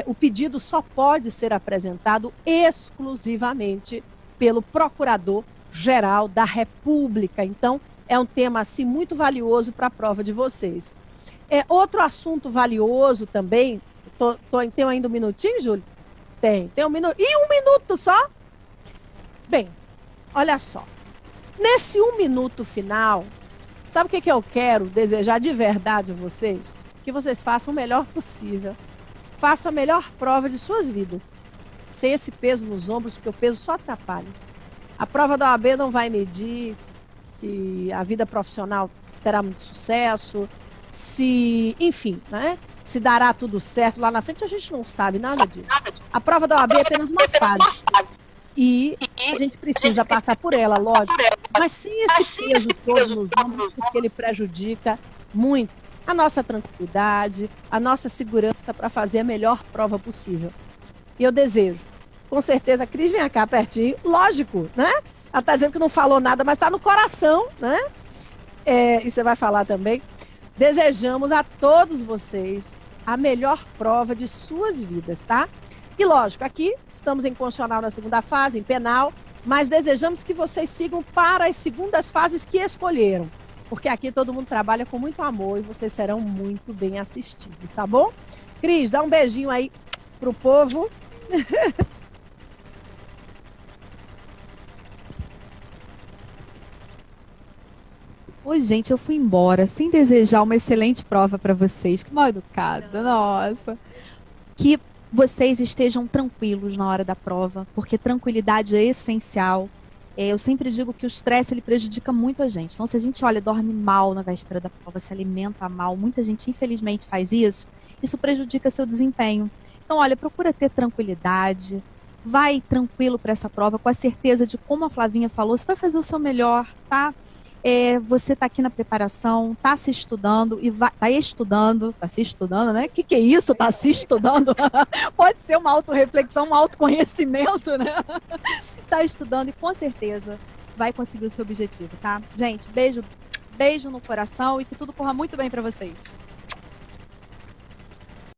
O pedido só pode ser apresentado exclusivamente pelo Procurador-Geral da República. Então, é um tema assim, muito valioso para a prova de vocês. Outro assunto valioso também. Tem ainda um minutinho, Júlio? Tem um minuto. E um minuto só? Bem, olha só. Nesse 1 minuto final, sabe o que eu quero desejar de verdade a vocês? Que vocês façam o melhor possível. Façam a melhor prova de suas vidas. Sem esse peso nos ombros, porque o peso só atrapalha. A prova da OAB não vai medir se a vida profissional terá muito sucesso, se, enfim, né? Se dará tudo certo lá na frente, a gente não sabe nada disso. A prova da OAB é apenas uma fase. E a gente precisa passar por ela, lógico. Mas sem esse peso todo nos ombros, porque ele prejudica muito a nossa tranquilidade, a nossa segurança para fazer a melhor prova possível. E eu desejo com certeza. Cris, vem cá pertinho. Lógico, né? Ela tá dizendo que não falou nada, mas tá no coração, né? E você vai falar também. Desejamos a todos vocês a melhor prova de suas vidas, tá? E lógico, aqui estamos em constitucional na segunda fase, em penal, mas desejamos que vocês sigam para as segundas fases que escolheram, porque aqui todo mundo trabalha com muito amor e vocês serão muito bem assistidos, tá bom? Cris, dá um beijinho aí pro povo. Oi, gente, eu fui embora sem desejar uma excelente prova para vocês. Que mal educada, nossa. Que vocês estejam tranquilos na hora da prova, porque tranquilidade é essencial. Eu sempre digo que o estresse ele prejudica muito a gente. Então, se a gente, olha, dorme mal na véspera da prova, se alimenta mal, muita gente infelizmente faz isso, isso prejudica seu desempenho. Então, olha, procura ter tranquilidade, vai tranquilo para essa prova, com a certeza de, como a Flavinha falou, você vai fazer o seu melhor, tá? Você está aqui na preparação, está se estudando e está se estudando, né? O que é isso? Está se estudando? Pode ser uma autorreflexão, um autoconhecimento, né? Está estudando e com certeza vai conseguir o seu objetivo, tá? Gente, beijo no coração e que tudo corra muito bem para vocês.